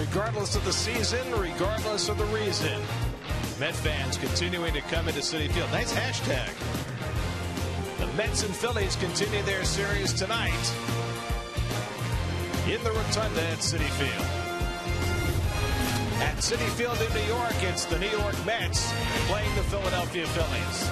Regardless of the season, regardless of the reason, Met fans continuing to come into Citi Field. Nice hashtag. The Mets and Phillies continue their series tonight in the Rotunda at Citi Field. At Citi Field in New York, it's the New York Mets playing the Philadelphia Phillies.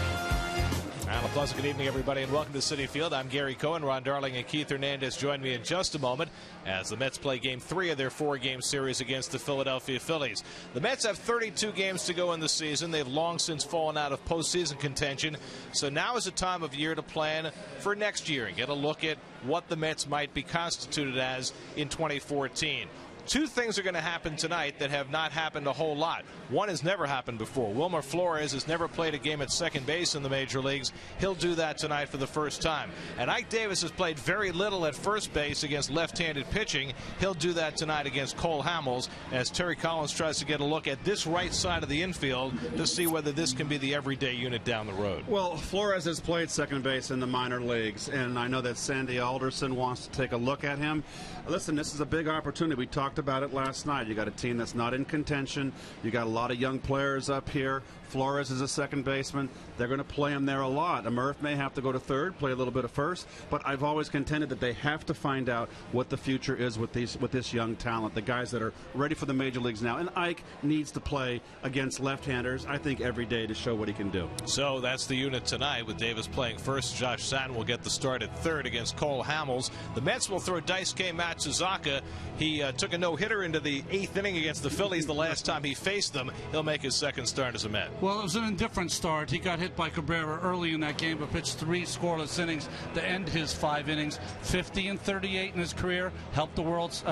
And a pleasant good evening, everybody, and welcome to Citi Field. I'm Gary Cohen. Ron Darling and Keith Hernandez join me in just a moment as the Mets play Game 3 of their 4-game series against the Philadelphia Phillies. The Mets have 32 games to go in the season. They've long since fallen out of postseason contention, so now is a time of year to plan for next year and get a look at what the Mets might be constituted as in 2014. Two things are going to happen tonight that have not happened a whole lot. One has never happened before. Wilmer Flores has never played a game at second base in the major leagues. He'll do that tonight for the first time. And Ike Davis has played very little at first base against left-handed pitching. He'll do that tonight against Cole Hamels as Terry Collins tries to get a look at this right side of the infield to see whether this can be the everyday unit down the road. Well, Flores has played second base in the minor leagues, and I know that Sandy Alderson wants to take a look at him. Listen, this is a big opportunity. We talked about it last night. You got a team that's not in contention. You got a lot of young players up here. Flores is a second baseman. They're going to play him there a lot. Murph may have to go to third, play a little bit of first, but I've always contended that they have to find out what the future is with this young talent, the guys that are ready for the major leagues now. And Ike needs to play against left-handers, I think, every day to show what he can do. So that's the unit tonight with Davis playing first. Josh Satin will get the start at third against Cole Hamels. The Mets will throw Daisuke Matsuzaka. He took a no-hitter into the 8th inning against the Phillies the last time he faced them. He'll make his second start as a Met. Well, it was an indifferent start. He got hit by Cabrera early in that game, but pitched 3 scoreless innings to end his 5 innings. 50 and 38 in his career. Helped the world's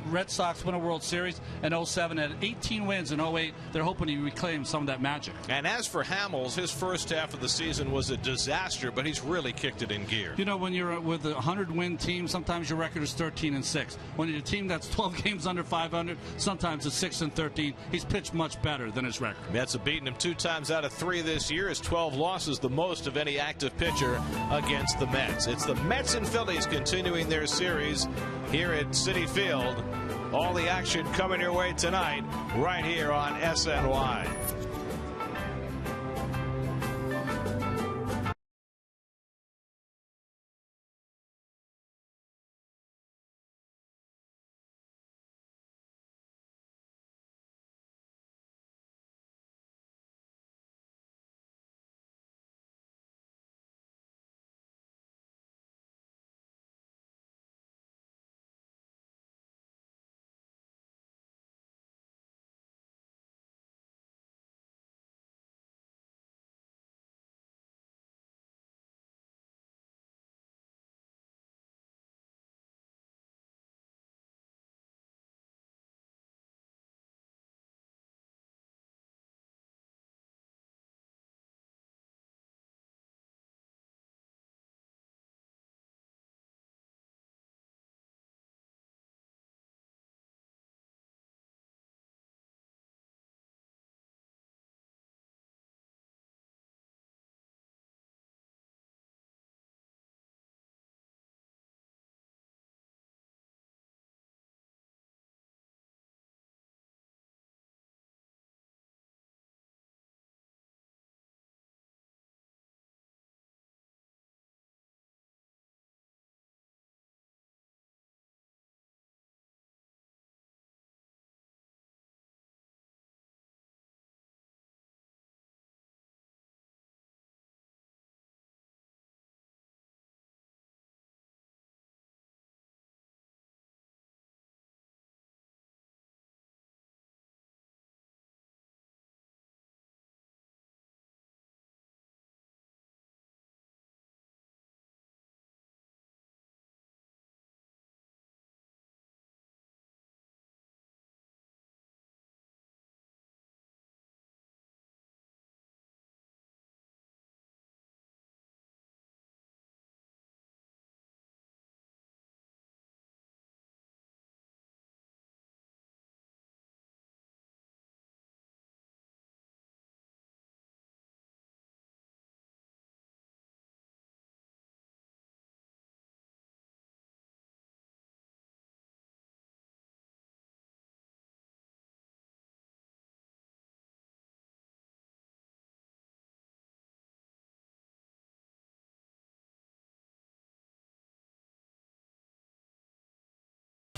Red Sox win a World Series in 07. Had 18 wins in 08. They're hoping he reclaims some of that magic. And as for Hamels, his first half of the season was a disaster, but he's really kicked it in gear. You know, when you're with a 100-win team, sometimes your record is 13-6. When you're a team that's 12 games under 500, sometimes it's 6-13. He's pitched much better than his record. Mets have beaten him 2 times out of 3 this year. His 12 losses, the most of any active pitcher against the Mets. It's the Mets and Phillies continuing their series here at Citi Field. All the action coming your way tonight right here on SNY.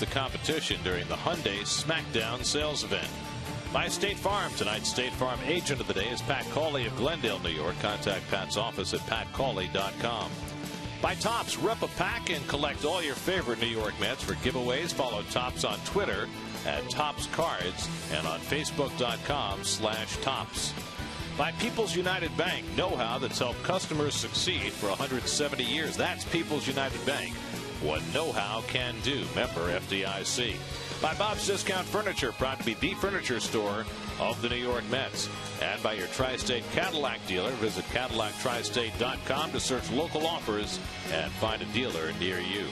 the competition during the Hyundai Smackdown sales event. By State Farm. Tonight's State Farm agent of the day is Pat Cawley of Glendale, New York. Contact Pat's office at patcawley.com. By Topps, rep a pack and collect all your favorite New York Mets. For giveaways, follow Topps on Twitter at Topps Cards and on Facebook.com/Topps. By People's United Bank, know-how that's helped customers succeed for 170 years. That's People's United Bank. What know-how can do. Member FDIC. By Bob's Discount Furniture, proud to be the furniture store of the New York Mets. And by your Tri-State Cadillac dealer. Visit CadillacTristate.com to search local offers and find a dealer near you.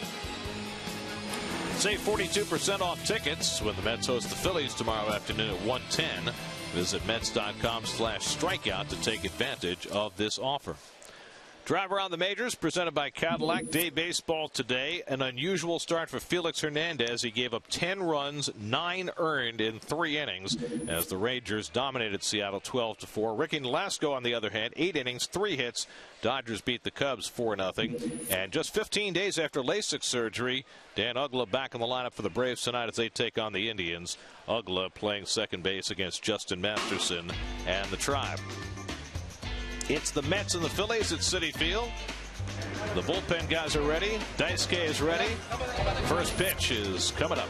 Save 42% off tickets when the Mets host the Phillies tomorrow afternoon at 1:10. Visit Mets.com/strikeout to take advantage of this offer. Drive Around the Majors presented by Cadillac. Day baseball today. An unusual start for Felix Hernandez. He gave up 10 runs, 9 earned in 3 innings as the Rangers dominated Seattle 12-4. Ricky Nolasco, on the other hand, 8 innings, 3 hits. Dodgers beat the Cubs 4-0. And just 15 days after LASIK surgery, Dan Uggla back in the lineup for the Braves tonight as they take on the Indians. Uggla playing second base against Justin Masterson and the Tribe. It's the Mets and the Phillies at Citi Field. The bullpen guys are ready. Daisuke is ready. First pitch is coming up.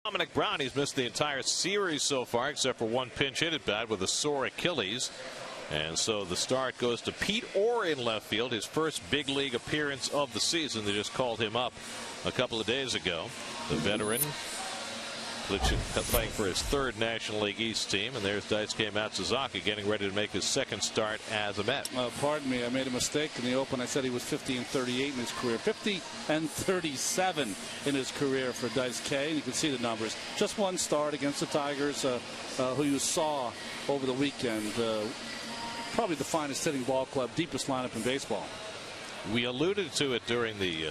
Dominic Brown, he's missed the entire series so far except for one pinch hit at bat with a sore Achilles. And so the start goes to Pete Orr in left field, his first big league appearance of the season. They just called him up a couple of days ago. The veteran playing for his third National League East team. And there's Daisuke Matsuzaki getting ready to make his second start as a Met. Pardon me, I made a mistake in the open. I said he was 50-38 in his career. 50-37 in his career for Daisuke. And you can see the numbers. Just one start against the Tigers, who you saw over the weekend. Probably the finest hitting ball club, deepest lineup in baseball. We alluded to it during the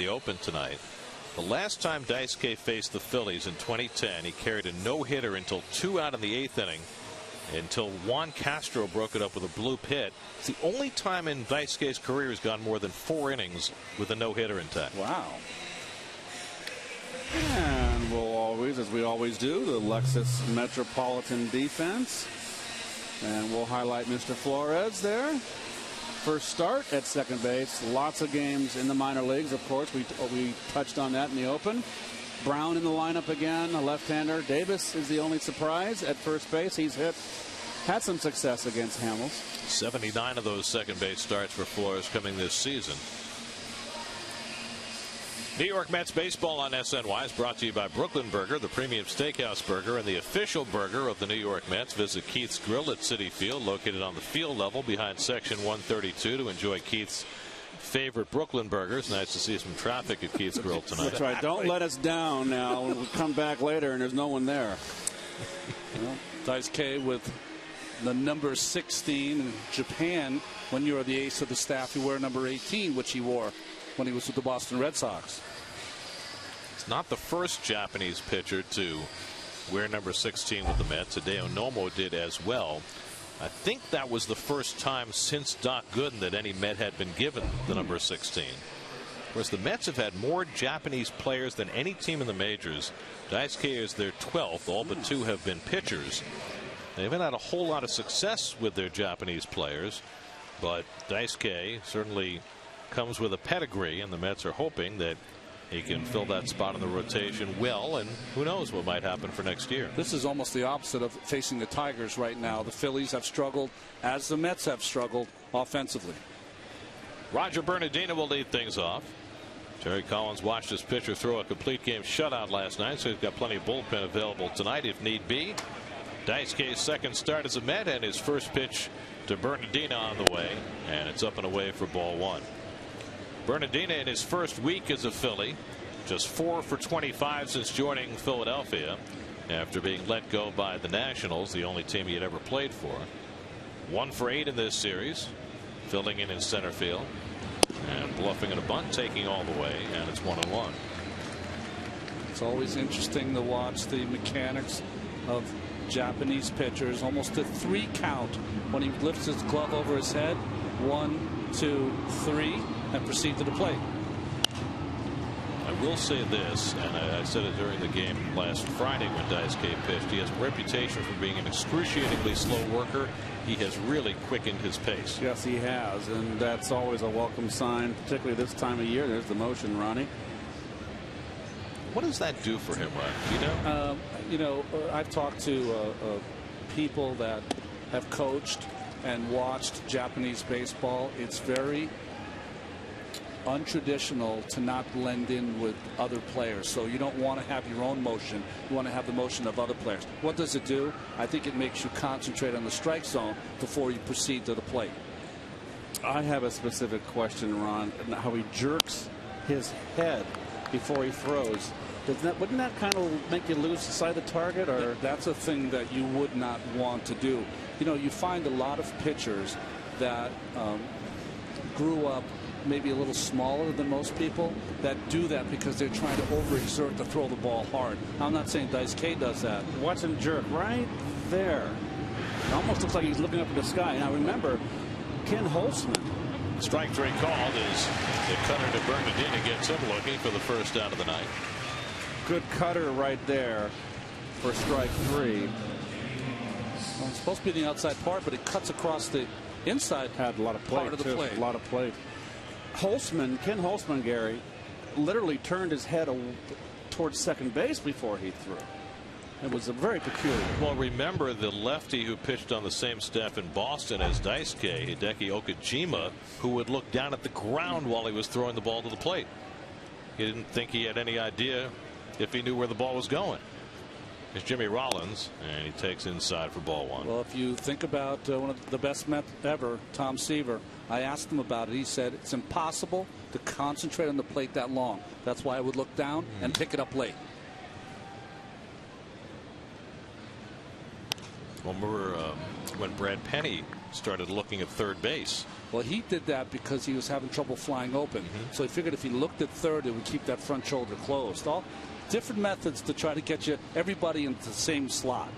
open tonight. The last time Daisuke faced the Phillies in 2010, he carried a no-hitter until 2 out in the 8th inning, until Juan Castro broke it up with a bloop hit. It's the only time in Daisuke's career he's gone more than 4 innings with a no-hitter intact. Wow. And we'll always, as we always do, the Lexus Metropolitan defense. And we'll highlight Mr. Flores there. First start at second base. Lots of games in the minor leagues, of course. We touched on that in the open. Brown in the lineup again, a left-hander. Davis is the only surprise at first base. He's had some success against Hamels. 79 of those second base starts for Flores coming this season. New York Mets baseball on SNY is brought to you by Brooklyn Burger, the premium steakhouse burger and the official burger of the New York Mets. Visit Keith's Grill at Citi Field, located on the field level behind section 132, to enjoy Keith's favorite Brooklyn burgers. Nice to see some traffic at Keith's Grill tonight. That's right. Don't let us down now. We'll come back later and there's no one there. Well, Daisuke with the number 16 in Japan. When you're the ace of the staff, you wear number 18, which he wore when he was with the Boston Red Sox. It's not the first Japanese pitcher to wear number 16 with the Mets. Hideo Nomo did as well. I think that was the first time since Doc Gooden that any Met had been given the number 16. Of course, the Mets have had more Japanese players than any team in the majors. Daisuke is their 12th. All but 2 have been pitchers. They haven't had a whole lot of success with their Japanese players, but Daisuke certainly comes with a pedigree, and the Mets are hoping that he can fill that spot in the rotation well, and who knows what might happen for next year. This is almost the opposite of facing the Tigers right now. The Phillies have struggled as the Mets have struggled offensively. Roger Bernardino will lead things off. Terry Collins watched his pitcher throw a complete game shutout last night, so he's got plenty of bullpen available tonight if need be. Daisuke's second start as a Met, and his first pitch to Bernardino on the way, and it's up and away for ball 1. Bernardino in his first week as a Philly, just 4 for 25 since joining Philadelphia after being let go by the Nationals, the only team he had ever played for. 1 for 8 in this series, filling in center field and bluffing in a bunt, taking all the way, and it's 1-1. It's always interesting to watch the mechanics of Japanese pitchers. Almost a 3 count when he lifts his glove over his head. 1, 2, 3, and proceed to the plate. I will say this, and I said it during the game last Friday when Daisuke pitched. He has a reputation for being an excruciatingly slow worker. He has really quickened his pace. Yes, he has, and that's always a welcome sign, particularly this time of year. There's the motion, Ronnie. What does that do for him, Ron? You know, I've talked to people that have coached and watched Japanese baseball. It's very untraditional to not blend in with other players, so you don't want to have your own motion. You want to have the motion of other players. What does it do? I think it makes you concentrate on the strike zone before you proceed to the plate. I have a specific question, Ron. How he jerks his head before he throws. Wouldn't that kind of make you lose sight of the target? Or that's a thing that you would not want to do. You know, you find a lot of pitchers that grew up maybe a little smaller than most people that do that because they're trying to overexert to throw the ball hard. I'm not saying Daisuke does that. Watch him jerk right there. It almost looks like he's looking up at the sky. Now remember, Ken Holtzman. Strike 3 called as the cutter to Bernardino gets him looking for the first out of the night. Good cutter right there for strike 3. Well, it's supposed to be the outside part, but it cuts across the inside had a lot of plate part of the plate. A lot of plate. Ken Holtzman, Gary, literally turned his head towards second base before he threw. It was a very peculiar. Well, remember the lefty who pitched on the same staff in Boston as Daisuke, Hideki Okajima, who would look down at the ground while he was throwing the ball to the plate. He didn't think he had any idea if he knew where the ball was going. It's Jimmy Rollins, and he takes inside for ball 1. Well, if you think about one of the best Met ever, Tom Seaver, I asked him about it. He said it's impossible to concentrate on the plate that long. That's why I would look down and pick it up late. Remember when Brad Penny started looking at third base Well, he did that because he was having trouble flying open. So he figured if he looked at third, it would keep that front shoulder closed. All different methods to try to get everybody into the same slot.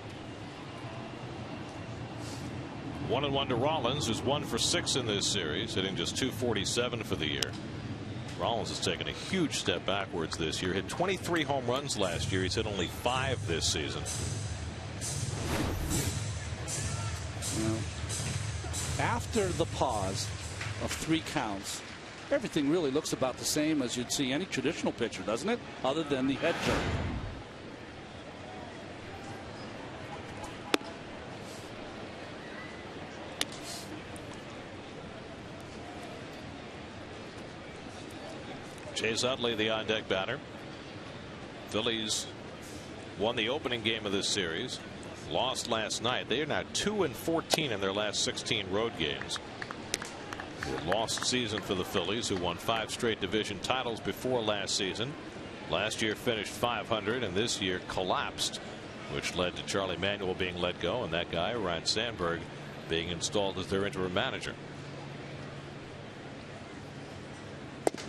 1-1 to Rollins, who's 1 for 6 in this series, hitting just .247 for the year. Rollins has taken a huge step backwards this year. Hit 23 home runs last year. He's hit only 5 this season. After the pause of 3 counts, everything really looks about the same as you'd see any traditional pitcher, doesn't it? Other than the head jerk. Chase Utley, the on-deck batter. Phillies won the opening game of this series. Lost last night. They are now 2-14 in their last 16 road games. A lost season for the Phillies, who won 5 straight division titles before last season. Last year finished .500, and this year collapsed, which led to Charlie Manuel being let go, and that guy, Ryan Sandberg, being installed as their interim manager.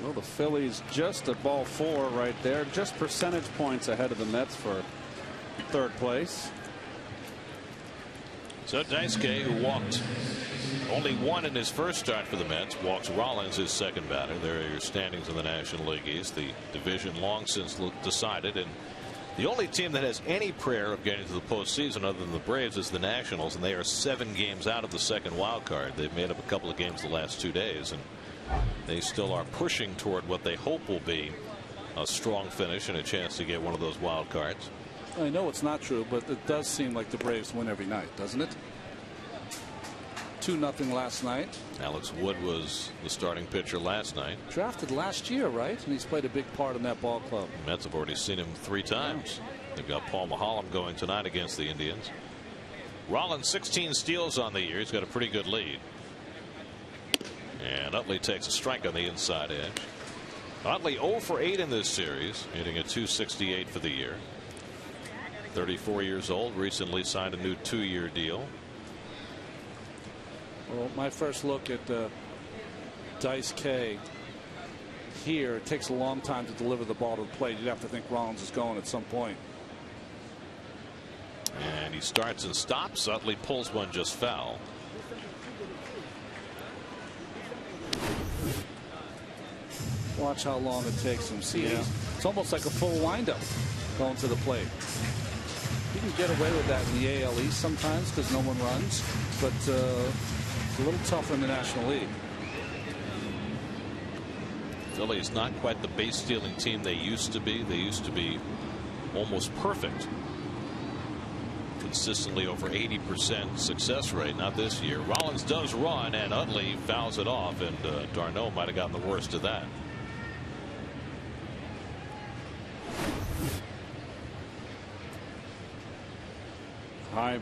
Well, the Phillies just at ball 4 right there, just percentage points ahead of the Mets for 3rd place. So Daisuke, who walked only 1 in his first start for the Mets, walks Rollins, his second batter. There are your standings in the National League East. The division long since decided, and the only team that has any prayer of getting to the postseason other than the Braves is the Nationals, and they are 7 games out of the second wild card. They've made up a couple of games the last 2 days, and they still are pushing toward what they hope will be a strong finish and a chance to get one of those wild cards. I know it's not true, but it does seem like the Braves win every night, doesn't it? 2-0 last night. Alex Wood was the starting pitcher last night. Drafted last year, right? And he's played a big part in that ball club. The Mets have already seen him 3 times. They've got Paul Maholm going tonight against the Indians. Rollins 16 steals on the year. He's got a pretty good lead. And Utley takes a strike on the inside edge. Utley 0 for 8 in this series, hitting a .268 for the year. 34 years old, recently signed a new 2-year deal. Well, my first look at Daisuke here, it takes a long time to deliver the ball to the plate. You'd have to think Rollins is going at some point. And he starts and stops. Utley pulls one just foul. Watch how long it takes him. See, it's almost like a full windup going to the plate. You can get away with that in the AL East sometimes because no one runs, but it's a little tougher in the National League. Phillies not quite the base stealing team they used to be. They used to be almost perfect. Consistently over 80% success rate. Not this year. Rollins does run, and Utley fouls it off, and Darno might have gotten the worst of that.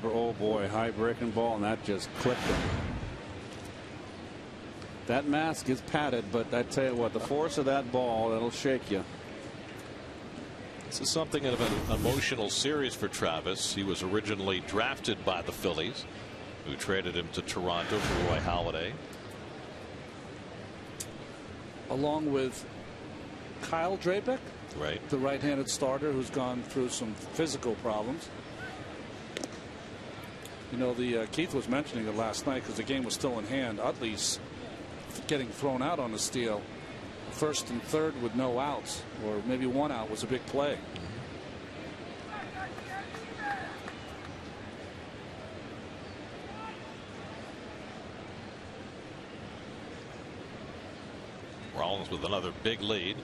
Oh boy, high breaking ball, and that just clipped him. That mask is padded, but I tell you what, the force of that ball, it'll shake you. This is something of an emotional series for Travis. He was originally drafted by the Phillies, who traded him to Toronto for Roy Halladay. Along with Kyle Drabeck, right, the right-handed starter who's gone through some physical problems. You know, Keith was mentioning it last night because the game was still in hand. Utley's getting thrown out on the steal. First and third with no outs, or maybe 1 out, was a big play. Rollins with another big lead.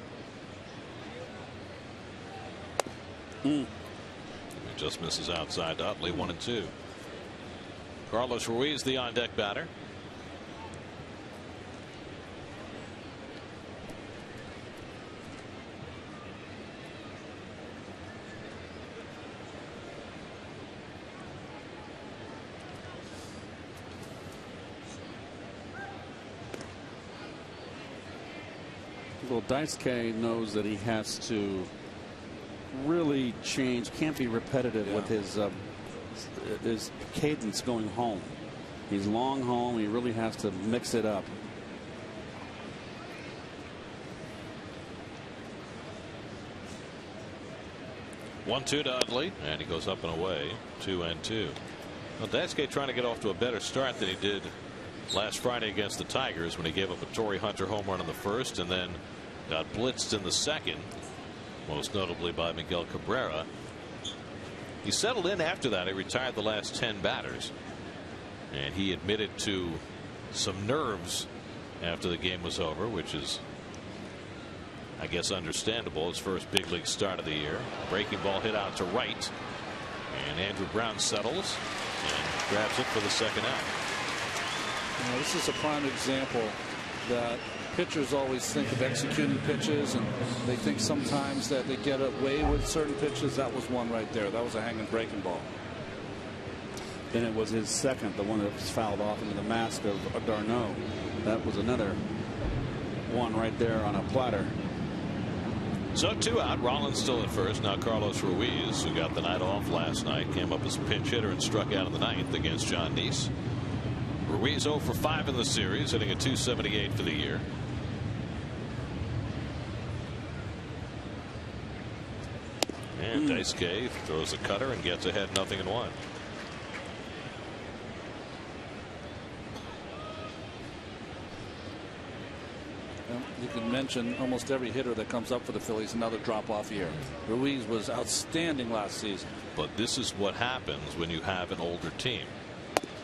He just misses outside to Utley. 1-2. Carlos Ruiz, the on-deck batter. Well, Daisuke knows that he has to really change, can't be repetitive with his cadence going home. He's long home. He really has to mix it up. 1-2 to Utley, and he goes up and away. 2-2. Well, Daisuke trying to get off to a better start than he did last Friday against the Tigers when he gave up a Torrey Hunter home run in the first and then got blitzed in the second, most notably by Miguel Cabrera. He settled in after that. He retired the last 10 batters, and he admitted to some nerves after the game was over, which is, I guess, understandable. His first big league start of the year. Breaking ball hit out to right, and Andrew Brown settles and grabs it for the second out. You know, this is a prime example that pitchers always think of executing pitches, and they think sometimes that they get away with certain pitches. That was one right there. That was a hanging breaking ball. Then it was his second, the one that was fouled off into the mask of d'Arnaud. That was another one right there on a platter. So 2 out. Rollins still at first. Now Carlos Ruiz, who got the night off last night, came up as a pinch hitter and struck out in the ninth against John Neese. Ruiz 0 for 5 in the series, hitting a .278 for the year. And Daisuke throws a cutter and gets ahead 0-1. You can mention almost every hitter that comes up for the Phillies another drop-off year. Ruiz was outstanding last season. But this is what happens when you have an older team.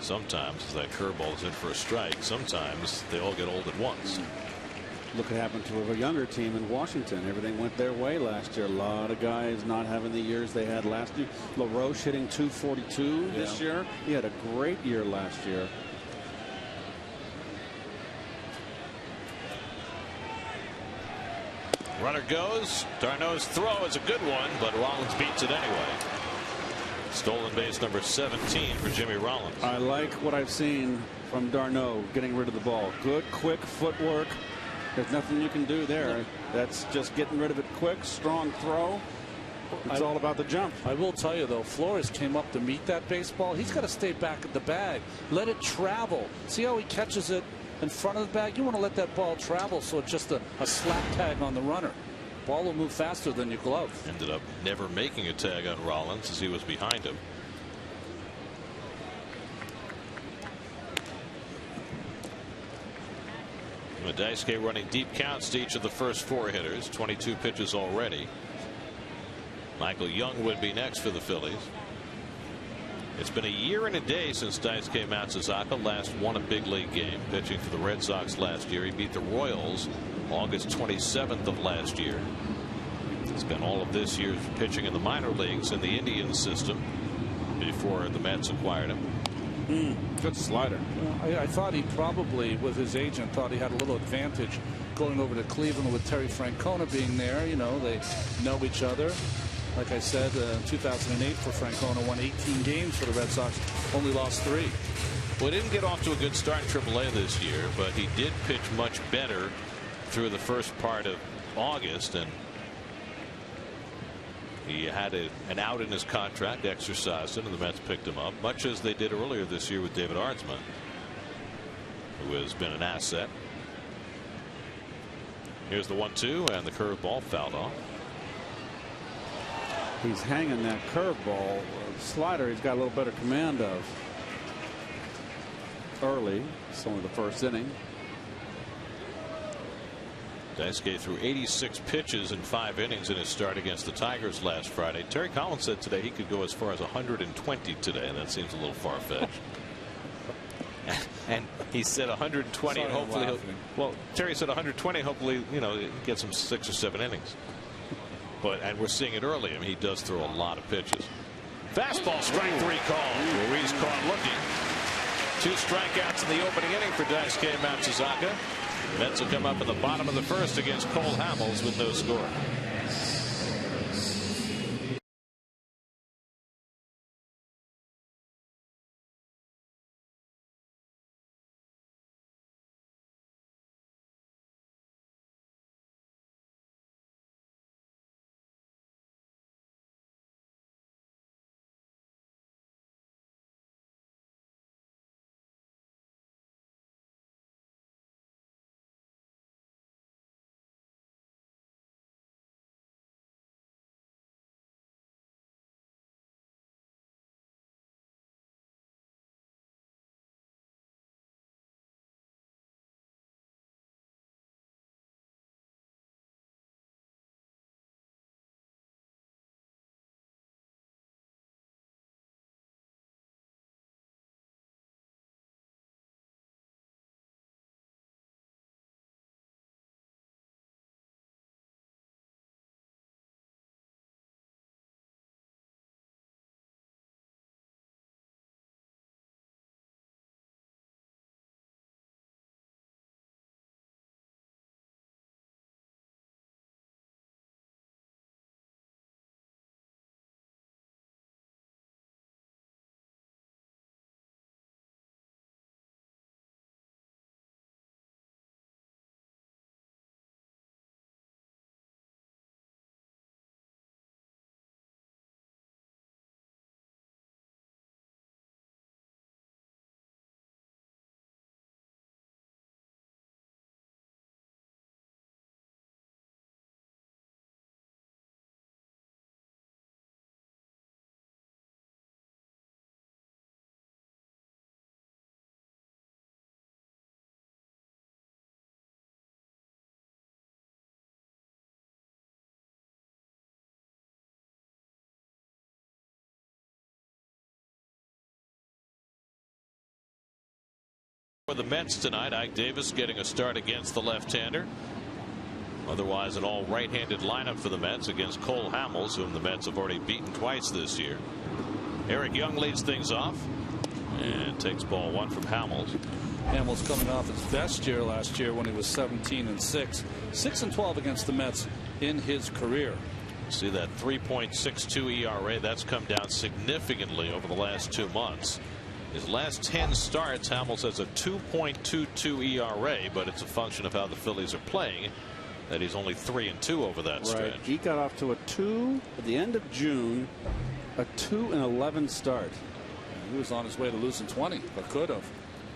Sometimes that curveball is in for a strike. Sometimes they all get old at once. Look what happened to a younger team in Washington. Everything went their way last year. A lot of guys not having the years they had last year. LaRoche hitting .242 this year. He had a great year last year. Runner goes. d'Arnaud's throw is a good one, but Rollins beats it anyway. Stolen base number 17 for Jimmy Rollins. I like what I've seen from d'Arnaud getting rid of the ball. Good, quick footwork. There's nothing you can do there. That's just getting rid of it quick. Strong throw. It's all about the jump. I will tell you, though, Flores came up to meet that baseball. He's got to stay back at the bag. Let it travel. See how he catches it in front of the bag? You want to let that ball travel so it's just a slap tag on the runner. Ball will move faster than your glove. Ended up never making a tag on Rollins as he was behind him. Daisuke running deep counts to each of the first 4 hitters. 22 pitches already. Michael Young would be next for the Phillies. It's been a year and a day since Daisuke Matsuzaka last won a big league game, pitching for the Red Sox last year. He beat the Royals August 27th of last year. He spent all of this year pitching in the minor leagues in the Indian system before the Mets acquired him. Good slider. I thought he probably, with his agent, thought he had a little advantage going over to Cleveland with Terry Francona being there. You know, they know each other. Like I said, 2008 for Francona, won 18 games for the Red Sox, only lost 3. Well, he didn't get off to a good start in AAA this year, but he did pitch much better through the first part of August, and he had an out in his contract, exercised it, and the Mets picked him up, much as they did earlier this year with David Ardsman, who has been an asset. Here's the 1-2, and the curveball fouled off. He's hanging that curveball. Slider he's got a little better command of early. It's only the first inning. Daisuke threw 86 pitches in 5 innings in his start against the Tigers last Friday. Terry Collins said today he could go as far as 120 today, and that seems a little far-fetched. And he said 120, and hopefully well, Terry said 120, hopefully, you know, get some 6 or 7 innings. And we're seeing it early. I mean, he does throw a lot of pitches. Fastball, strike 3 call. Ruiz caught looking. 2 strikeouts in the opening inning for Daisuke Matsuzaka. Mets will come up in the bottom of the first against Cole Hamels with no score. For the Mets tonight, Ike Davis getting a start against the left-hander. Otherwise, an all right-handed lineup for the Mets against Cole Hamels, whom the Mets have already beaten twice this year. Eric Young leads things off and takes ball one from Hamels. Hamels coming off his best year last year when he was 17-6, 6-12 against the Mets in his career. See that 3.62 ERA, that's come down significantly over the last 2 months. His last 10 starts, Hamels has a 2.22 ERA, but it's a function of how the Phillies are playing that he's only 3-2 over that stretch. Right. He got off to a 2 at the end of June, a 2-11 start. He was on his way to losing 20, but could have.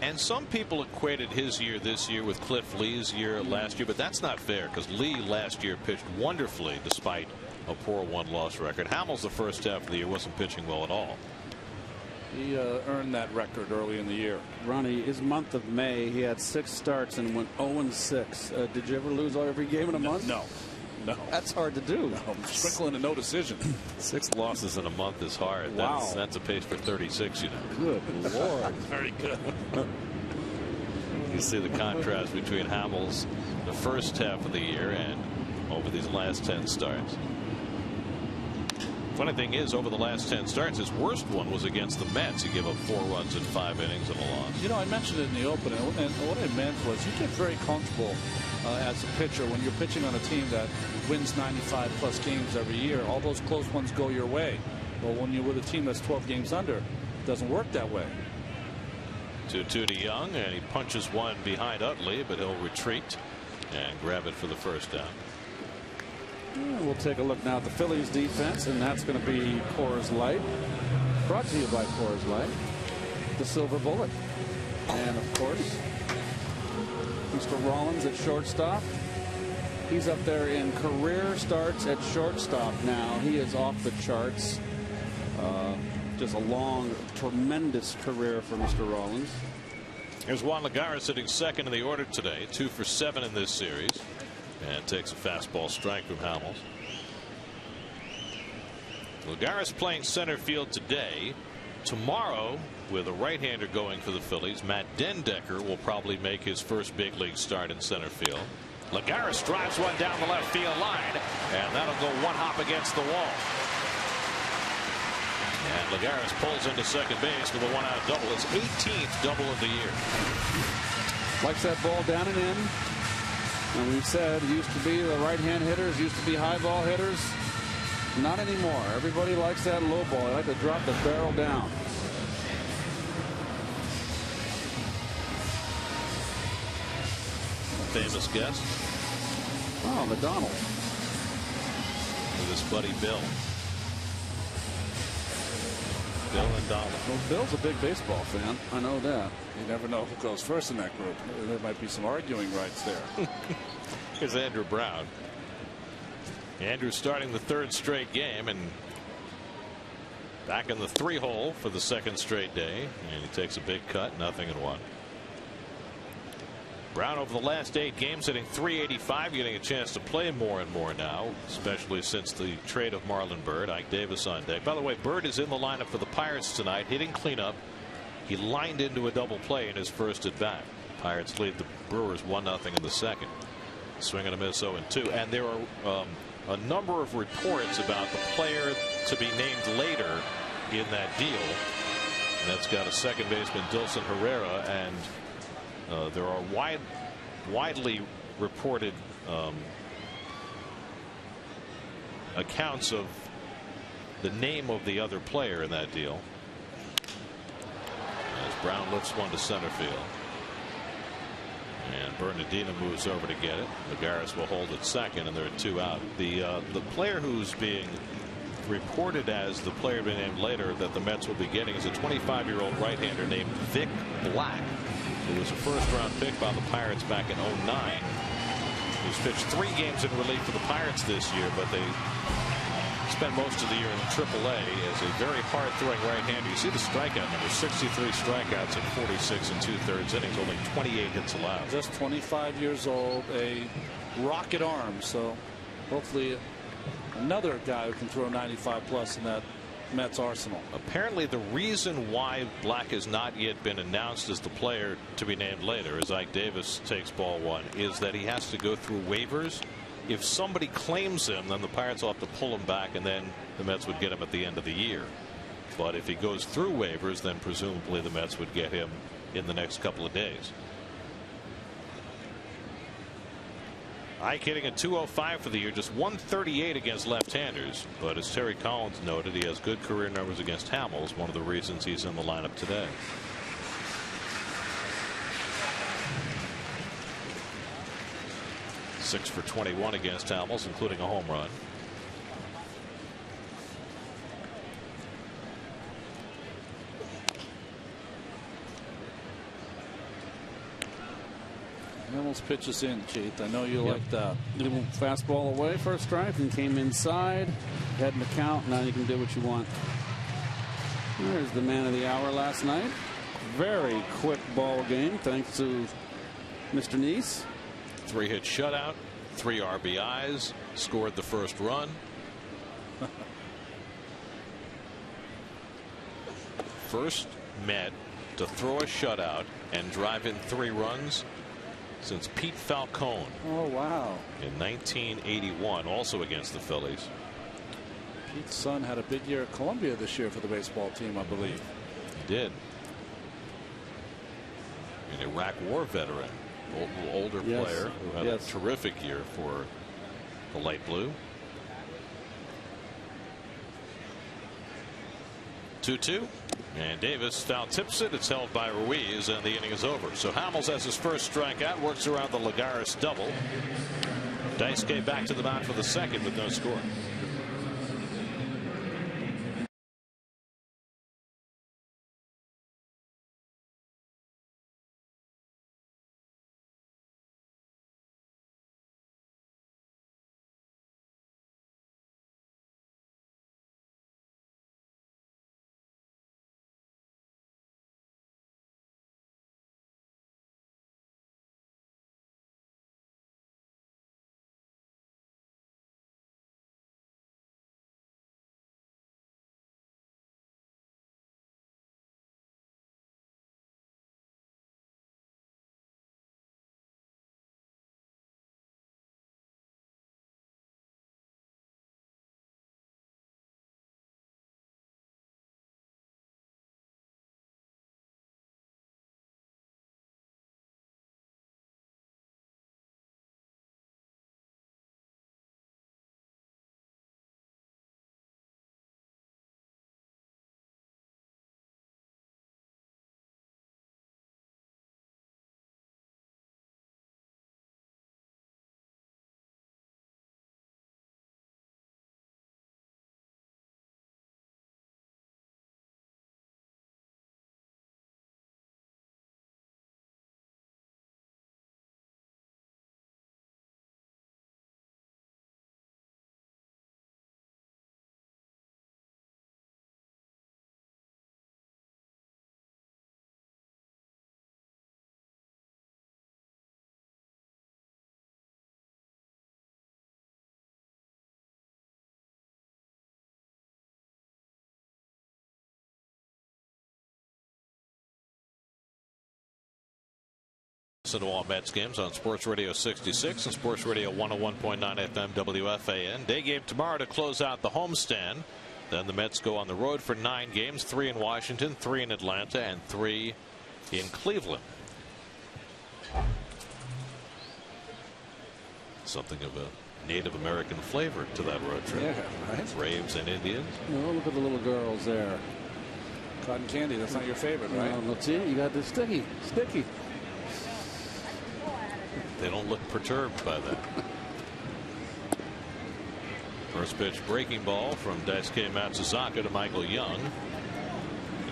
And some people equated his year this year with Cliff Lee's year last year, but that's not fair because Lee last year pitched wonderfully despite a poor 1-loss record. Hamels the first half of the year wasn't pitching well at all. He earned that record early in the year. Ronnie, his month of May, he had 6 starts and went 0-6. Did you ever lose every game in a month? No. That's hard to do. No. Sprinkling a no decision. 6 losses in a month is hard. Wow. That's a pace for 36, you know. Good Lord. Very good. You see the contrast between Hamels the first half of the year and over these last 10 starts. Funny thing is, over the last 10 starts, his worst one was against the Mets. He gave up 4 runs in 5 innings and a loss. You know, I mentioned it in the opening, and what I meant was you get very comfortable as a pitcher when you're pitching on a team that wins 95+ games every year. All those close ones go your way. But when you're with a team that's 12 games under, it doesn't work that way. 2-2 to Young, and he punches one behind Utley, but he'll retreat and grab it for the first down. We'll take a look now at the Phillies defense, and that's going to be Coors Light. Brought to you by Coors Light, the Silver Bullet. And of course, Mr. Rollins at shortstop. He's up there in career starts at shortstop now. He is off the charts. Just a long, tremendous career for Mr. Rollins. Here's Juan Lagares sitting second in the order today, 2 for 7 in this series. And takes a fastball strike from Hamels. Lagares playing center field today. Tomorrow, with a right-hander going for the Phillies, Matt Dendecker will probably make his first big league start in center field. Lagares drives one down the left field line, and that'll go one hop against the wall. And Lagares pulls into second base with a 1-out double. His 18th double of the year. Likes that ball down and in. And we've said it used to be the right-hand hitters, used to be high ball hitters. Not anymore. Everybody likes that low ball. They like to drop the barrel down. Famous guest. Oh, McDonald. With his buddy Bill. Bill and Donald. Well, Bill's a big baseball fan. I know that. You never know who goes first in that group. There might be some arguing rights there. Here's Andrew Brown. Andrew starting the 3rd straight game and back in the 3-hole for the 2nd straight day. And he takes a big cut, 0-1. Brown over the last 8 games hitting .385, getting a chance to play more and more now, especially since the trade of Marlon Byrd. Ike Davis on deck. By the way, Byrd is in the lineup for the Pirates tonight, hitting cleanup. He lined into a double play in his first at bat. Pirates lead the Brewers 1-0 in the 2nd. Swing and a miss, 0-2. And there are a number of reports about the player to be named later in that deal. And that's got a second baseman, Dilson Herrera, and there are widely reported accounts of the name of the other player in that deal. As Brown lifts one to center field. And Bernardino moves over to get it. Lagares will hold at second, and there are 2 out. The player who's being reported as the player to be named later that the Mets will be getting is a 25-year-old right-hander named Vic Black, who was a first-round pick by the Pirates back in 2009. He's pitched 3 games in relief for the Pirates this year, but they spent most of the year in AAA as a very hard-throwing right-hander. You see the strikeout number, 63 strikeouts in 46 2/3 innings, only 28 hits allowed. Just 25 years old, a rocket arm. So hopefully another guy who can throw 95+ in that Mets arsenal. Apparently, the reason why Black has not yet been announced as the player to be named later, as Ike Davis takes ball one, is that he has to go through waivers. If somebody claims him, then the Pirates will have to pull him back, and then the Mets would get him at the end of the year. But if he goes through waivers, then presumably the Mets would get him in the next couple of days. Ike hitting a 205 for the year, just 138 against left-handers. But as Terry Collins noted, he has good career numbers against Hamels, one of the reasons he's in the lineup today. Six for 21 against Hamels, including a home run. Hamels pitches in, Keith. I know you like that. Little fastball away for a strike and came inside. Head in the count. Now you can do what you want. There's the man of the hour last night. Very quick ball game thanks to Mr. Neese. 3-hit shutout, 3 RBIs, scored the first run. First Met to throw a shutout and drive in 3 runs since Pete Falcone. Oh, wow. In 1981, also against the Phillies. Pete's son had a big year at Columbia this year for the baseball team, I believe. He did. An Iraq War veteran, older player who had a terrific year for the light blue. 2-2. And Davis foul tips it. It's held by Ruiz, and the inning is over. So Hamels has his first strikeout, works around the Lagares double. Daisuke back to the mound for the second with no score. Listen to all Mets games on Sports Radio 66 and Sports Radio 101.9 FM WFAN. Day game tomorrow to close out the homestand. Then the Mets go on the road for 9 games, 3 in Washington, 3 in Atlanta, and 3 in Cleveland. Something of a Native American flavor to that road trip. Yeah, right. Braves and Indians. No, look at the little girls there. Cotton candy, that's not your favorite, right? No, let's see it. You got the sticky. They don't look perturbed by that. First pitch breaking ball from Daisuke Matsuzaka to Michael Young.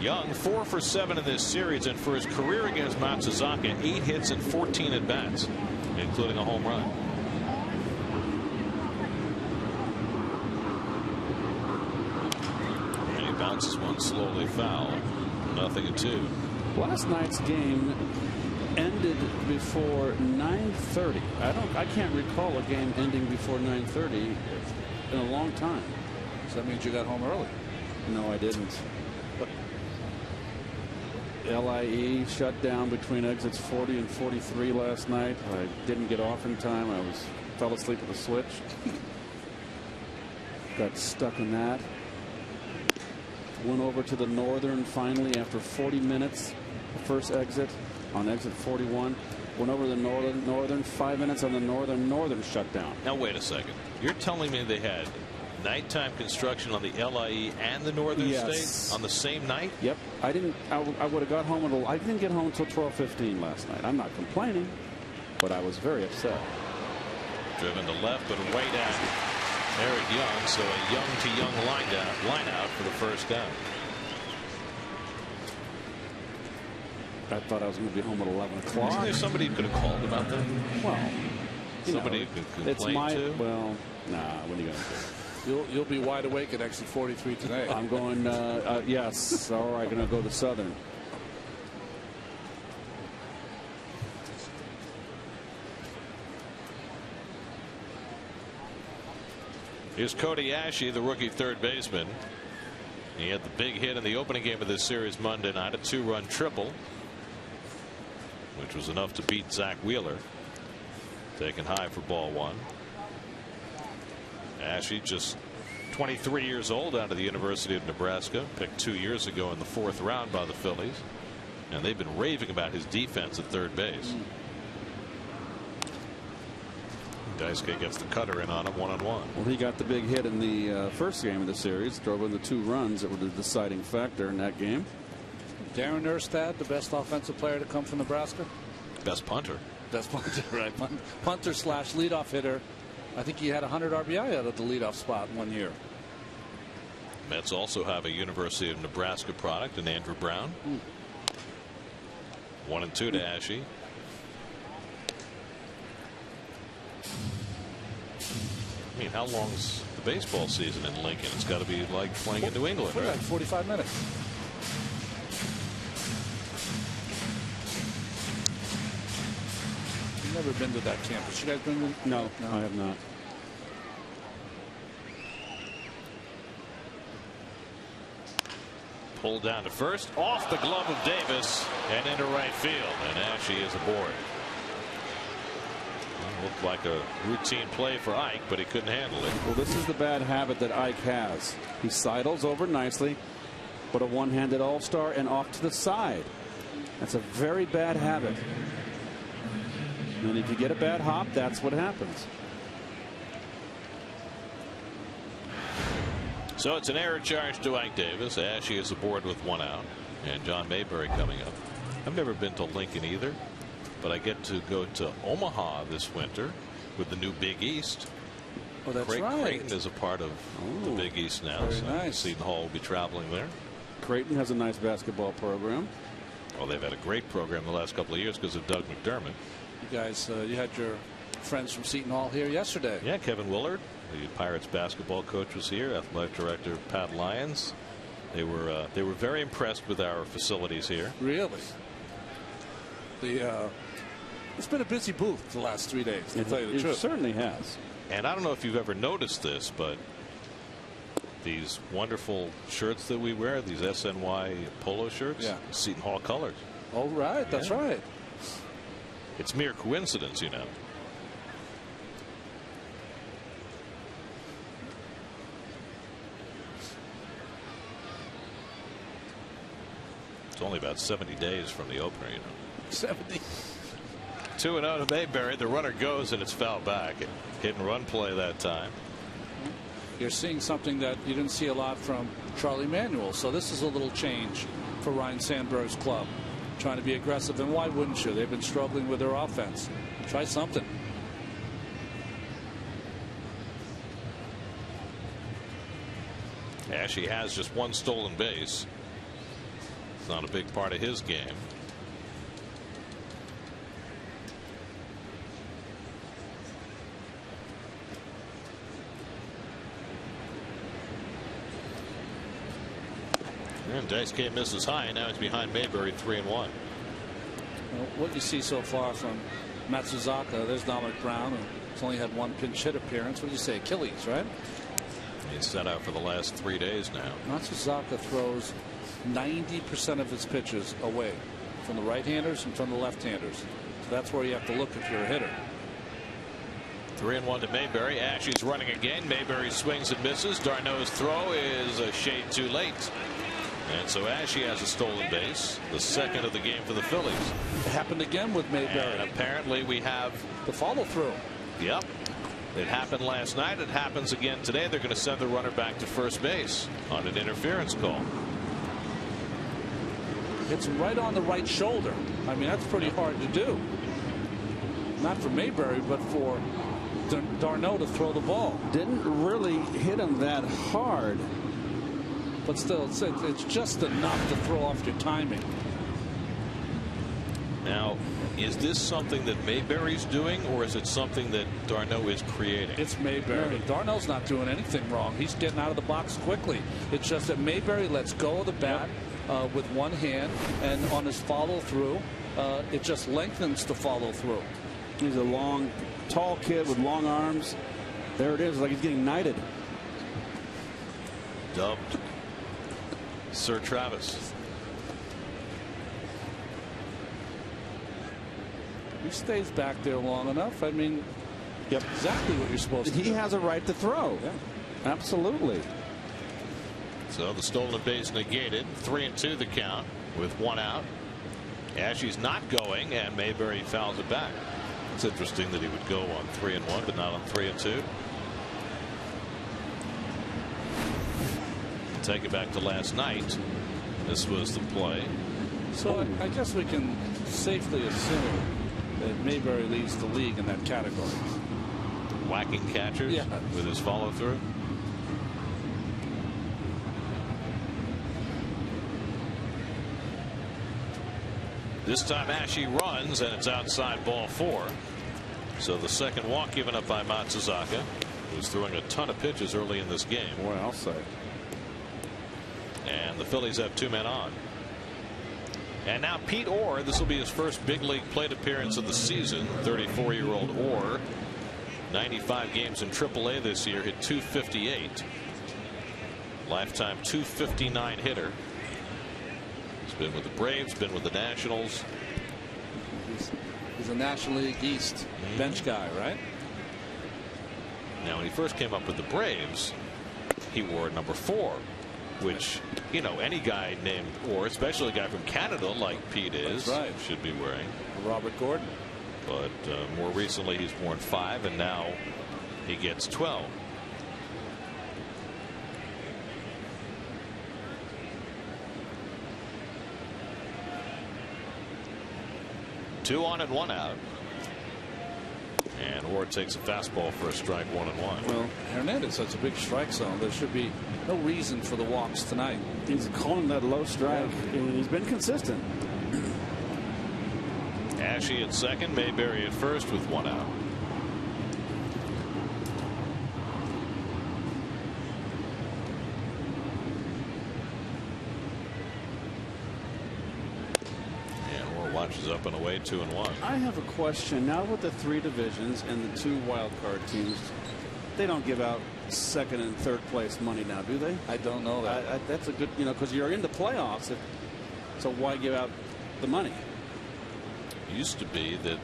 Young 4 for 7 in this series, and for his career against Matsuzaka, 8 hits and 14 at bats, including a home run. And he bounces one slowly foul. 0-2. Last night's game ended before 9:30. I can't recall a game ending before 9:30 in a long time. So that means you got home early. No, I didn't. LIE shut down between exits 40 and 43 last night. I didn't get off in time. I fell asleep at the switch. Got stuck in that. Went over to the Northern finally after 40 minutes. The first exit on exit 41. Went over to the Northern 5 minutes on the Northern shutdown. Now wait a second. You're telling me they had nighttime construction on the LIE and the Northern State on the same night? Yep. I would have got home I didn't get home until 12:15 last night. I'm not complaining, but I was very upset. Driven to left, but way down. Eric Young, so a young-to-young line out for the first down. I thought I was going to be home at 11 o'clock. Isn't there somebody who could have called about that? Well, somebody who could complain to? Well, nah, what are you going to do? You'll be wide awake at exit 43 today. I'm going, yes, all right, going to go to Southern. Here's Cody Ashe, the rookie third baseman. He had the big hit in the opening game of this series Monday night, a 2-run triple, which was enough to beat Zach Wheeler. Taken high for ball one. Ashe, just 23 years old, out of the University of Nebraska, picked 2 years ago in the 4th round by the Phillies, and they've been raving about his defense at third base. Daisuke gets the cutter in on him 1-on-1. Well, he got the big hit in the first game of the series, drove in the 2 runs that were the deciding factor in that game. Darren Erstad, the best offensive player to come from Nebraska. Best punter. Best punter, right? Punter / leadoff hitter. I think he had 100 RBI out of the leadoff spot 1 year. Mets also have a University of Nebraska product in Andrew Brown. 1-2 to Ashe. I mean, how long is the baseball season in Lincoln? It's got to be like playing in New England, right? 45 minutes. You've never been to that campus. You guys been to? No, I have not. Pulled down to first, off the glove of Davis, and into right field. And Ashe is aboard. Looked like a routine play for Ike, but he couldn't handle it. Well, this is the bad habit that Ike has. He sidles over nicely, but a one-handed all-star and off to the side. That's a very bad habit. And if you get a bad hop, that's what happens. So it's an error charge to Ike Davis. Ashe is aboard with 1 out, and John Mayberry coming up. I've never been to Lincoln either, but I get to go to Omaha this winter with the new Big East. Oh, that's right. Creighton is a part of the Big East now. Very so nice. Seton Hall will be traveling there. Creighton has a nice basketball program. Well, they've had a great program the last couple of years because of Doug McDermott. You guys, you had your friends from Seton Hall here yesterday. Yeah, Kevin Willard, the Pirates basketball coach, was here. Athletic director Pat Lyons. They were very impressed with our facilities here. Really? It's been a busy booth the last 3 days, to tell you the truth. It certainly has. And I don't know if you've ever noticed this, but these wonderful shirts that we wear, these SNY polo shirts, Seton Hall colors. Oh, right. That's right. It's mere coincidence, you know. It's only about 70 days from the opener, you know. 70. 2-0 to Mayberry. The runner goes, and it's fouled back. Hit and run play that time. You're seeing something that you didn't see a lot from Charlie Manuel. So this is a little change for Ryan Sandberg's club. Trying to be aggressive, and why wouldn't you? They've been struggling with their offense. Try something. Ashe has just 1 stolen base. It's not a big part of his game. And Daisuke misses high, and now he's behind Mayberry 3-1. Well, what you see so far from Matsuzaka, there's Dominic Brown, who's only had 1 pinch hit appearance. What do you say, Achilles, right? He's set out for the last 3 days now. Matsuzaka throws 90% of his pitches away from the right-handers and from the left-handers. So that's where you have to look if you're a hitter. 3-1 to Mayberry. Ashe's running again. Mayberry swings and misses. D'Arnaud's throw is a shade too late. And so Ashe has a stolen base, the second of the game for the Phillies. It happened again with Mayberry. And apparently we have the follow-through. Yep. It happened last night. It happens again today. They're going to send the runner back to first base on an interference call. It's right on the right shoulder. I mean, that's pretty hard to do. Not for Mayberry, but for D'Arnaud to throw the ball. Didn't really hit him that hard. But still, it's just enough to throw off your timing. Now, is this something that Mayberry's doing, or is it something that D'Arnaud is creating? It's Mayberry. D'Arnaud's not doing anything wrong. He's getting out of the box quickly. It's just that Mayberry lets go of the bat with one hand, and on his follow-through, it just lengthens the follow-through. He's a long, tall kid with long arms. There it is, like he's getting knighted. Dubbed Sir Travis. He stays back there long enough. I mean, exactly what you're supposed to do. He has a right to throw. Yeah. Absolutely. So the stolen base negated. 3-2 the count with one out. Ashe's not going, and Mayberry fouls it back. It's interesting that he would go on 3-1, but not on 3-2. Take it back to last night. This was the play. So I guess we can safely assume that Mayberry leads the league in that category. Whacking catchers with his follow through. This time Ashe runs, and it's outside ball 4. So the second walk given up by Matsuzaka, who's throwing a ton of pitches early in this game. Boy, I'll say. And the Phillies have 2 men on. And now Pete Orr, this will be his first big league plate appearance of the season. 34-year-old Orr, 95 games in AAA this year, hit .258. Lifetime .259 hitter. He's been with the Braves, been with the Nationals. He's a National League East bench guy, right? Now, when he first came up with the Braves, he wore number 4. Which, you know, any guy named Orr, especially a guy from Canada like Pete is, should be wearing. Robert Gordon. But more recently he's worn 5, and now he gets 12. Two on and 1 out. And Orr takes a fastball for a strike, 1-1. Well, Hernandez has a big strike zone. There should be no reason for the walks tonight. He's calling that low strike, and he's been consistent. Ashe at second, Mayberry at first with 1 out. Watches up and away, 2-1. I have a question now with the 3 divisions and the 2 wild card teams. They don't give out second and third place money now, do they? I don't know that. That's a good, you know, because you're in the playoffs. So why give out the money? It used to be that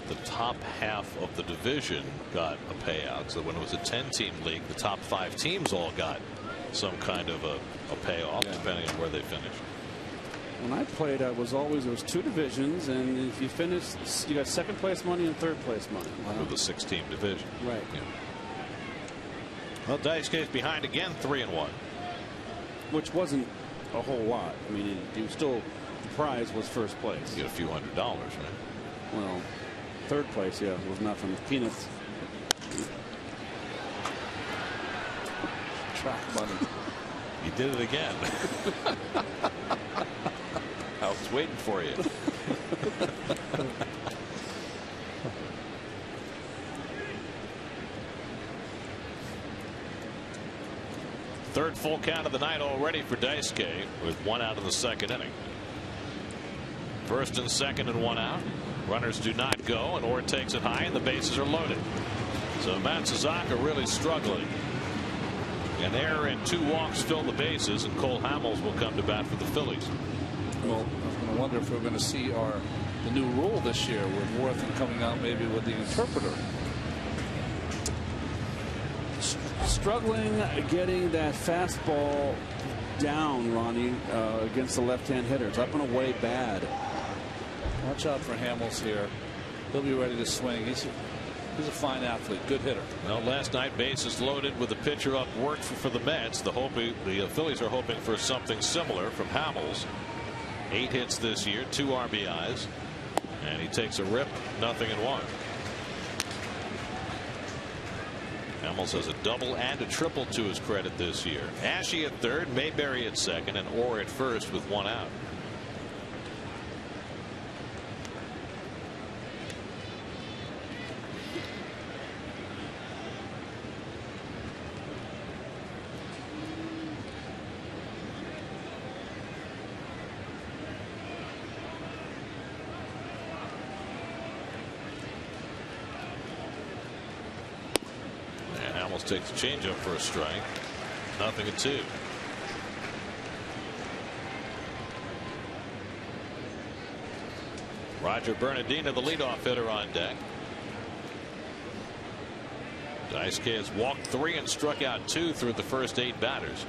the top half of the division got a payout. So when it was a 10-team league, the top 5 teams all got some kind of a payoff, depending on where they finished. When I played, there was 2 divisions, and if you finished, you got second place money and third place money. Wow. With a 6-team division. Right. Yeah. Well, Daisuke's behind again, 3-1. Which wasn't a whole lot. I mean, you still, the prize was first place. You get a few $100s, right? Well, third place, was nothing. Peanuts. Track money. You did it again. I was waiting for you. Third full count of the night already for Daisuke with 1 out in the second inning. First and second and 1 out. Runners do not go, and Orr takes it high, and the bases are loaded. So Matsuzaka really struggling. An error and 2 walks fill the bases, and Cole Hamels will come to bat for the Phillies. Well, I'm going to wonder if we're going to see the new rule this year with Worthing coming out maybe with the interpreter. Struggling getting that fastball down, Ronnie, against the left-hand hitters. Up and away bad. Watch out for Hamels here. He'll be ready to swing. He's a fine athlete, good hitter. Well, last night bases loaded with the pitcher up worked for the Mets. The Phillies are hoping for something similar from Hamels. 8 hits this year, 2 RBIs, and he takes a rip, 0-1. Hamels has a double and a triple to his credit this year. Ashe at third, Mayberry at second, and Orr at first with 1 out. Takes a changeup for a strike. 0-2. Roger Bernardino, the leadoff hitter, on deck. Daisuke has walked 3 and struck out 2 through the first 8 batters.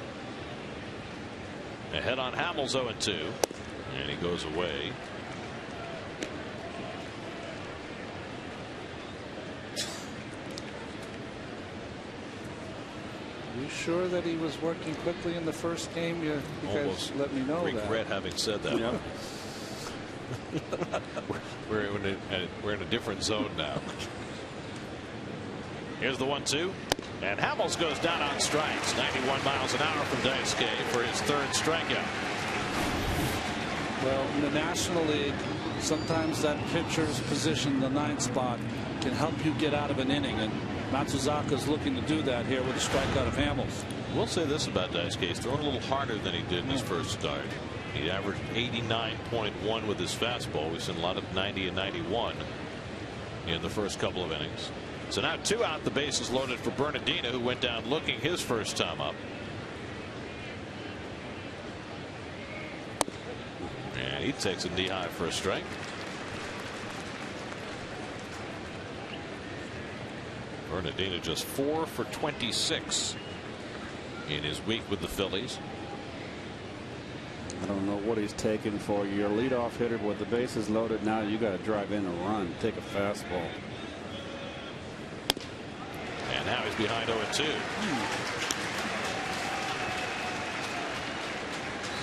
Ahead on Hamels, 0-2, and he goes away. You sure that he was working quickly in the first game? You guys let me know that. Regret having said that. Yep. we're in a different zone now. Here's the 1-2, and Hamels goes down on strikes. 91 miles an hour from Daisuke for his 3rd strikeout. Well, in the National League, sometimes that pitcher's position, the 9th spot, can help you get out of an inning, and Matsuzaka's looking to do that here with a strikeout of Hamels. We'll say this about Daisuke. He's throwing a little harder than he did in his first start. He averaged 89.1 with his fastball. We've seen a lot of 90 and 91 in the first couple of innings. So now 2 out, the bases loaded for Bernardino, who went down looking his first time up. And he takes a knee high for a strike. Bernardino just 4 for 26 in his week with the Phillies. I don't know what he's taking for your leadoff hitter with the bases loaded. Now you got to drive in a run, take a fastball. And now he's behind 0-2.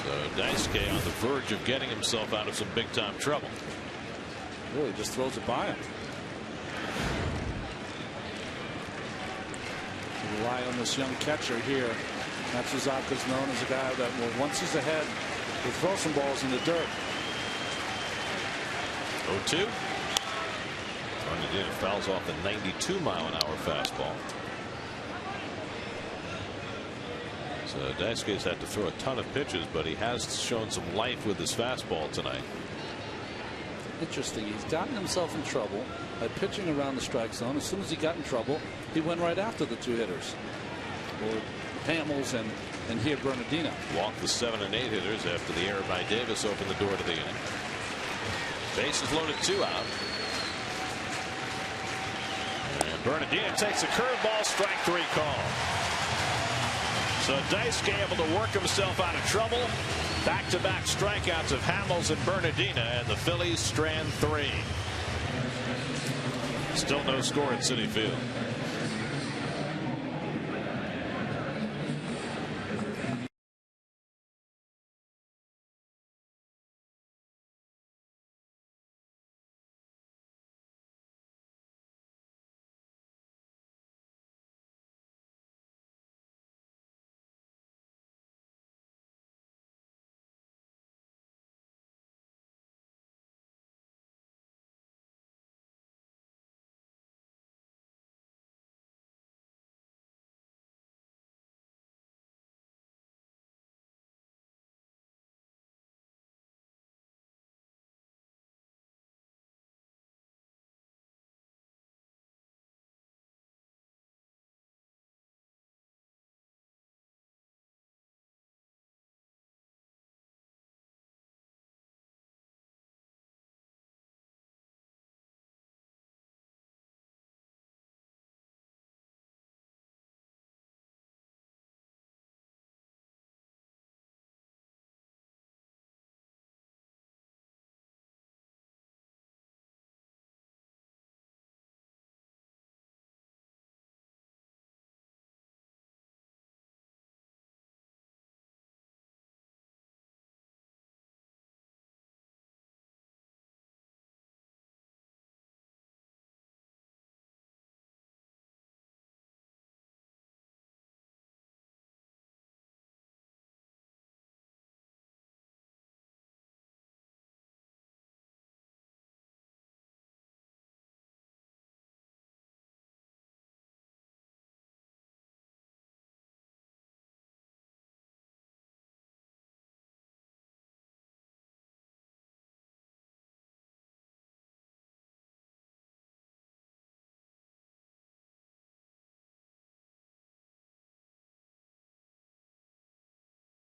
So Daisuke on the verge of getting himself out of some big time trouble. Really just throws it by him. Rely on this young catcher here. Matsuzaka's known as a guy that once he's ahead, will throw some balls in the dirt. 0-2. Bernardino fouls off the 92-mile-an-hour fastball. So Daisuke's had to throw a ton of pitches, but he has shown some life with his fastball tonight. Interesting. He's gotten himself in trouble by pitching around the strike zone. As soon as he got in trouble, he went right after the 2 hitters. Or Hamels and here Bernardino. Walked the 7 and 8 hitters after the error by Davis opened the door to the inning. Bases loaded, 2 out. And Bernardino takes a curveball, strike 3 call. So Daisuke able to work himself out of trouble. Back-to-back strikeouts of Hamels and Bernardino, and the Phillies strand 3. Still no score at Citi Field.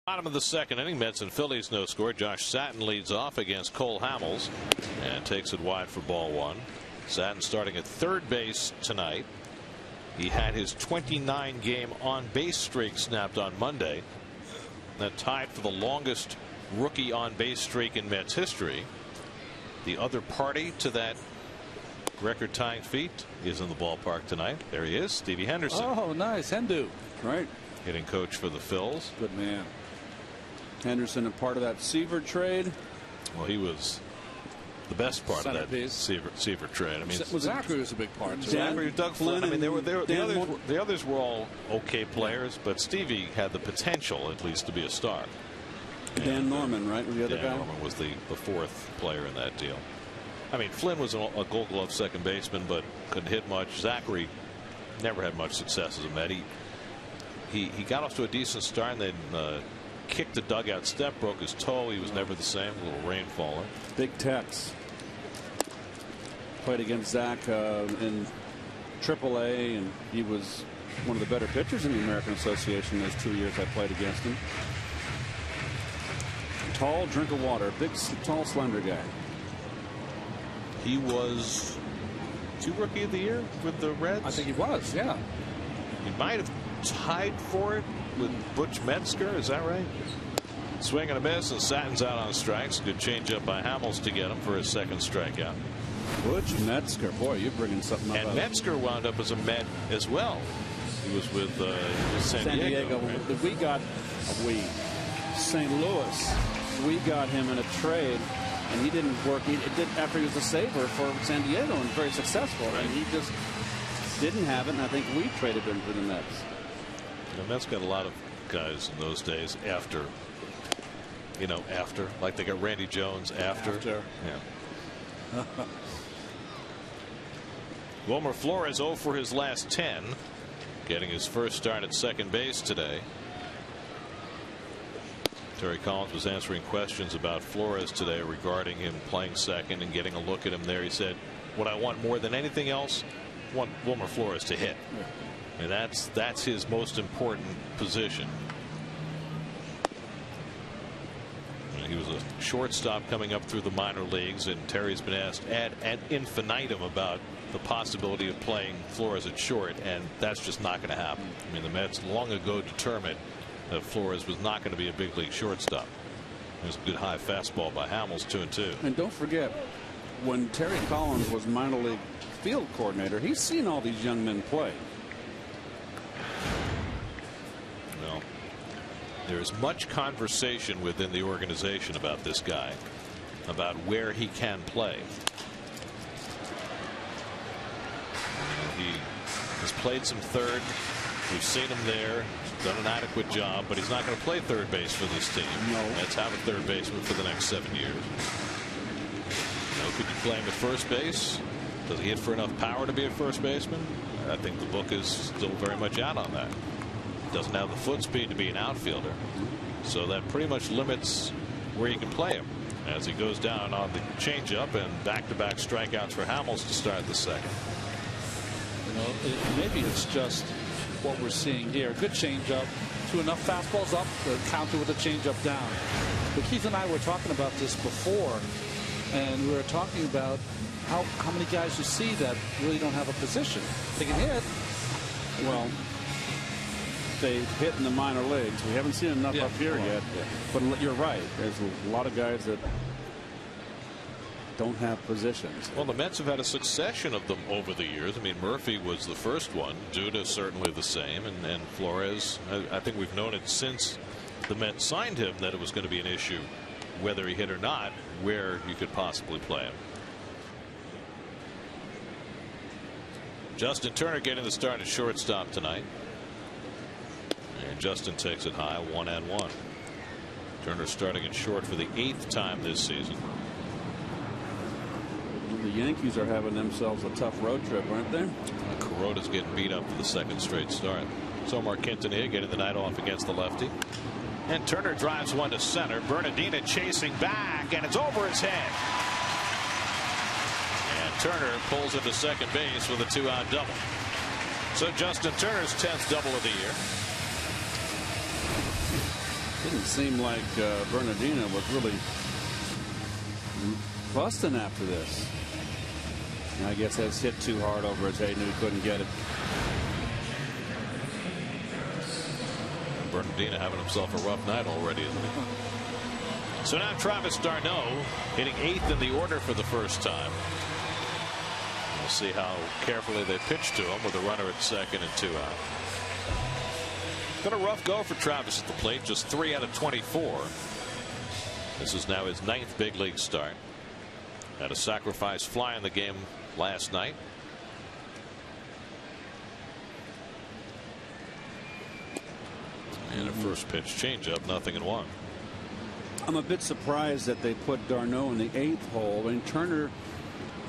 Bottom of the second inning, Mets and Phillies no score. Josh Satin leads off against Cole Hamels and takes it wide for ball one. Satin starting at third base tonight. He had his 29-game on-base streak snapped on Monday. That tied for the longest rookie on-base streak in Mets history. The other party to that record-tying feat is in the ballpark tonight. There he is, Stevie Henderson. Oh, nice. Hendu. Right. Hitting coach for the Phils. Good man. Henderson, a part of that Seaver trade. Well, he was the best part of that Seaver trade. I mean, Zachary was a big part too. Zachary, Doug Flynn. I mean, the others were all okay players, but Stevie had the potential, at least, to be a star. Dan Norman, right? Was the other guy? Dan Norman was the fourth player in that deal. I mean, Flynn was a Gold Glove second baseman, but couldn't hit much. Zachary never had much success as a Met. He got off to a decent start and then kicked the dugout step, broke his toe. He was never the same. A little rain falling. Big Tex played against Zach in AAA, and he was one of the better pitchers in the American Association those 2 years I played against him. Tall, drink of water, big, tall, slender guy. He was Rookie of the Year with the Reds. I think he was. Yeah. He might have tied for it with Butch Metzger. Is that right? Swing and a miss, and Satin's out on strikes. Good changeup by Hamels to get him for his second strikeout. Butch Metzger, boy, you're bringing something up. And Metzger wound up as a Met as well. He was with San Diego. Right? St. Louis. We got him in a trade, and he didn't work. He did after he was a saver for San Diego and very successful. Right. And he just didn't have it, and I think we traded him for the Mets. The Mets got a lot of guys in those days after. Like they got Randy Jones after. Yeah. Wilmer Flores 0 for his last 10, getting his first start at second base today. Terry Collins was answering questions about Flores today regarding him playing second and getting a look at him there. He said, what I want more than anything else, I want Wilmer Flores to hit. And that's his most important position. He was a shortstop coming up through the minor leagues, and Terry's been asked ad infinitum about the possibility of playing Flores at short, and that's just not going to happen. I mean, the Mets long ago determined that Flores was not going to be a big league shortstop. There's a good high fastball by Hamels, 2-2. And don't forget, when Terry Collins was minor league field coordinator, he's seen all these young men play. Well, there is much conversation within the organization about this guy, about where he can play. He has played some third. We've seen him there, done an adequate job, but he's not going to play third base for this team. No. Let's have a third baseman for the next 7 years. Could you play him at first base? Does he hit for enough power to be a first baseman? I think the book is still very much out on that. Doesn't have the foot speed to be an outfielder, so that pretty much limits where you can play him as he goes down on the changeup, and back-to-back strikeouts for Hamels to start the second. Maybe it's just what we're seeing here. Good changeup, to enough fastballs up to counter with a changeup down. But Keith and I were talking about this before, and we were talking about how many guys you see that really don't have a position. They can hit. Well, they hit in the minor leagues. We haven't seen enough up here yet. Yeah. But you're right. There's a lot of guys that don't have positions. Well, the Mets have had a succession of them over the years. I mean, Murphy was the first one. Duda certainly the same. And Flores, I think we've known it since the Mets signed him that it was going to be an issue, whether he hit or not, where you could possibly play him. Justin Turner getting the start at shortstop tonight. And Justin takes it high, 1-1. Turner starting at short for the 8th time this season. The Yankees are having themselves a tough road trip, aren't they? Kuroda's getting beat up for the second straight start. Omar Quintanilla getting the night off against the lefty. And Turner drives one to center. Bernardina chasing back, and it's over his head. And Turner pulls into second base with a 2-out double. So Justin Turner's 10th double of the year. Didn't seem like Bernardino was really busting after this. I guess that's hit too hard over his head, knew he couldn't get it. Bernardino having himself a rough night already, isn't he? So now Travis d'Arnaud hitting 8th in the order for the first time. We'll see how carefully they pitch to him with a runner at second and 2 out. Got a rough go for Travis at the plate, just 3 out of 24. This is now his 9th big league start. Had a sacrifice fly in the game last night. And a first pitch changeup, 0-1. I'm a bit surprised that they put d'Arnaud in the 8th hole. I mean, Turner,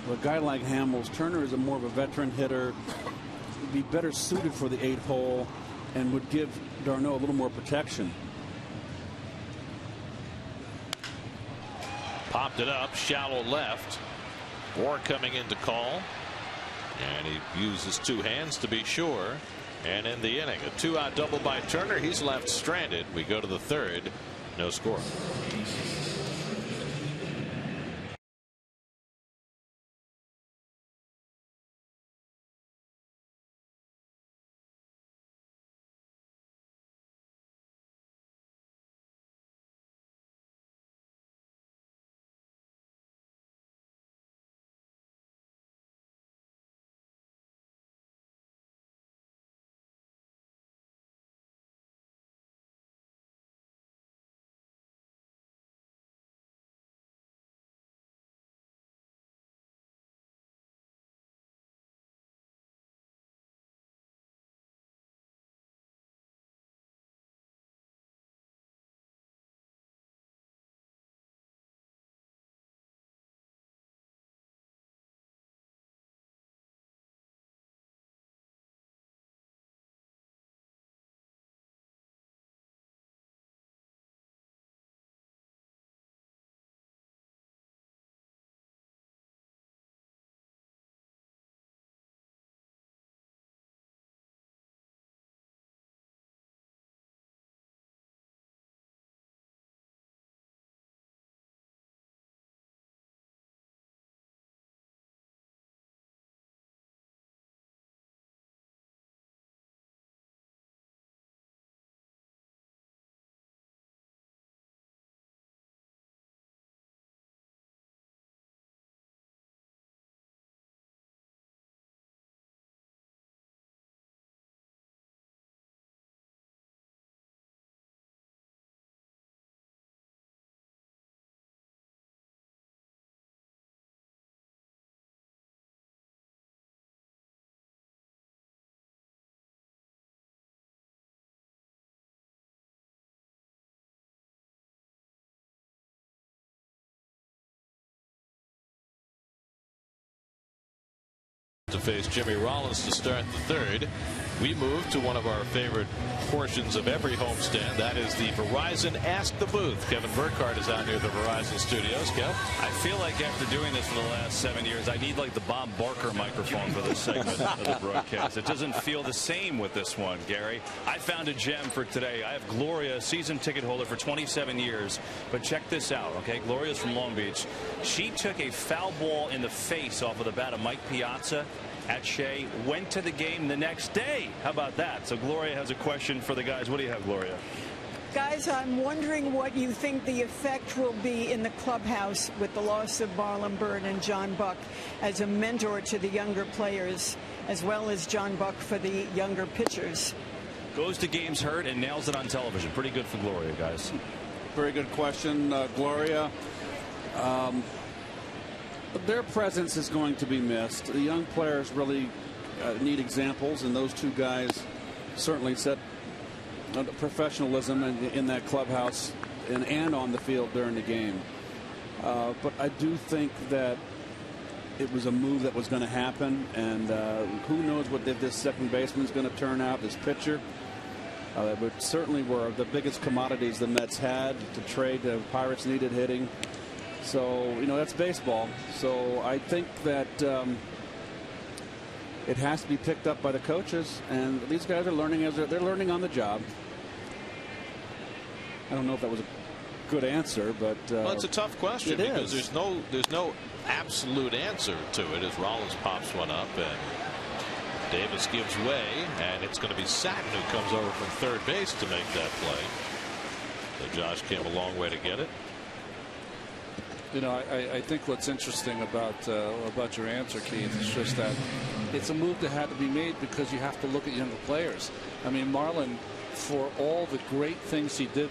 a guy like Hamels, Turner is more of a veteran hitter, would be better suited for the 8th hole and would give d'Arnaud a little more protection. Popped it up, shallow left. Moore coming in to call. And he uses 2 hands to be sure. And in the inning, a 2-out double by Turner. He's left stranded. We go to the 3rd. No score. To face Jimmy Rollins to start the 3rd. We move to one of our favorite portions of every homestand. That is the Verizon Ask the Booth. Kevin Burkhardt is out near the Verizon studios. Kev? I feel like after doing this for the last 7 years, I need like the Bob Barker microphone for this segment of the broadcast. It doesn't feel the same with this one, Gary. I found a gem for today. I have Gloria, season ticket holder for 27 years. But check this out, okay? Gloria's from Long Beach. She took a foul ball in the face off of the bat of Mike Piazza at Shea, went to the game the next day. How about that? So Gloria has a question for the guys. What do you have, Gloria? Guys, I'm wondering what you think the effect will be in the clubhouse with the loss of Marlon Byrd and John Buck as a mentor to the younger players, as well as John Buck for the younger pitchers. Goes to games hurt and nails it on television. Pretty good for Gloria, guys. Very good question, Gloria. Their presence is going to be missed. The young players really need examples, and those 2 guys certainly set professionalism in that clubhouse and on the field during the game. But I do think that it was a move that was going to happen, and who knows what this second baseman is going to turn out, this pitcher. But certainly were the biggest commodities the Mets had to trade. The Pirates needed hitting. So, you know, that's baseball. So I think that it has to be picked up by the coaches, and these guys are learning they're learning on the job. I don't know if that was a good answer, but well, it's a tough question because is. there's no absolute answer to it as Rollins pops one up and Davis gives way, and it's going to be Satin who comes over from third base to make that play. So Josh came a long way to get it. You know, I think what's interesting about your answer, Keith, is just that it's a move that had to be made because you have to look at younger players. I mean, Marlin, for all the great things he did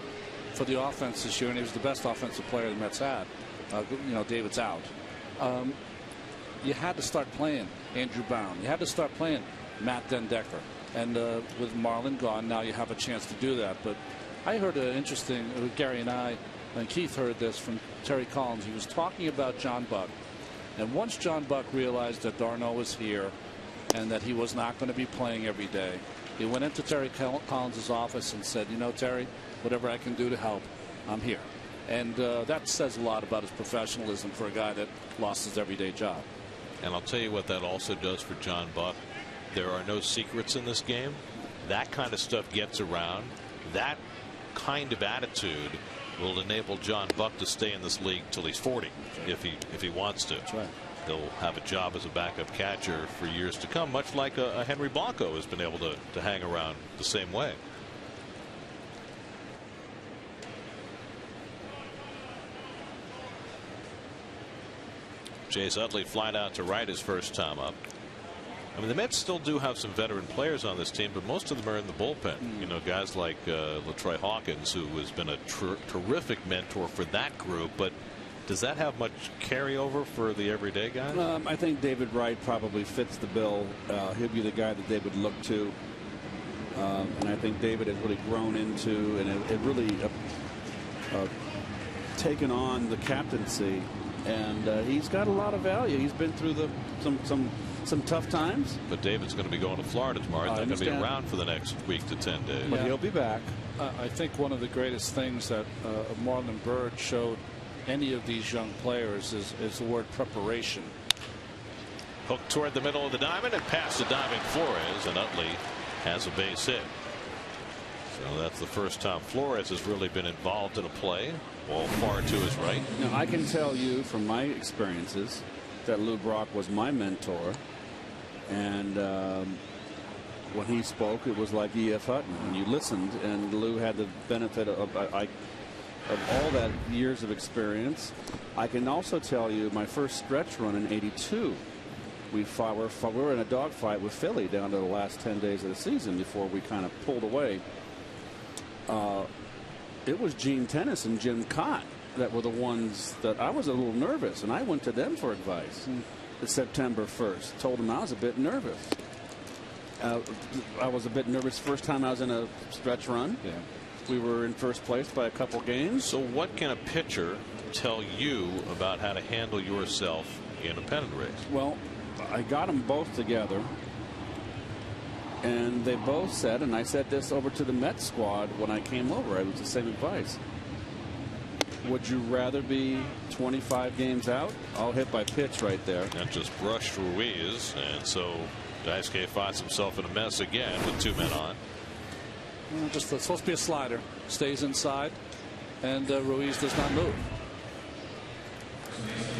for the offense this year, and he was the best offensive player the Mets had. You know, David's out. You had to start playing Andrew Bound. You had to start playing Matt Dendecker. And with Marlin gone, now you have a chance to do that. But I heard an interesting, Gary and I, and Keith heard this from Terry Collins. He was talking about John Buck. And once John Buck realized that Darno was here and that he was not going to be playing every day, he went into Terry Collins' office and said, you know, Terry, whatever I can do to help, I'm here. And that says a lot about his professionalism for a guy that lost his everyday job. And I'll tell you what that also does for John Buck. There are no secrets in this game. That kind of stuff gets around. That kind of attitude will enable John Buck to stay in this league till he's 40 if he wants to. That's right. He'll have a job as a backup catcher for years to come, much like a Henry Blanco has been able to hang around the same way. Chase Utley flied out to right his first time up. I mean, the Mets still do have some veteran players on this team, but most of them are in the bullpen. You know, guys like LaTroy Hawkins, who has been a terrific mentor for that group. But does that have much carryover for the everyday guys? I think David Wright probably fits the bill. He'll be the guy that they would look to. And I think David has really grown into and it really taken on the captaincy. And he's got a lot of value. He's been through some tough times. But David's going to be going to Florida tomorrow. He's not going to be around for the next week to 10 days. But he'll be back. I think one of the greatest things that Marlon Byrd showed any of these young players is the word preparation. Hooked toward the middle of the diamond and past the diving Flores, and Utley has a base hit. So that's the first time Flores has really been involved in a play. Ball far to his right. Now, I can tell you from my experiences that Lou Brock was my mentor. And when he spoke, it was like E.F. Hutton. And you listened, and Lou had the benefit of all that years of experience. I can also tell you my first stretch run in '82. We were in a dogfight with Philly down to the last 10 days of the season before we kind of pulled away. It was Gene Tennis and Jim Cott that were the ones that I was a little nervous, and I went to them for advice. September 1st, told them I was a bit nervous. I was a bit nervous first time I was in a stretch run. Yeah. We were in first place by a couple games. So what can a pitcher tell you about how to handle yourself in a pennant race? Well, I got them both together, and they both said, and I said this over to the Mets squad when I came over, it was the same advice. Would you rather be 25 games out? All hit by pitch right there. That just brushed Ruiz, and so Daisuke finds himself in a mess again with 2 men on. Just it's supposed to be a slider. Stays inside, and Ruiz does not move.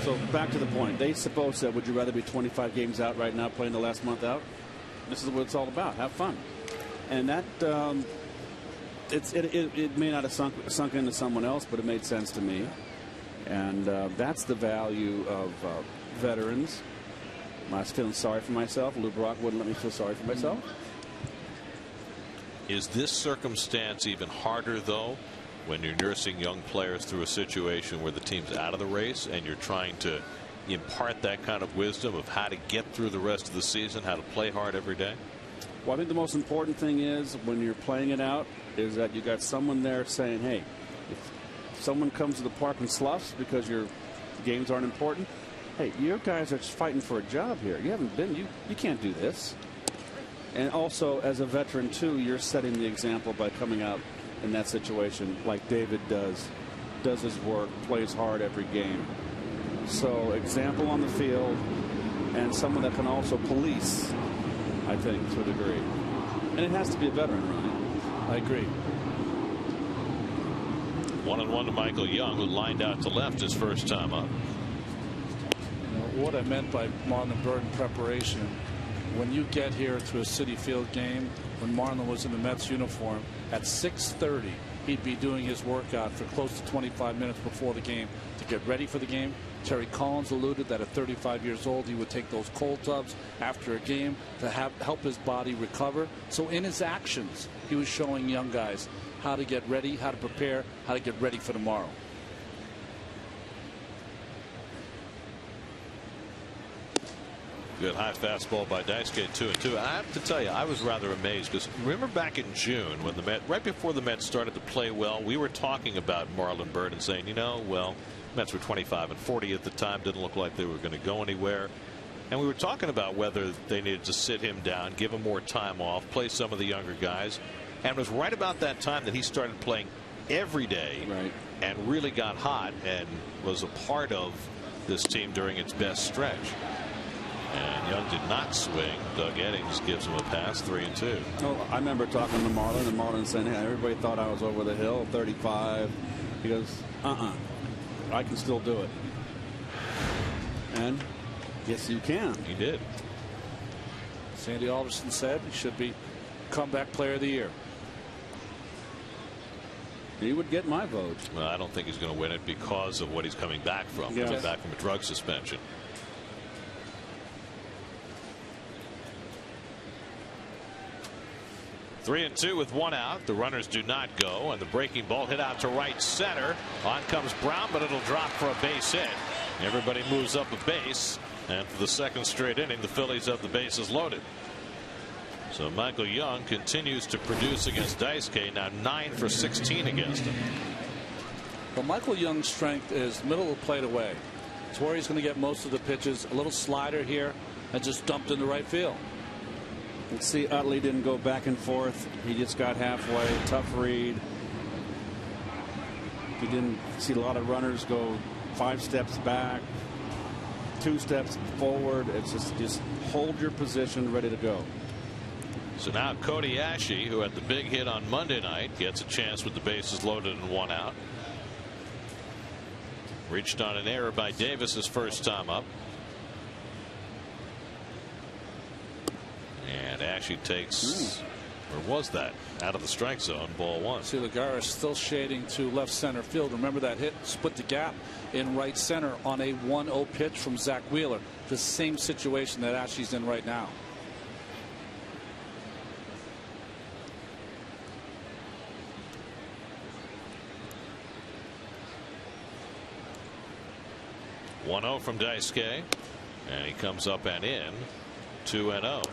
So back to the point. They supposed said, would you rather be 25 games out right now playing the last month out? This is what it's all about. Have fun. And that it may not have sunk into someone else, but it made sense to me. And that's the value of veterans. I was feeling sorry for myself. Lou Brock wouldn't let me feel sorry for myself. Is this circumstance even harder, though, when you're nursing young players through a situation where the team's out of the race and you're trying to impart that kind of wisdom of how to get through the rest of the season, how to play hard every day? Well, I think the most important thing is when you're playing it out is that you got someone there saying, hey, if someone comes to the park and sloughs because your games aren't important, hey, you guys are just fighting for a job here. You haven't been, you can't do this. And also, as a veteran, too, you're setting the example by coming out in that situation like David does his work, plays hard every game. So, example on the field, and someone that can also police, I think, to a degree. And it has to be a veteran, Ronnie. I agree. 1-1 to Michael Young, who lined out to left his first time up. What I meant by Marlon Burton preparation, when you get here to a Citi Field game, when Marlon was in the Mets uniform, at 6:30 he'd be doing his workout for close to 25 minutes before the game to get ready for the game. Terry Collins alluded that at 35 years old he would take those cold tubs after a game to help his body recover. So in his actions he was showing young guys how to get ready, how to prepare, how to get ready for tomorrow. Good high fastball by Daisuke, 2-2. I have to tell you, I was rather amazed because remember back in June when the Mets, right before the Mets started to play well, we were talking about Marlon Byrd and saying, you know, well, Mets were 25-40 at the time, didn't look like they were going to go anywhere. And we were talking about whether they needed to sit him down, give him more time off, play some of the younger guys. And it was right about that time that he started playing every day, right, and really got hot and was a part of this team during its best stretch. And Young did not swing. Doug Eddings gives him a pass, 3-2. Oh, I remember talking to Marlon, and Marlon saying, hey, everybody thought I was over the hill, 35. He goes, I can still do it. And yes, you can. He did. Sandy Alderson said he should be comeback player of the year. He would get my vote. Well, I don't think he's going to win it because of what he's coming back from. Yes. Coming back from a drug suspension. Three and two with one out. The runners do not go, and the breaking ball hit out to right center. On comes Brown, but it'll drop for a base hit. Everybody moves up a base, and for the second straight inning, the Phillies have the bases loaded. So Michael Young continues to produce against Daisuke, now 9 for 16 against him. But Michael Young's strength is middle of the plate away. It's where he's going to get most of the pitches. A little slider here and just dumped into right field. Let's see, Utley didn't go back and forth. He just got halfway. Tough read. You didn't see a lot of runners go 5 steps back, 2 steps forward. It's just hold your position, ready to go. So now Cody Ashe, who had the big hit on Monday night, gets a chance with the bases loaded and 1 out. Reached on an error by Davis his first time up. And Ashe takes, or was that, out of the strike zone, ball 1. See, Lagares still shading to left center field. Remember that hit split the gap in right center on a 1-0 pitch from Zach Wheeler. The same situation that Ashe's in right now. .1-0 from Daisuke, and he comes up and in. 2-0.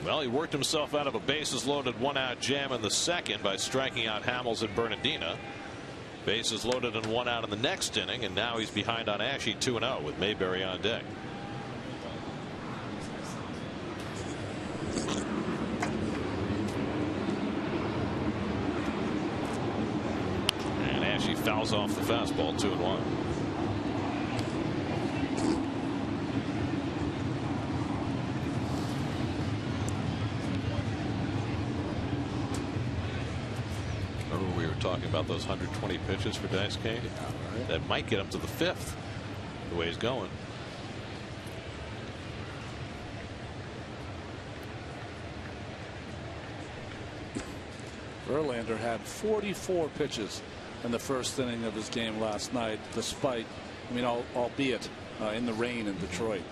Well, he worked himself out of a bases loaded 1-out jam in the second by striking out Hamels and Bernardina. Bases loaded and 1 out in the next inning, and now he's behind on Ashe 2-0 with Mayberry on deck. And Ashe fouls off the fastball, 2-1. Talking about those 120 pitches for Daisuke. Yeah, right. That might get him to the 5th, the way he's going. Verlander had 44 pitches in the first inning of his game last night, despite, I mean, albeit in the rain in Detroit.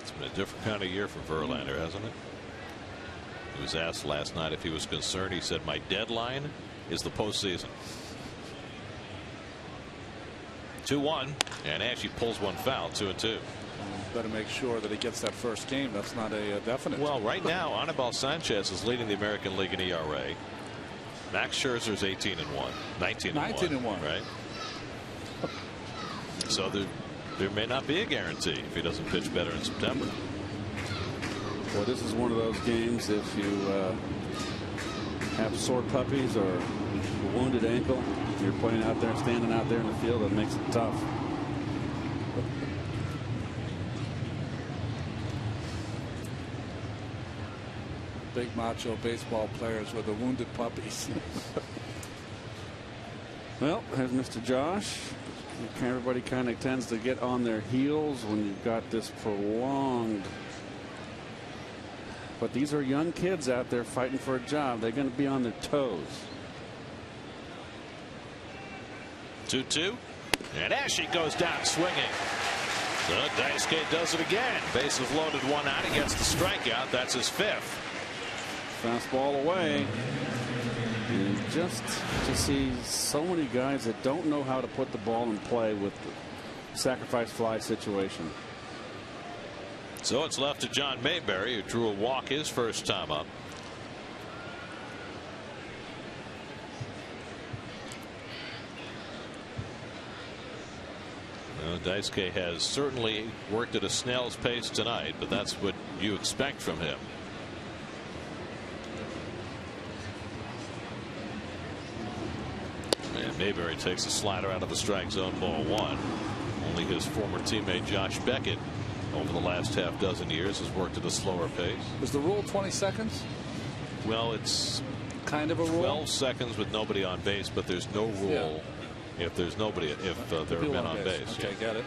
It's been a different kind of year for Verlander, hasn't it? He was asked last night if he was concerned. He said, my deadline is the postseason. 2-1, and Ashe pulls one foul, 2-2. Better make sure that he gets that first game. That's not a definite. Well, right now, Anibal Sanchez is leading the American League in ERA. Max Scherzer's 18-1, 19-1, right? So there may not be a guarantee if he doesn't pitch better in September. Well, this is one of those games, if you have sore puppies or a wounded ankle, you're playing out there, standing out there in the field, that makes it tough. big macho baseball players were the wounded puppies. Well, here's Mr. Josh. Everybody kind of tends to get on their heels when you've got this prolonged. But these are young kids out there fighting for a job. They're going to be on their toes. 2-2. And Ashe goes down swinging. So Daisuke does it again. Bases loaded, 1 out. He gets the strikeout. That's his 5th. Fastball away. And just to see so many guys that don't know how to put the ball in play with the sacrifice fly situation. So it's left to John Mayberry, who drew a walk his first time up. Daisuke has certainly worked at a snail's pace tonight, but that's what you expect from him. And Mayberry takes a slider out of the strike zone, ball 1. Only his former teammate Josh Beckett over the last half dozen years has worked at a slower pace. Is the rule 20 seconds? Well, it's kind of a rule. 12 seconds with nobody on base, but there's no rule if there's nobody, if there are men on base. Okay, got it.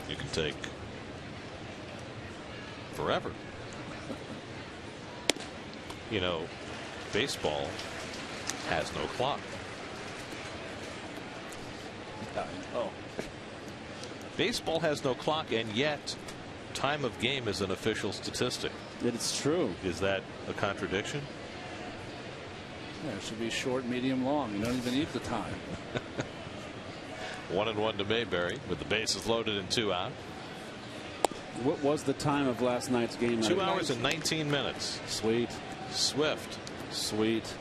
You can take forever. You know, baseball has no clock. Oh. Baseball has no clock, and yet time of game is an official statistic. It's true. Is that a contradiction? Yeah, it should be short, medium, long. You don't even need the time. 1-1 to Mayberry with the bases loaded and 2 out. What was the time of last night's game? 2 hours and 19 minutes. Sweet. Swift. Sweet.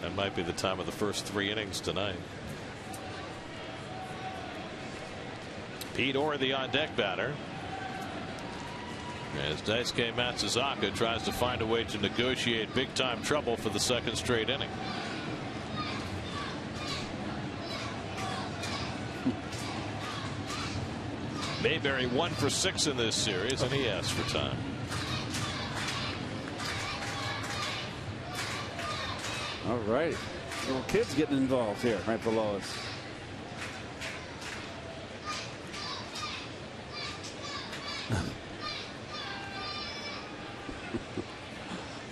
That might be the time of the first 3 innings tonight. Pete Orr, the on-deck batter, as Daisuke Matsuzaka tries to find a way to negotiate big-time trouble for the 2nd straight inning. Mayberry 1 for 6 in this series, and he asks for time. All right. Little kids getting involved here right below us.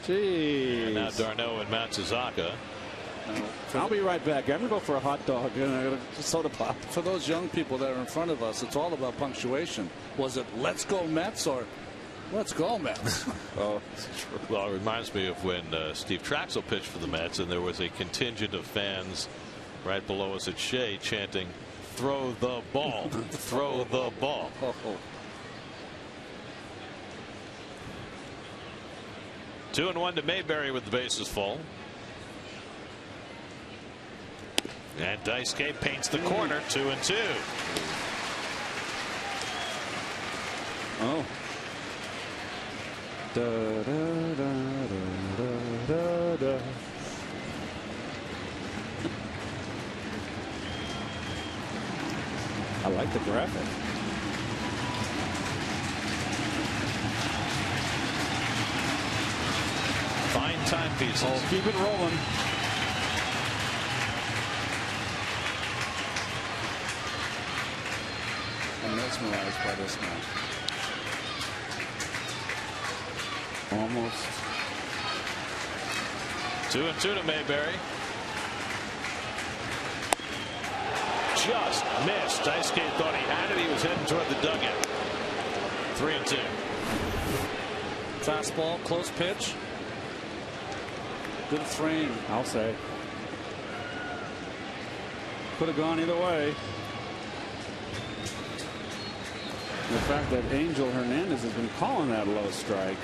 Jeez. And now Darno and Matsuzaka. I'll be right back. I'm going to go for a hot dog and a soda pop. For those young people that are in front of us, it's all about punctuation. Was it "Let's go Mets" or "Let's go Mets"? Oh, well, it reminds me of when Steve Traxel pitched for the Mets, and there was a contingent of fans right below us at Shea chanting, "Throw the ball, throw the ball." 2-1 to Mayberry with the bases full. And Daisuke paints the corner. 2-2. Oh. Da, da, da, da, da, da. I like the graphic. Fine timepieces. Oh, keep it rolling. I'm mesmerized by this man. Almost. 2-2 to Mayberry. Just missed. Daisuke thought he had it. He was heading toward the dugout. 3-2. Fastball, close pitch. Good frame, I'll say. Could have gone either way. The fact that Angel Hernandez has been calling that low strike.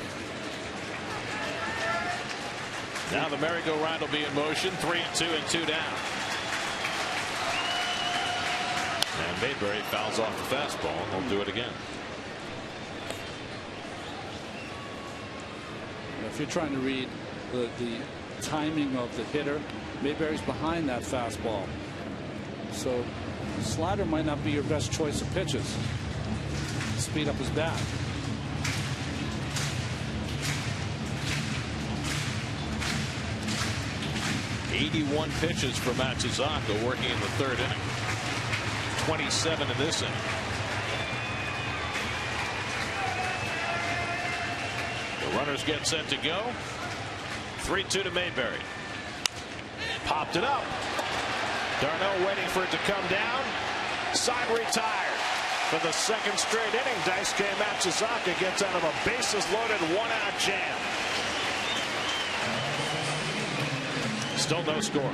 Now the merry-go-round will be in motion. 3-2 and 2 down. And Mayberry fouls off the fastball, and they'll do it again. If you're trying to read the timing of the hitter, Mayberry's behind that fastball. So slider might not be your best choice of pitches. Speed up his bat. 81 pitches for Matsuzaka, working in the third inning. 27 in this inning. The runners get set to go. 3-2 to Mayberry. Popped it up. Darno waiting for it to come down. Side retired. For the second straight inning, Daisuke Matsuzaka gets out of a bases-loaded one-out jam. Still no score.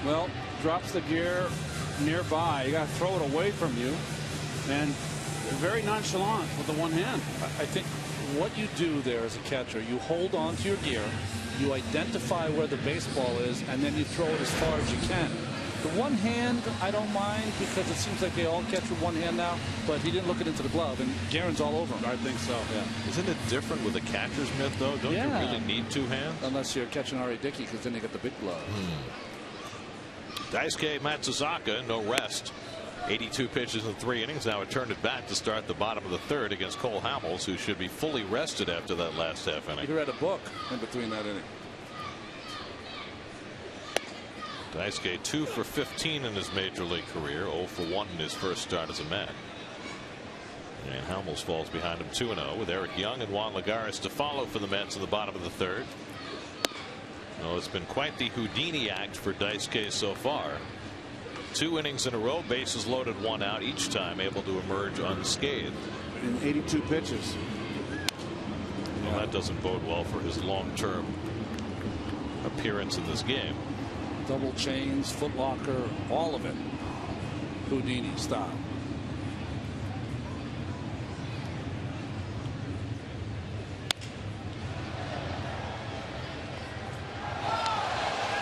Well, drops the gear nearby. You got to throw it away from you. And very nonchalant with the one hand. I think what you do there as a catcher, you hold on to your gear, you identify where the baseball is, and then you throw it as far as you can. The one hand, I don't mind, because it seems like they all catch with one hand now, but he didn't look it into the glove, and Guerin's all over him. I think so, yeah. Isn't it different with a catcher's mitt, though? Don't you really need two hands? Unless you're catching R.A. Dickey, because then they get the big glove. Daisuke Matsuzaka, no rest. 82 pitches in 3 innings. Now it turned it back to start the bottom of the third against Cole Hamels, who should be fully rested after that last half inning. He read a book in between that inning. Daisuke 2 for 15 in his major league career, 0 for 1 in his first start as a Met. And Hamels falls behind him 2-0 with Eric Young and Juan Lagares to follow for the Mets in the bottom of the third. Well, it's been quite the Houdini act for Daisuke so far. 2 innings in a row, bases loaded, 1 out, each time able to emerge unscathed. In 82 pitches. Well, that doesn't bode well for his long-term appearance in this game. Double chains, footlocker, all of it. Houdini style.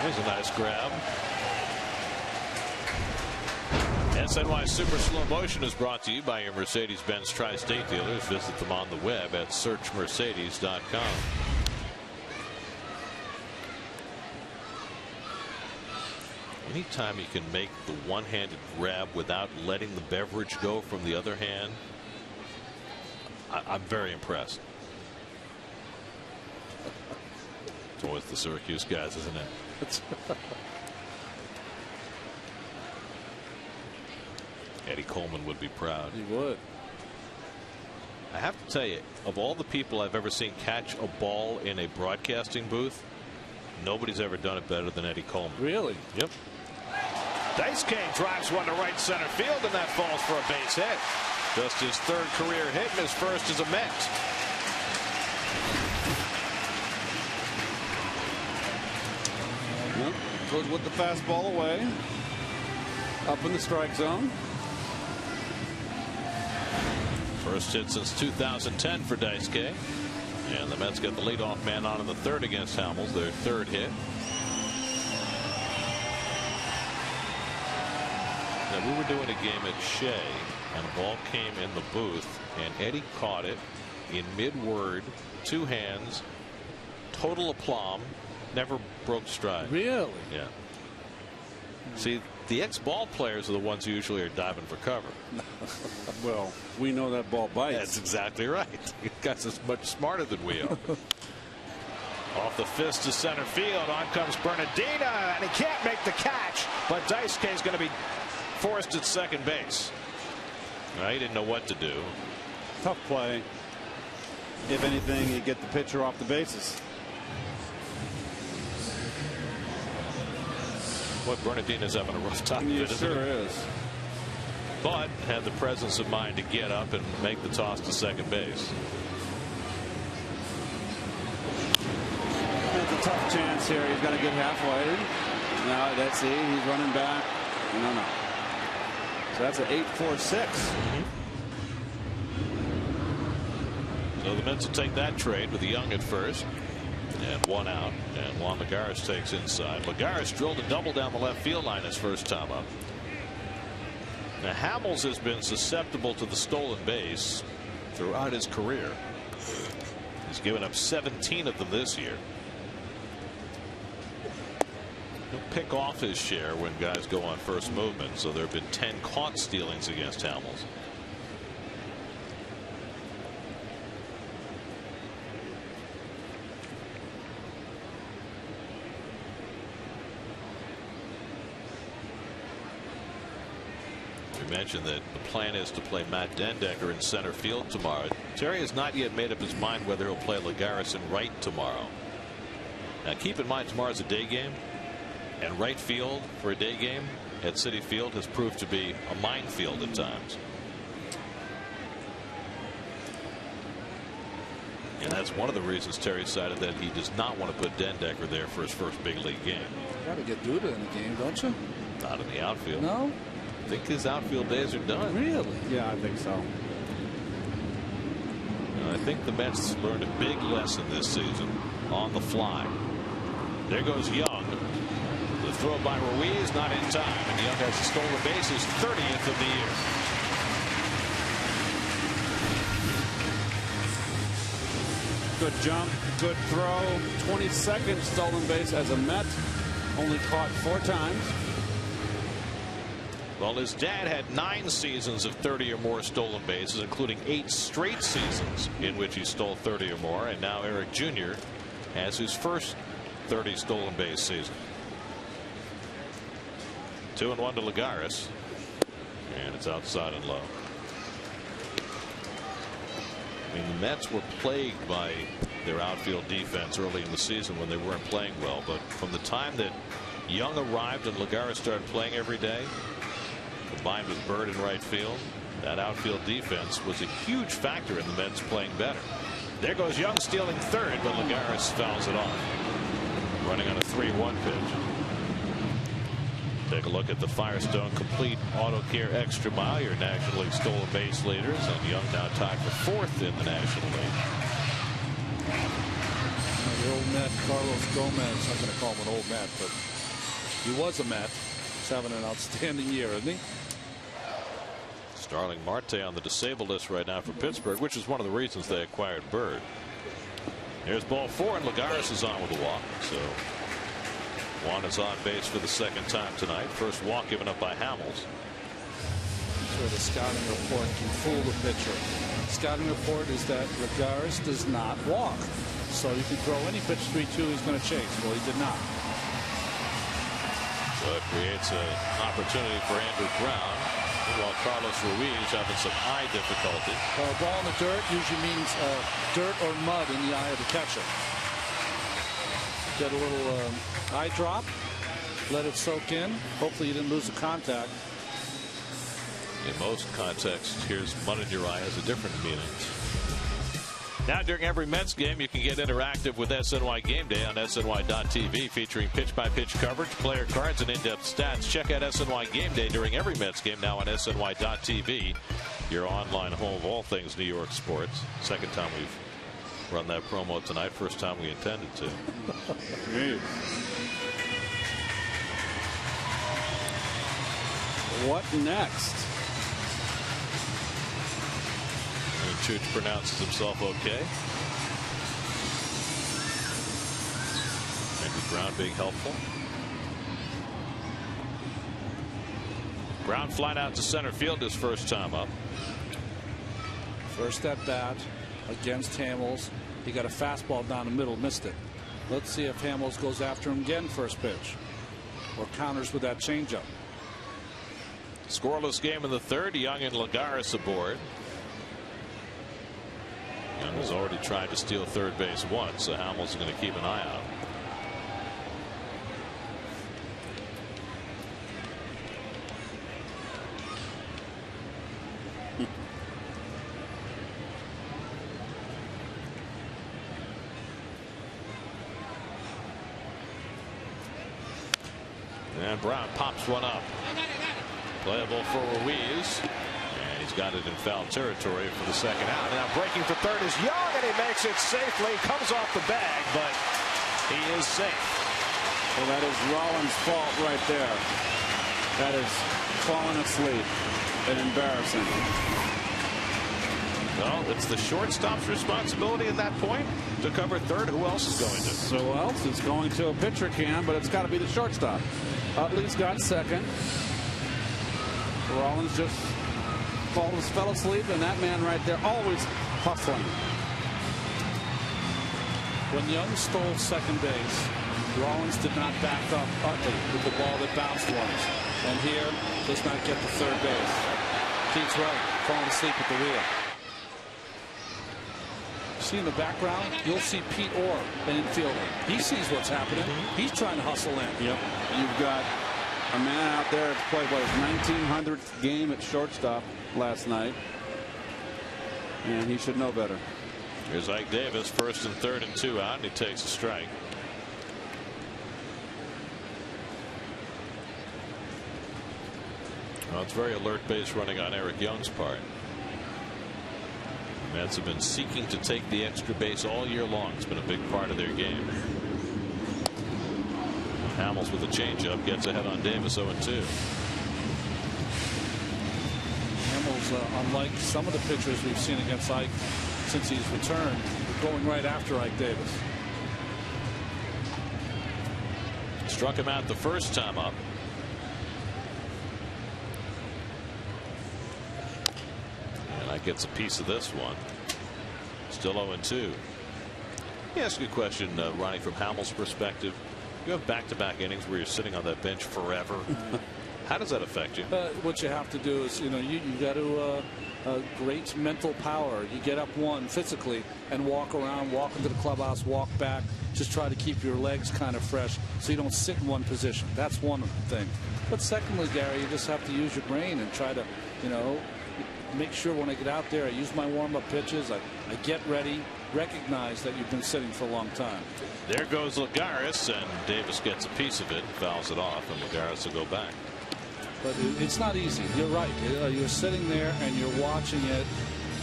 There's a nice grab. SNY Super Slow Motion is brought to you by your Mercedes-Benz Tri-State dealers. Visit them on the web at searchmercedes.com. Anytime you can make the one-handed grab without letting the beverage go from the other hand, I'm very impressed. It's always the Syracuse guys, isn't it? Eddie Coleman would be proud. He would. I have to tell you, of all the people I've ever seen catch a ball in a broadcasting booth, nobody's ever done it better than Eddie Coleman. Really? Yep. Daisuke drives one to right center field, and that falls for a base hit. Just his third career hit and his first as a Met. Goes with the fastball away. Up in the strike zone. First hit since 2010 for Daisuke. And the Mets get the leadoff man on in the third against Hamels, their third hit. Now, we were doing a game at Shea, and a ball came in the booth, and Eddie caught it in mid-word, two hands, total aplomb, never broke stride. Really? Yeah. See, the ex-ball players are the ones who usually are diving for cover. Well, we know that ball bites. That's exactly right. You guys are much smarter than we are. Off the fist to center field. On comes Bernardina, and he can't make the catch. But Daisuke is going to be forced at second base. He didn't know what to do. Tough play. If anything, you get the pitcher off the bases. Boy, Bernardina's having a rough time. He sure is. But had the presence of mind to get up and make the toss to second base. It's a tough chance here. He's got to get halfway. Now that's he's running back. No. So that's an 8-4-6. So the Mets will take that trade with Young at first. And one out, and Juan Lagares takes inside. Lagares drilled a double down the left field line his first time up. Now Hamels has been susceptible to the stolen base throughout his career. He's given up 17 of them this year. He'll pick off his share when guys go on first movement, so there have been 10 caught stealings against Hamels. Mentioned that the plan is to play Matt Dendecker in center field tomorrow. Terry has not yet made up his mind whether he'll play Lagares in right tomorrow. Now keep in mind tomorrow's a day game, and right field for a day game at Citi Field has proved to be a minefield at times. And that's one of the reasons Terry decided that he does not want to put Dendecker there for his first big league game. You got to get Duda in the game, don't you? Not in the outfield. No. I think his outfield days are done. Really? Yeah, I think so. I think the Mets learned a big lesson this season on the fly. There goes Young. The throw by Ruiz not in time, and Young has a stolen base, his 30th of the year. Good jump, good throw. 22nd stolen base as a Met. Only caught 4 times. Well, his dad had 9 seasons of 30 or more stolen bases, including 8 straight seasons in which he stole 30 or more. And now Eric Jr. has his first 30 stolen base season. 2-1 to Lagares. And it's outside and low. I mean, the Mets were plagued by their outfield defense early in the season when they weren't playing well. But from the time that Young arrived and Lagares started playing every day, combined with Bird in right field, that outfield defense was a huge factor in the Mets playing better. There goes Young stealing third, but Lagares fouls it off. Running on a 3-1 pitch. Take a look at the Firestone Complete Auto Care Extra Mile, your National League stolen base leaders, and Young now tied for 4th in the National League. The old Met, Carlos Gomez. I'm going to call him an old Met, but he was a Met. He's having an outstanding year, isn't he? Starling Marte on the disabled list right now for Pittsburgh, which is one of the reasons they acquired Bird. Here's ball 4, and Lagares is on with a walk. So Juan is on base for the second time tonight. First walk given up by Hamels. So the scouting report can fool the pitcher. Scouting report is that Lagares does not walk. So you can throw any pitch 3-2, he's going to chase. Well, he did not. So it creates an opportunity for Andrew Brown. While Carlos Ruiz having some eye difficulty. Well, a ball in the dirt usually means dirt or mud in the eye of the catcher. Get a little eye drop, let it soak in. Hopefully you didn't lose the contact. In most contexts, here's mud in your eye has a different meaning. Now, during every Mets game, you can get interactive with SNY Game Day on SNY.TV, featuring pitch-by-pitch coverage, player cards, and in-depth stats. Check out SNY Game Day during every Mets game now on SNY.TV, your online home of all things New York sports. Second time we've run that promo tonight. First time we intended to. What next? And Chooch pronounces himself okay. Maybe Brown being helpful. Brown flying out to center field his first time up. First at bat against Hamels. He got a fastball down the middle, missed it. Let's see if Hamels goes after him again first pitch or counters with that changeup. Scoreless game in the third. Young and Lagares aboard. Young has already tried to steal third base once, so Hamels is going to keep an eye out. And Brown pops one up. Playable for Ruiz. And he's got it in foul territory for the second out. Now breaking for third is Young, and he makes it safely. Comes off the bag, but he is safe. Well, that is Rollins' fault right there. That is falling asleep and embarrassing. Well, it's the shortstop's responsibility at that point to cover third. Who else is going to? So else is going to a pitcher can, but it's got to be the shortstop. Utley's got second. Rollins just fell asleep, and that man right there always hustling. When Young stole second base, Rollins did not back up Utley with the ball that bounced once, and here does not get to third base. Pete's right, falling asleep at the wheel. See in the background, you'll see Pete Orr, an infielder. He sees what's happening. He's trying to hustle in. Yep. You've got a man out there that's played what, his 1900th game at shortstop last night, and he should know better. Here's Ike Davis, first and third and two out, and he takes a strike. Well, it's very alert base running on Eric Young's part. The Mets have been seeking to take the extra base all year long. It's been a big part of their game. Hamels with a changeup gets ahead on Davis 0-2. Hamels, unlike some of the pitchers we've seen against Ike since he's returned, going right after Ike Davis. Struck him out the first time up. And Ike gets a piece of this one. Still 0-2. Let me ask you a question, Ronnie, from Hamels' perspective. You have back-to-back innings where you're sitting on that bench forever. How does that affect you? What you have to do is, you got to great mental power. You get up one physically and walk around, walk into the clubhouse, walk back. Just try to keep your legs kind of fresh so you don't sit in one position. That's one thing. But secondly, Gary, you just have to use your brain and try to, make sure when I get out there, I use my warm-up pitches. I get ready, recognize that you've been sitting for a long time. There goes Lagares, and Davis gets a piece of it, fouls it off, and Lagares will go back. But it's not easy. You're right. You're sitting there and you're watching it,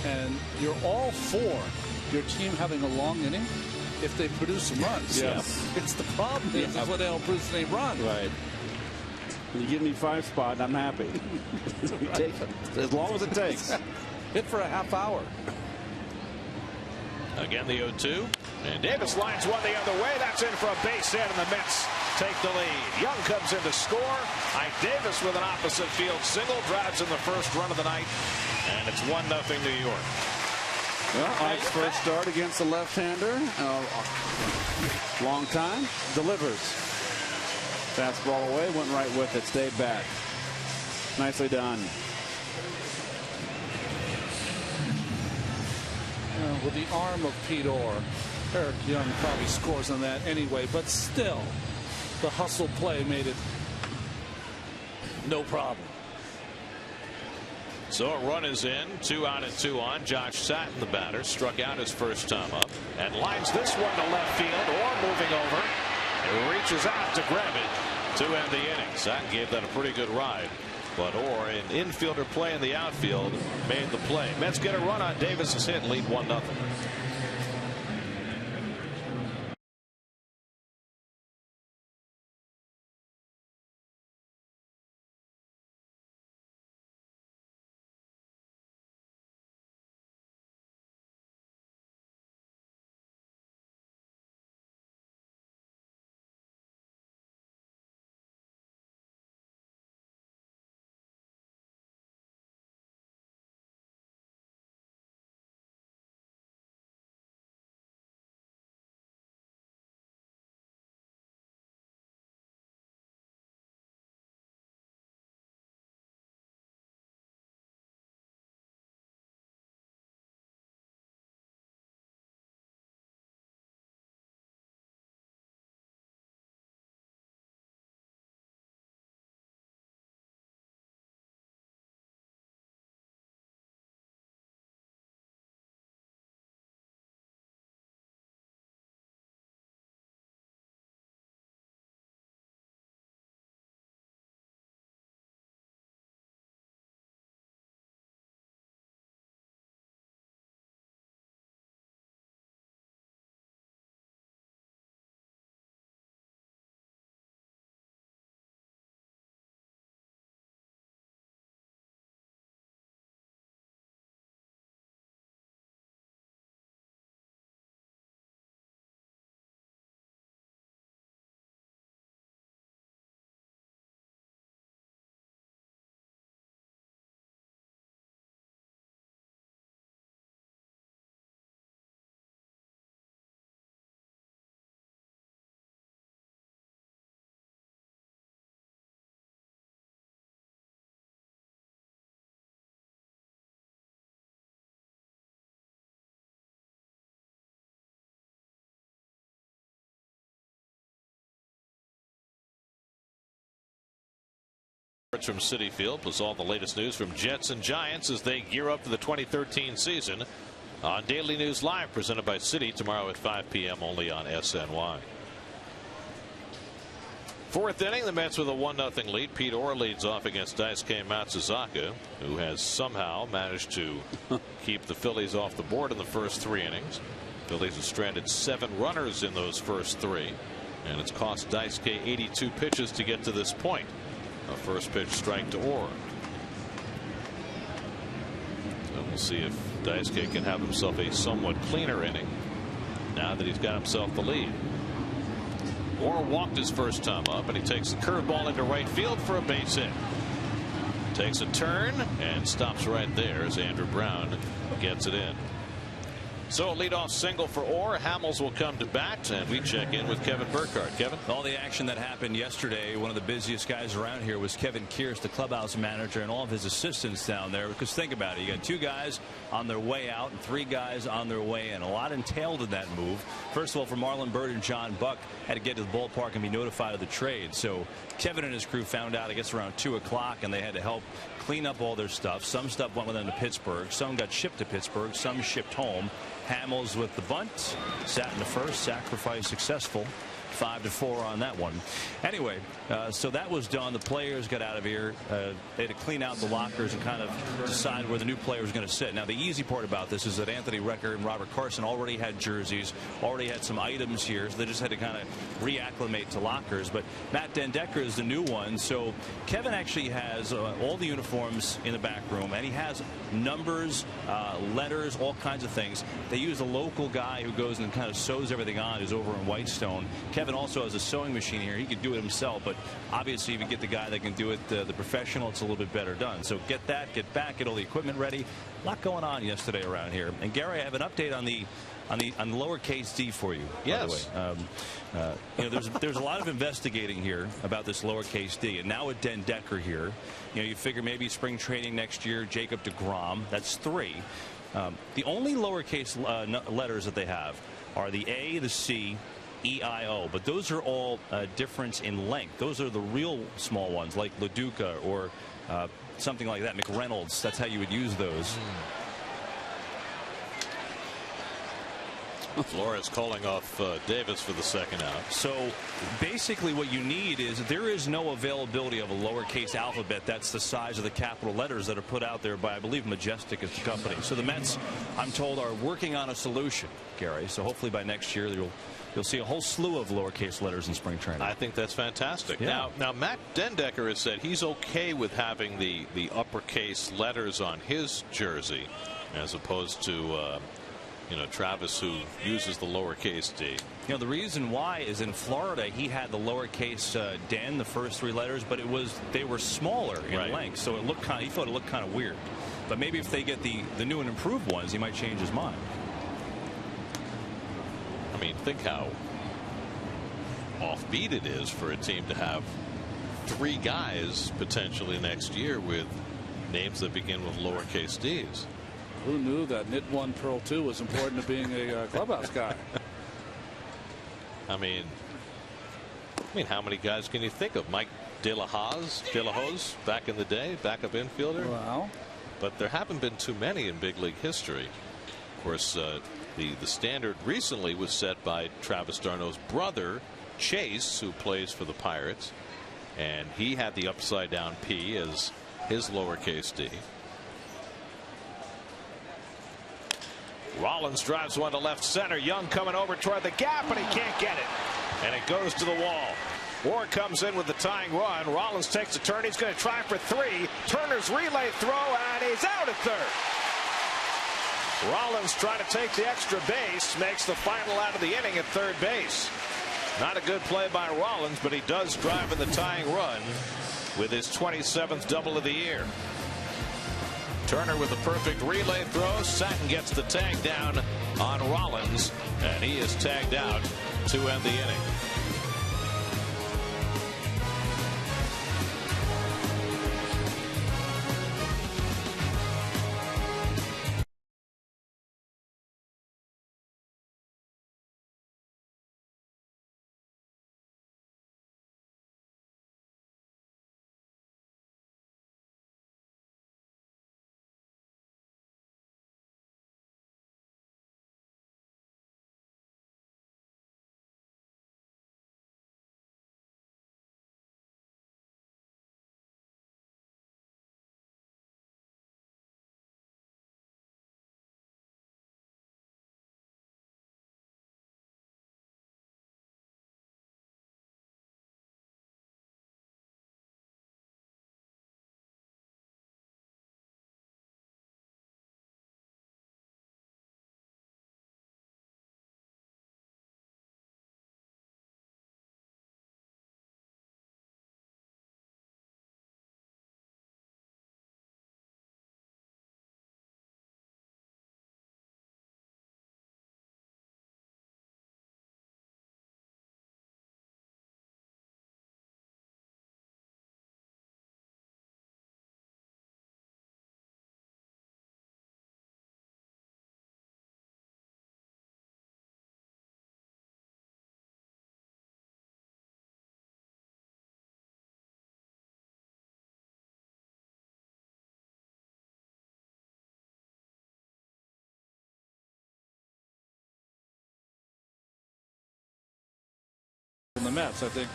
and you're all for your team having a long inning if they produce some runs. Yes. It's the problem is when they don't produce any runs. Right. You give me 5 spot, I'm happy. Take it as long as it takes. Hit for a half hour. Again, the 0-2. And Davis lines one the other way. That's in for a base hit, and the Mets take the lead. Young comes in to score. Ike Davis with an opposite field single drives in the first run of the night, and it's 1-0 New York. Well, Ike's first start against the left-hander. Long time. Delivers. Fastball away, went right with it, stayed back. Nicely done. With the arm of Pete Orr, Eric Young probably scores on that anyway, but still, the hustle play made it no problem. So a run is in, 2 out and 2 on. Josh Satin, the batter, struck out his first time up and lines this one to left field. Orr moving over. It reaches out to grab it to end the inning. Satin gave that a pretty good ride. But Orr, an infielder play in the outfield, made the play. Mets get a run on Davis's hit and lead 1-0. From Citi Field, plus all the latest news from Jets and Giants as they gear up for the 2013 season on Daily News Live, presented by Citi, tomorrow at 5 p.m. only on SNY. Fourth inning, the Mets with a 1-0 lead. Pete Orr leads off against Daisuke Matsuzaka, who has somehow managed to keep the Phillies off the board in the first 3 innings. Phillies have stranded 7 runners in those first 3, and it's cost Daisuke 82 pitches to get to this point. A first pitch strike to Orr. So we'll see if Daisuke can have himself a somewhat cleaner inning now that he's got himself the lead. Orr walked his first time up, and he takes the curveball into right field for a base hit. Takes a turn and stops right there as Andrew Brown gets it in. So a leadoff single for Orr. Hamels will come to bat, and we check in with Kevin Burkhardt. Kevin? All the action that happened yesterday, one of the busiest guys around here was Kevin Kearse, the clubhouse manager, and all of his assistants down there. Because think about it, you got 2 guys on their way out and 3 guys on their way in. A lot entailed in that move. First of all, for Marlon Byrd and John Buck, had to get to the ballpark and be notified of the trade. So Kevin and his crew found out, I guess, around 2 o'clock, and they had to help clean up all their stuff. Some stuff went with them to Pittsburgh. Some got shipped to Pittsburgh. Some shipped home. Hamels with the bunt, sat in the first, sacrifice successful. 5-4 on that one. Anyway, so that was done. The players got out of here. They had to clean out the lockers and kind of decide where the new player was going to sit. Now, the easy part about this is that Anthony Recker and Robert Carson already had jerseys, already had some items here, so they just had to kind of reacclimate to lockers. But Matt Dendecker is the new one, so Kevin actually has all the uniforms in the back room, and he has numbers, letters, all kinds of things. They use a local guy who goes and kind of sews everything on, who's over in Whitestone. Kevin also has a sewing machine here. He could do it himself, but obviously if you get the guy that can do it, the professional, it's a little bit better done. So get that, get back, get all the equipment ready. A lot going on yesterday around here. And Gary, I have an update on the lowercase d for you. Yes. By the way. You know, there's a lot of investigating here about this lowercase d, and now with Dendecker here, you know, you figure maybe spring training next year, Jacob deGrom, that's 3. The only lowercase letters that they have are the A, the C, EIO. But those are all difference in length. Those are the real small ones, like LaDuca or something like that. McReynolds, that's how you would use those. Flores calling off Davis for the second out. So basically what you need is there is no availability of a lowercase alphabet that's the size of the capital letters that are put out there by, I believe, Majestic is the company. So the Mets, I'm told, are working on a solution, Gary. So hopefully by next year you'll see a whole slew of lowercase letters in spring training. I think that's fantastic. Yeah. Now Matt Dendecker has said he's okay with having the uppercase letters on his jersey as opposed to Travis, who uses the lowercase d. The reason why is in Florida he had the lowercase den, the first three letters, but they were smaller in length, so he thought it looked kind of weird. But maybe if they get the new and improved ones, he might change his mind. I mean, think how offbeat it is for a team to have 3 guys potentially next year with names that begin with lowercase d's. Who knew that knit 1 pearl 2 was important to being a clubhouse guy? I mean, how many guys can you think of? Mike De La Hoz back in the day, backup infielder. Wow. But there haven't been too many in big league history. Of course, the standard recently was set by Travis d'Arnaud's brother, Chase, who plays for the Pirates, and he had the upside down P as his lowercase d. Rollins drives one to left center. Young coming over toward the gap, but he can't get it. And it goes to the wall. Ward comes in with the tying run. Rollins takes a turn. He's going to try for 3. Turner's relay throw, and he's out at third. Rollins trying to take the extra base, makes the final out of the inning at third base. Not a good play by Rollins, but he does drive in the tying run with his 27th double of the year. Turner with a perfect relay throw. Satin gets the tag down on Rollins, and he is tagged out to end the inning. The Mets. I think,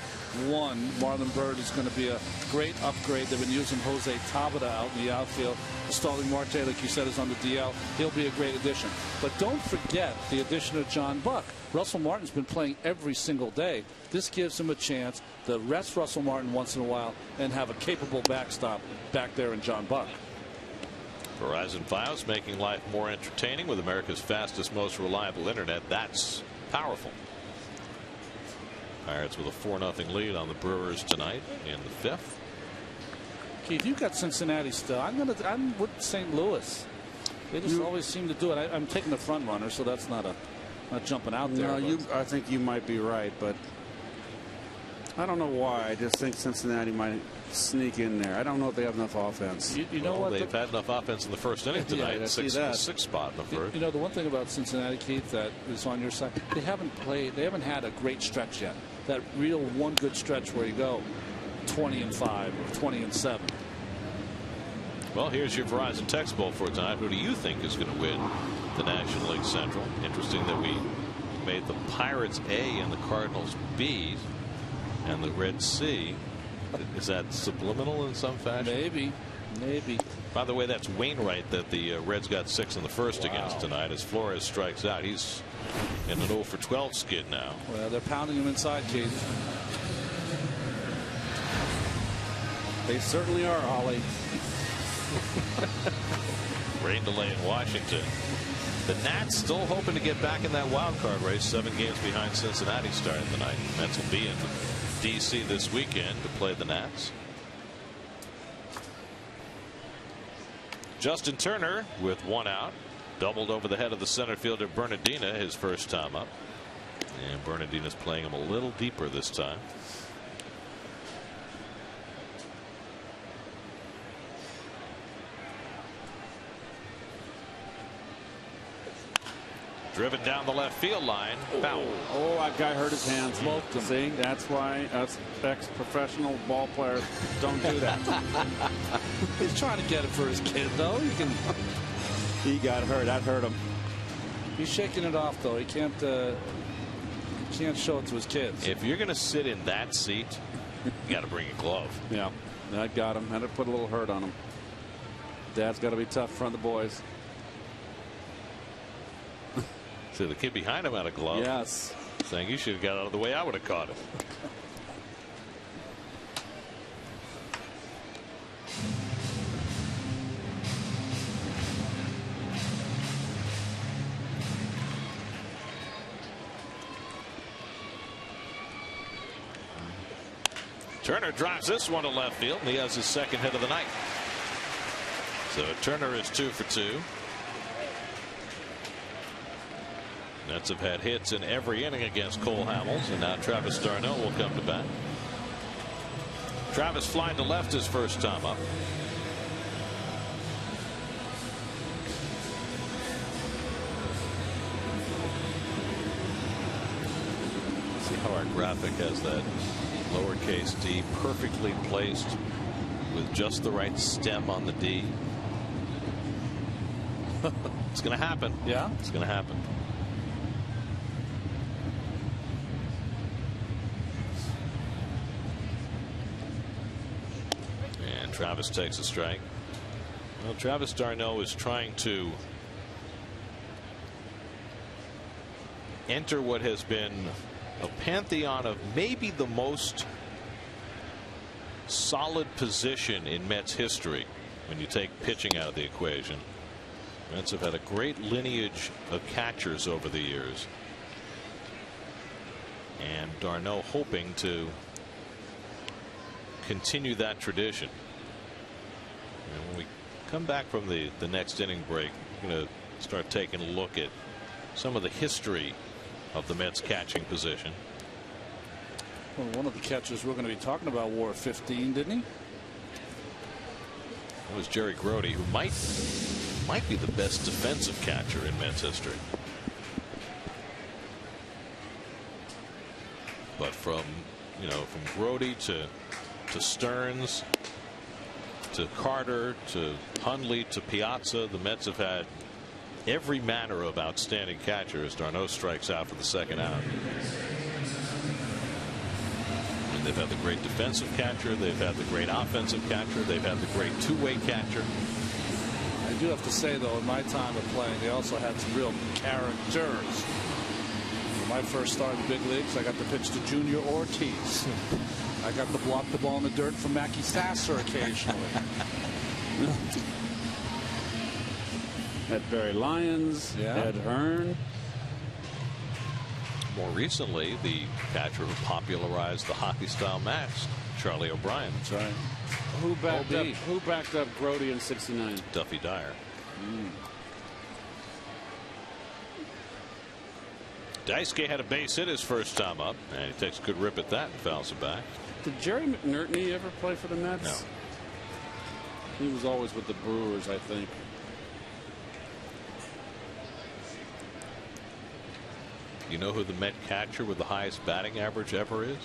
one, Marlon Byrd is going to be a great upgrade. They've been using Jose Tabata out in the outfield. Starling Marte, like you said, is on the DL. He'll be a great addition. But don't forget the addition of John Buck. Russell Martin's been playing every single day. This gives him a chance to rest Russell Martin once in a while and have a capable backstop back there in John Buck. Verizon Fios making life more entertaining with America's fastest, most reliable internet. That's powerful. Pirates with a 4-0 lead on the Brewers tonight in the 5th. Keith, you've got Cincinnati still. I'm with St. Louis. They just always seem to do it. I'm taking the front runner, so that's not jumping out there. No, I think you might be right, but I don't know why. I just think Cincinnati might sneak in there. I don't know if they have enough offense. You know what? They've had enough offense in the first inning tonight. Yeah, Sixth spot in the first. You know, the one thing about Cincinnati, Keith, that is on your side, they haven't had a great stretch yet. That real one good stretch where you go 20-5 or 20-7. Well, here's your Verizon text poll for tonight. Who do you think is going to win the National League Central? Interesting that we made the Pirates A and the Cardinals B and the Reds C. Is that subliminal in some fashion? Maybe. By the way, that's Wainwright that the Reds got 6 in the first against tonight. As Flores strikes out, he's in an 0 for 12 skid now. Well, they're pounding him inside, Keith. They certainly are, Ollie. Rain delay in Washington. The Nats still hoping to get back in that wild card race. 7 games behind Cincinnati starting tonight. Mets will be in D.C. this weekend to play the Nats. Justin Turner with 1 out. Doubled over the head of the center fielder Bernardina his first time up. And Bernardina's playing him a little deeper this time. Driven down the left field line. Foul. Oh, that guy hurt his hands. Smoked him. See, that's why us ex-professional ball players don't do that. He's trying to get it for his kid, though. He got hurt. That hurt him. He's shaking it off, though. He can't show it to his kids. If you're going to sit in that seat, you got to bring a glove. Yeah, that got him. Had to put a little hurt on him. Dad's got to be tough in front of the boys. So the kid behind him had a glove. Yes. Saying you should have got out of the way. I would have caught it. Turner drives this one to left field, and he has his second hit of the night. So Turner is 2 for 2. Nets have had hits in every inning against Cole Hamels, and now Travis d'Arnaud will come to bat. Travis flying to left his first time up. See how our graphic has that lowercase d perfectly placed with just the right stem on the D. It's going to happen. Yeah, it's going to happen. Travis takes a strike. Well, Travis d'Arnaud is trying to enter what has been a pantheon of maybe the most solid position in Mets history when you take pitching out of the equation. Mets have had a great lineage of catchers over the years, and d'Arnaud hoping to continue that tradition. And when we come back from the next inning break, we're going to start taking a look at some of the history of the Mets catching position. Well, one of the catchers we're going to be talking about wore 15, didn't he? That was Jerry Grody, who might be the best defensive catcher in Mets history. But from Grody to Stearns to Carter to Hundley to Piazza, the Mets have had every manner of outstanding catchers. d'Arnaud strikes out for the second out. And they've had the great defensive catcher, they've had the great offensive catcher, they've had the great two-way catcher. I do have to say, though, in my time of playing, they also had some real characters. When my first start in the big leagues, I got to pitch to Junior Ortiz. I got to block the ball in the dirt from Mackey Sasser occasionally. Had Barry Lyons, Ed Hearn. More recently, the catcher who popularized the hockey-style mask, Charlie O'Brien. That's right. Who backed up Grody in '69? Duffy Dyer. Daisuke had a base hit his first time up, and he takes a good rip at that and fouls it back. Did Jerry McNertney ever play for the Mets? No. He was always with the Brewers, I think. You know who the Met catcher with the highest batting average ever is?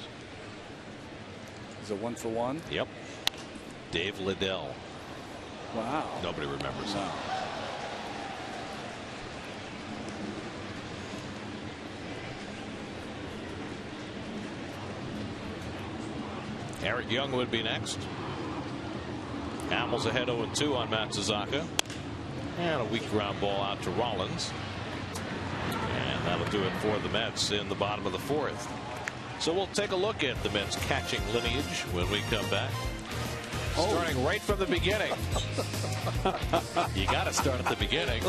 Is it 1-for-1? Yep. Dave Liddell. Wow. Nobody remembers No. him. Eric Young would be next. Hamels ahead 0-2 on Matsuzaka. And a weak ground ball out to Rollins. And that'll do it for the Mets in the bottom of the fourth. So we'll take a look at the Mets catching lineage when we come back. Starting right from the beginning. You got to start at the beginning.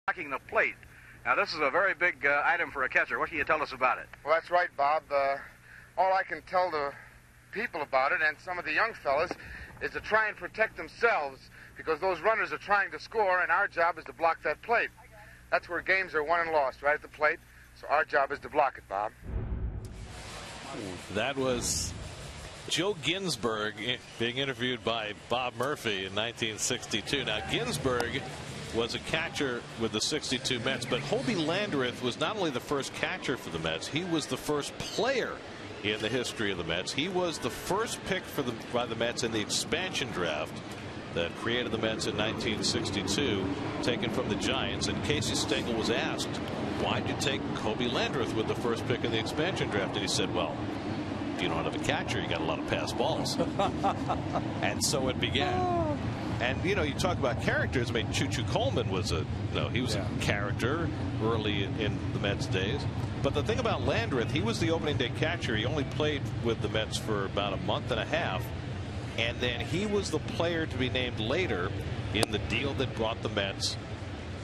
Blocking the plate. Now, this is a very big item for a catcher. What can you tell us about it? Well, that's right, Bob. All I can tell the people about it, and some of the young fellas, is to try and protect themselves, because those runners are trying to score, and our job is to block that plate. That's where games are won and lost, right at the plate. So our job is to block it, Bob. That was Joe Ginsberg being interviewed by Bob Murphy in 1962. Now, Ginsberg was a catcher with the 62 Mets, but Hobie Landreth was not only the first catcher for the Mets, he was the first player in the history of the Mets. He was the first pick by the Mets in the expansion draft that created the Mets in 1962, taken from the Giants. And Casey Stengel was asked, why'd you take Hobie Landreth with the first pick in the expansion draft? And he said, well, if you don't have a catcher, you got a lot of pass balls. And so it began. And, you know, you talk about characters. I mean, Choo Choo Coleman was a character early in the Mets days. But the thing about Landreth, he was the opening day catcher. He only played with the Mets for about a month and a half. And then he was the player to be named later in the deal that brought the Mets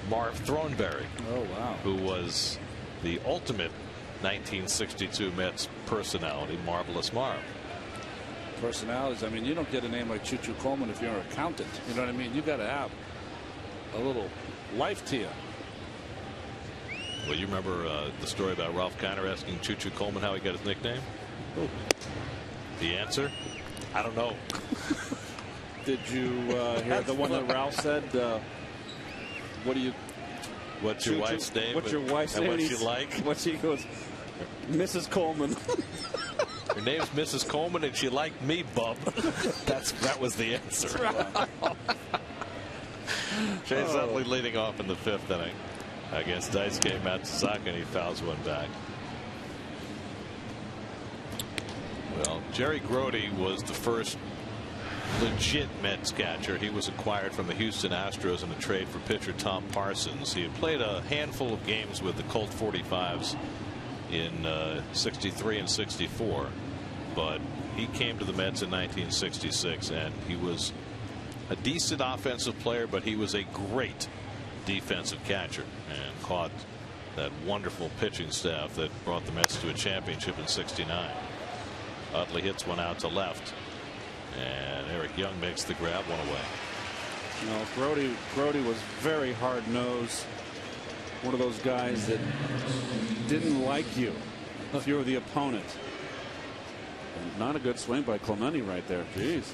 Marv Throneberry. Oh, wow. Who was the ultimate 1962 Mets personality, Marvelous Marv. Personalities. I mean, you don't get a name like Choo Choo Coleman if you're an accountant. You know what I mean? You got to have a little life to you. Well, you remember the story about Ralph Kiner asking Choo Choo Coleman how he got his nickname? Ooh. The answer? I don't know. Did you hear the one that Ralph said? What do you? What's your wife's name? What's your wife's name? And what she like? What she goes, Mrs. Coleman. Her name's Mrs. Coleman, and she liked me, bub. That was the answer. Wow. Chase Utley leading off in the fifth inning against Daisuke Matsuzaka, and he fouls one back. Jerry Grody was the first legit Mets catcher. He was acquired from the Houston Astros in a trade for pitcher Tom Parsons. He had played a handful of games with the Colt 45s in 63 and 64, but he came to the Mets in 1966, and he was a decent offensive player, but he was a great defensive catcher and caught that wonderful pitching staff that brought the Mets to a championship in '69. Utley hits one out to left, and Eric Young makes the grab, one away. You know, Grody was very hard-nosed. One of those guys that didn't like you if you were the opponent. And not a good swing by Clemente right there. Jeez.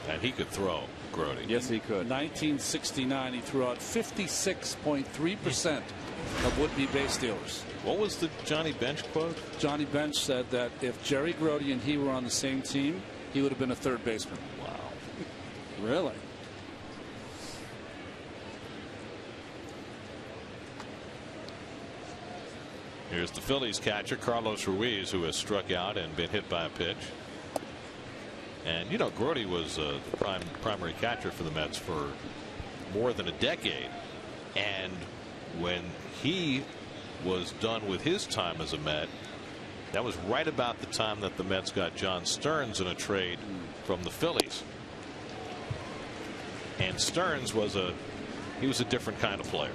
And he could throw, Grody. Yes, he could. 1969, he threw out 56.3% of would-be base stealers. What was the Johnny Bench quote? Johnny Bench said that if Jerry Grody and he were on the same team, he would have been a third baseman. Wow. Really? Here's the Phillies catcher, Carlos Ruiz, who has struck out and been hit by a pitch. And, you know, Grody was the primary catcher for the Mets for more than a decade. And when he was done with his time as a Met, that was right about the time that the Mets got John Stearns in a trade from the Phillies. And Stearns was a different kind of player.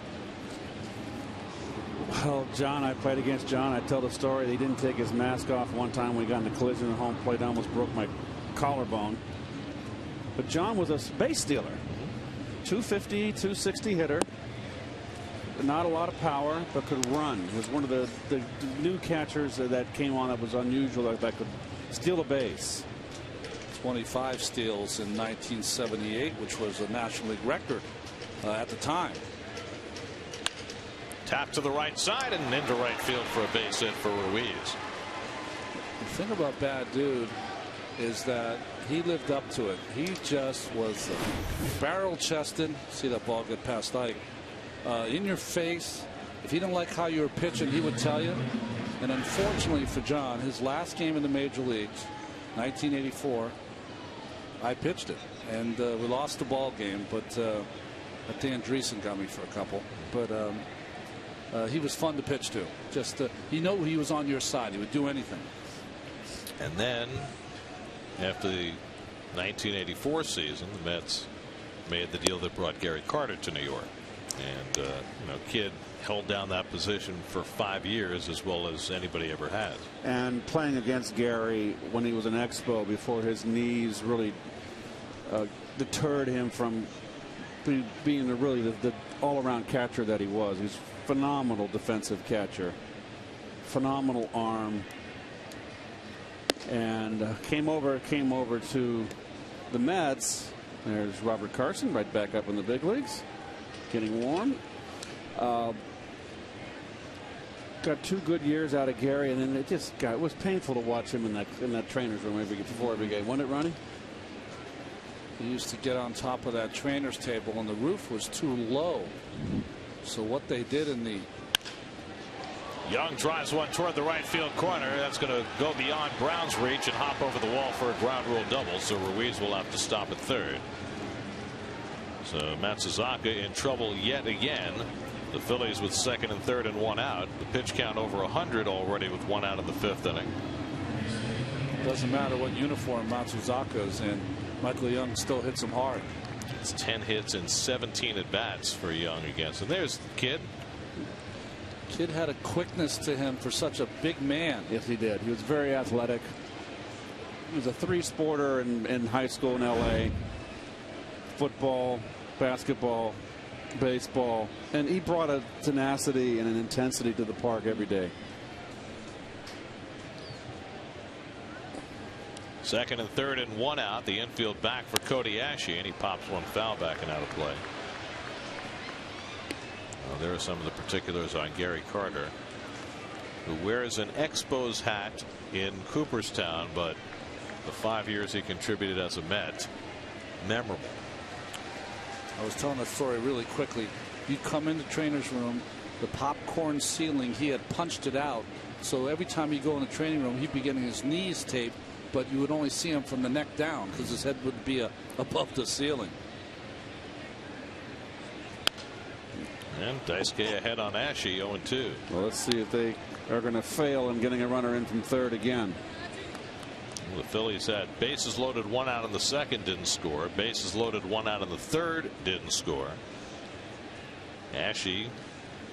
Well, John, I played against John. I tell the story. He didn't take his mask off one time when we got in a collision at home plate. I almost broke my collarbone. But John was a base stealer. 250, 260 hitter. Not a lot of power, but could run. He was one of the new catchers that came on that was unusual, that could steal a base. 25 steals in 1978, which was a National League record at the time. Tap to the right side and into right field for a base hit for Ruiz. The thing about Bad Dude is that he lived up to it. He just was barrel chested. See that ball get past Ike. In your face. If he didn't like how you were pitching, he would tell you. And unfortunately for John, his last game in the major leagues, 1984, I pitched it, and we lost the ball game. But Dan Dreesen got me for a couple. But he was fun to pitch to. Just he he was on your side. He would do anything. And then after the 1984 season, the Mets made the deal that brought Gary Carter to New York. And you know, Kidd held down that position for 5 years as well as anybody ever has. And playing against Gary when he was an Expo before his knees really deterred him from being the all-around catcher that he was. He's a phenomenal defensive catcher, phenomenal arm, and came over to the Mets. There's Robert Carson right back up in the big leagues, getting warm. Got 2 good years out of Gary, and then it was painful to watch him in that trainer's room before every game. Wasn't it, Ronnie? He used to get on top of that trainer's table, and the roof was too low. So what they did in the Young drives one toward the right field corner. That's going to go beyond Brown's reach and hop over the wall for a ground rule double. So Ruiz will have to stop at third. So Matsuzaka in trouble yet again. The Phillies with second and third and 1 out. The pitch count over 100 already with 1 out in the 5th inning. Doesn't matter what uniform Matsuzaka's in. Michael Young still hits him hard. It's 10 hits and 17 at bats for Young against. And there's the Kidd. Kidd had a quickness to him for such a big man. Yes, he did. He was very athletic. He was a 3-sporter in high school in L.A. Football, basketball, baseball, and he brought a tenacity and an intensity to the park every day. Second and third and 1 out. The infield back for Cody Ashe, and he pops one foul back and out of play. Well, there are some of the particulars on Gary Carter, who wears an Expos hat in Cooperstown, but the 5 years he contributed as a Met, memorable. I was telling that story really quickly. You'd come in the trainer's room, the popcorn ceiling, he had punched it out. So every time you go in the training room, he'd be getting his knees taped but you would only see him from the neck down because his head would be above the ceiling. And Daisuke ahead on Ashe, 0-2. Well, let's see if they are going to fail in getting a runner in from third again. Well, the Phillies had bases loaded, 1 out in the second, didn't score. Bases loaded, 1 out in the third, didn't score. Ashe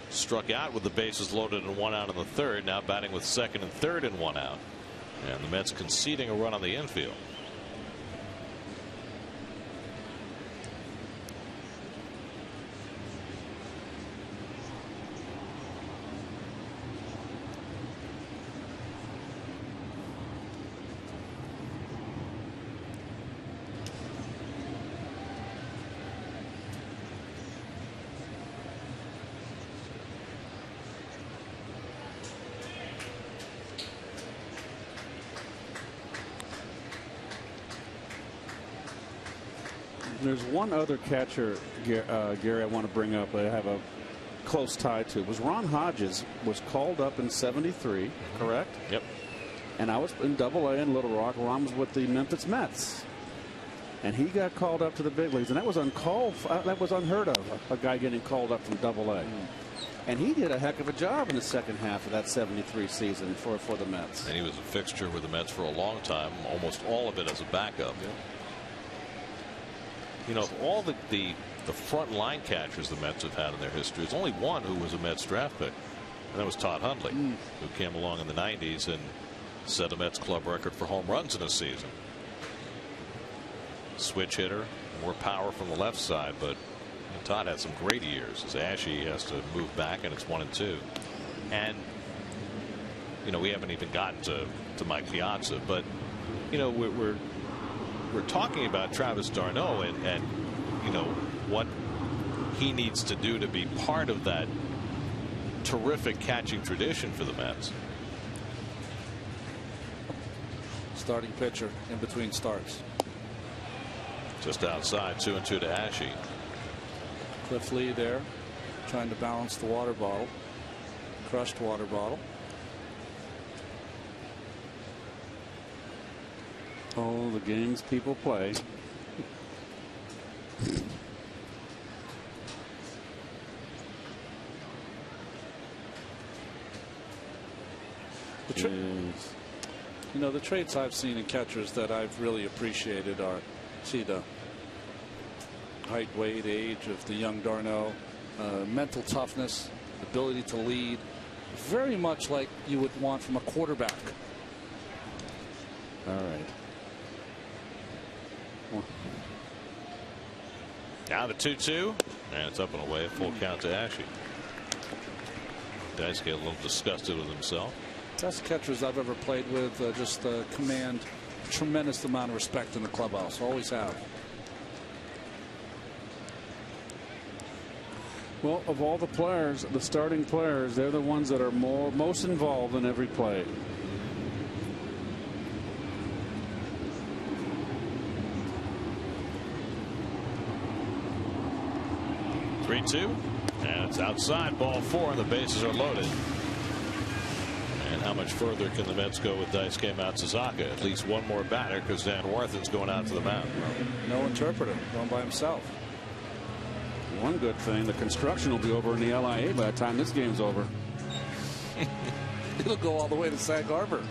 struck out with the bases loaded and 1 out in the third, now batting with second and third and 1 out. And the Mets conceding a run on the infield. There's one other catcher, Gary, I want to bring up. I have a close tie to. Was Ron Hodges was called up in '73, correct? Yep. And I was in Double-A in Little Rock. Ron was with the Memphis Mets, and he got called up to the big leagues, and that was uncalled. That was unheard of. A guy getting called up from Double-A. And he did a heck of a job in the second half of that '73 season for the Mets. And he was a fixture with the Mets for a long time, almost all of it as a backup. Yeah. You know, of all the front line catchers the Mets have had in their history, there's only one who was a Mets draft pick, and that was Todd Hundley, who came along in the '90s and set a Mets club record for home runs in a season. Switch hitter, more power from the left side, but Todd had some great years. As Ashe has to move back, and it's 1-2. And you know, we haven't even gotten to Mike Piazza, but you know, we're talking about Travis d'Arnaud and you know what he needs to do to be part of that terrific catching tradition for the Mets. Starting pitcher in between starts. Just outside, 2-2 to Ashe. Cliff Lee there trying to balance the water bottle. Crushed water bottle. Oh, the games people play. You know, the traits I've seen in catchers that I've really appreciated are, see, the height, weight, age of the young d'Arnaud, mental toughness, ability to lead, very much like you would want from a quarterback. All right. Now the 2-2, and it's up and away, full count to Ashe. Daisuke a little disgusted with himself. Best catchers I've ever played with, just command a tremendous amount of respect in the clubhouse. Always have. Well, of all the players, the starting players, they're the ones that are most involved in every play. And it's outside, ball 4, and the bases are loaded. And how much further can the Mets go with Daisuke Matsuzaka? At least one more batter, because Dan Warthen's going out to the mound. No interpreter, going by himself. One good thing, the construction will be over in the LIA by the time this game's over. It'll go all the way to Sag Harbor.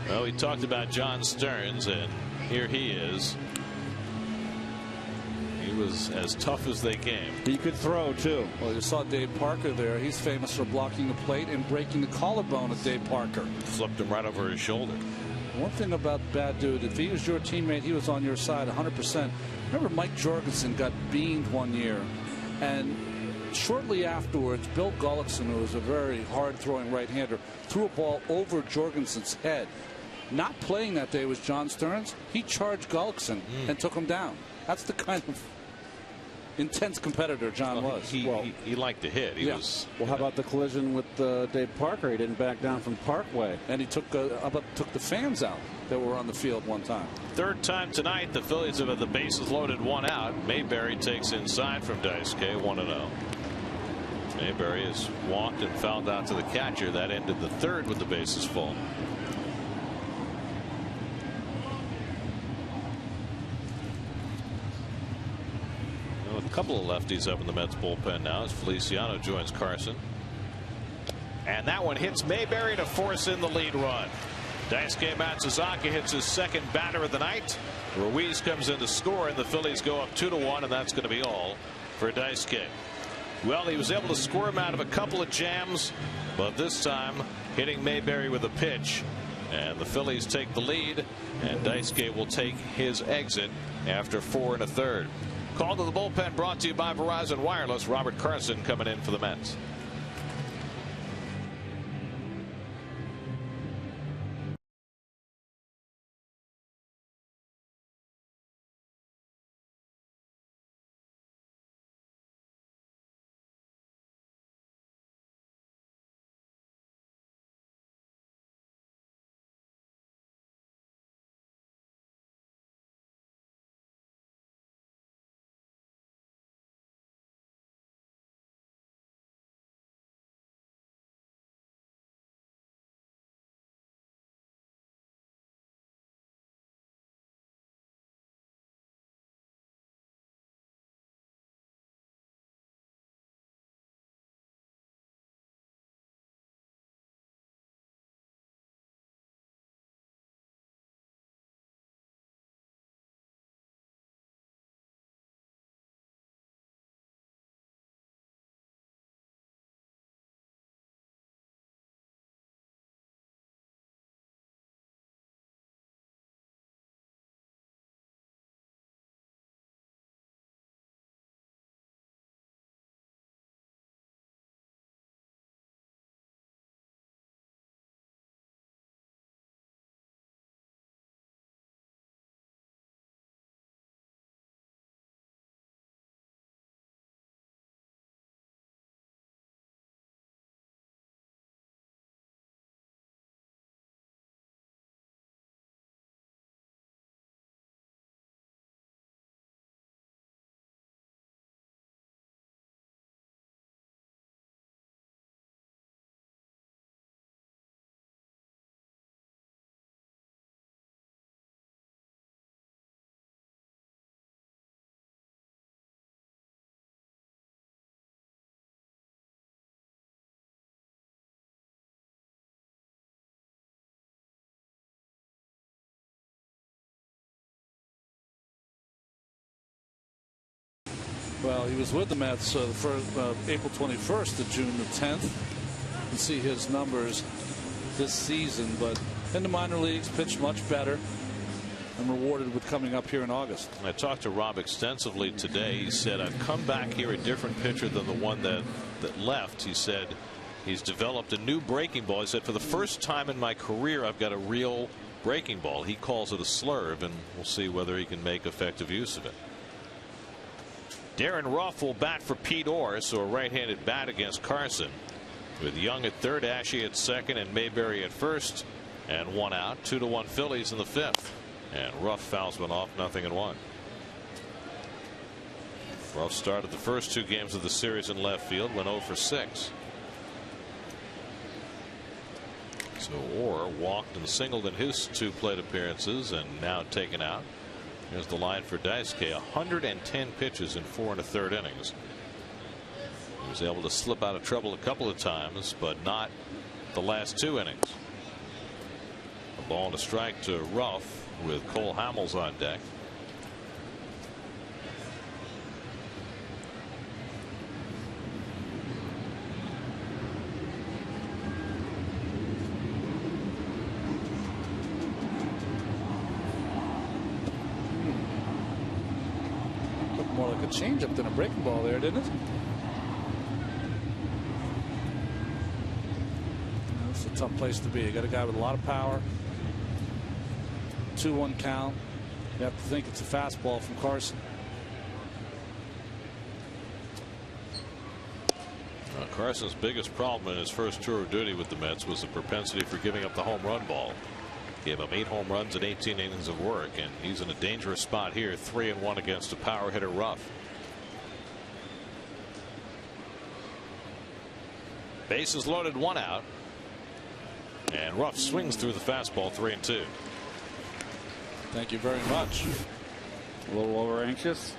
Well, we talked about John Stearns, and here he is. He was as tough as they came. He could throw, too. Well, you saw Dave Parker there. He's famous for blocking the plate and breaking the collarbone of Dave Parker. Flipped him right over his shoulder. One thing about Bad Dude, if he was your teammate, he was on your side 100%. Remember Mike Jorgensen got beamed one year, and shortly afterwards, Bill Gullickson, who was a very hard-throwing right-hander, threw a ball over Jorgensen's head. Not playing that day was John Stearns. He charged Gullickson and took him down. That's the kind of intense competitor John was. He liked to hit. He was. Well, how about the collision with Dave Parker? He didn't back down from Parkway, and he took the fans out that were on the field one time. Third time tonight, the Phillies have had the bases loaded, 1 out. Mayberry takes inside from Daisuke, 1-0. Mayberry has walked and fouled out to the catcher. That ended the third with the bases full. Well, a couple of lefties up in the Mets bullpen now as Feliciano joins Carson. And that one hits Mayberry to force in the lead run. Daisuke Matsuzaka hits his second batter of the night. Ruiz comes in to score, and the Phillies go up 2-1, and that's going to be all for Daisuke. Well, he was able to score him out of a couple of jams, but this time hitting Mayberry with a pitch. And the Phillies take the lead, and Daisuke will take his exit after 4 1/3. Call to the bullpen brought to you by Verizon Wireless. Robert Carson coming in for the Mets. Well, he was with the Mets for April 21st to June the 10th. You can see his numbers this season, but in the minor leagues pitched much better and rewarded with coming up here in August. I talked to Rob extensively today. He said, I've come back here a different pitcher than the one that left. He said he's developed a new breaking ball. He said, for the first time in my career, I've got a real breaking ball. He calls it a slurve, and we'll see whether he can make effective use of it. Darren Ruff will bat for Pete Orr, so a right-handed bat against Carson, with Young at third, Ashe at second, and Mayberry at first, and one out. 2-1 Phillies in the fifth, and Ruff fouls one off, 0-1. Ruff started the first two games of the series in left field, went 0 for 6. So Orr walked and singled in his 2 plate appearances, and now taken out. Here's the line for Daisuke. 110 pitches in 4 1/3 innings. He was able to slip out of trouble a couple of times, but not the last 2 innings. A ball and a strike to Ruff with Cole Hamels on deck. More like a changeup than a breaking ball there, didn't it? That's a tough place to be. You got a guy with a lot of power. 2-1 count. You have to think it's a fastball from Carson. Carson's biggest problem in his first tour of duty with the Mets was the propensity for giving up the home run ball. Gave up 8 home runs in 18 innings of work, and he's in a dangerous spot here. 3-1 against a power hitter Ruff. Bases loaded, 1 out. And Ruff swings through the fastball, 3-2. Thank you very much. A little over anxious.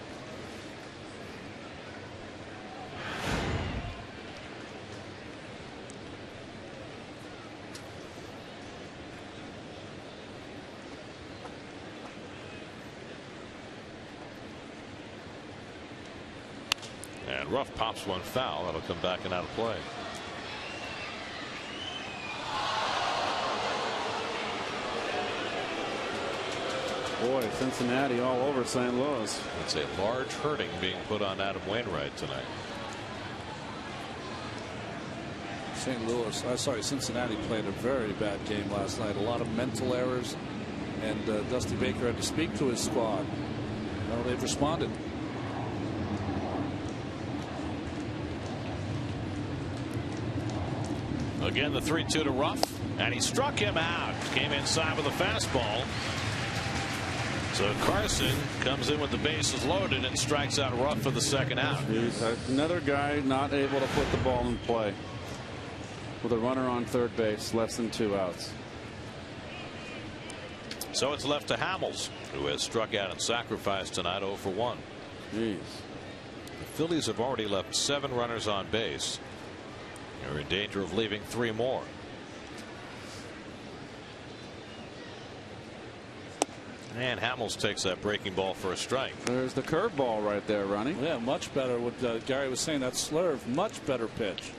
And Ruff pops one foul. That'll come back and out of play. Boy, Cincinnati all over St. Louis. It's a large hurting being put on Adam Wainwright tonight. Cincinnati played a very bad game last night. A lot of mental errors, and Dusty Baker had to speak to his squad. Well, they've responded. Again, the 3-2 to Ruff, and he struck him out. Came inside with a fastball. So Carson comes in with the bases loaded and strikes out Ruff for the second out. Another guy not able to put the ball in play with a runner on third base, less than 2 outs. So it's left to Hamels, who has struck out and sacrificed tonight, 0 for 1. Jeez. The Phillies have already left 7 runners on base. They're in danger of leaving 3 more. And Hamels takes that breaking ball for a strike. There's the curveball right there running. Yeah, much better. What Gary was saying, that slurve, much better pitch.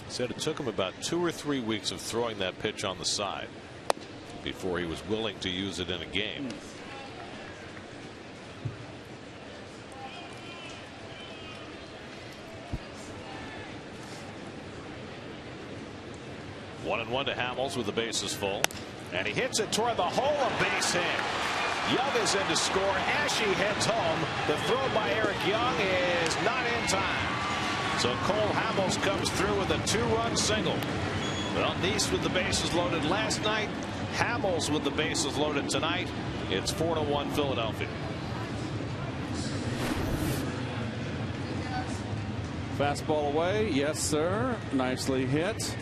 He said it took him about 2 or 3 weeks of throwing that pitch on the side before he was willing to use it in a game. 1-1 to Hamels with the bases full. And he hits it toward the hole, a base hit. Young is in to score. Ashe heads home. The throw by Eric Young is not in time. So Cole Hamels comes through with a 2-run single. Well, Neese with the bases loaded last night. Hamels with the bases loaded tonight. It's 4-1 Philadelphia. Fastball away. Yes, sir. Nicely hit.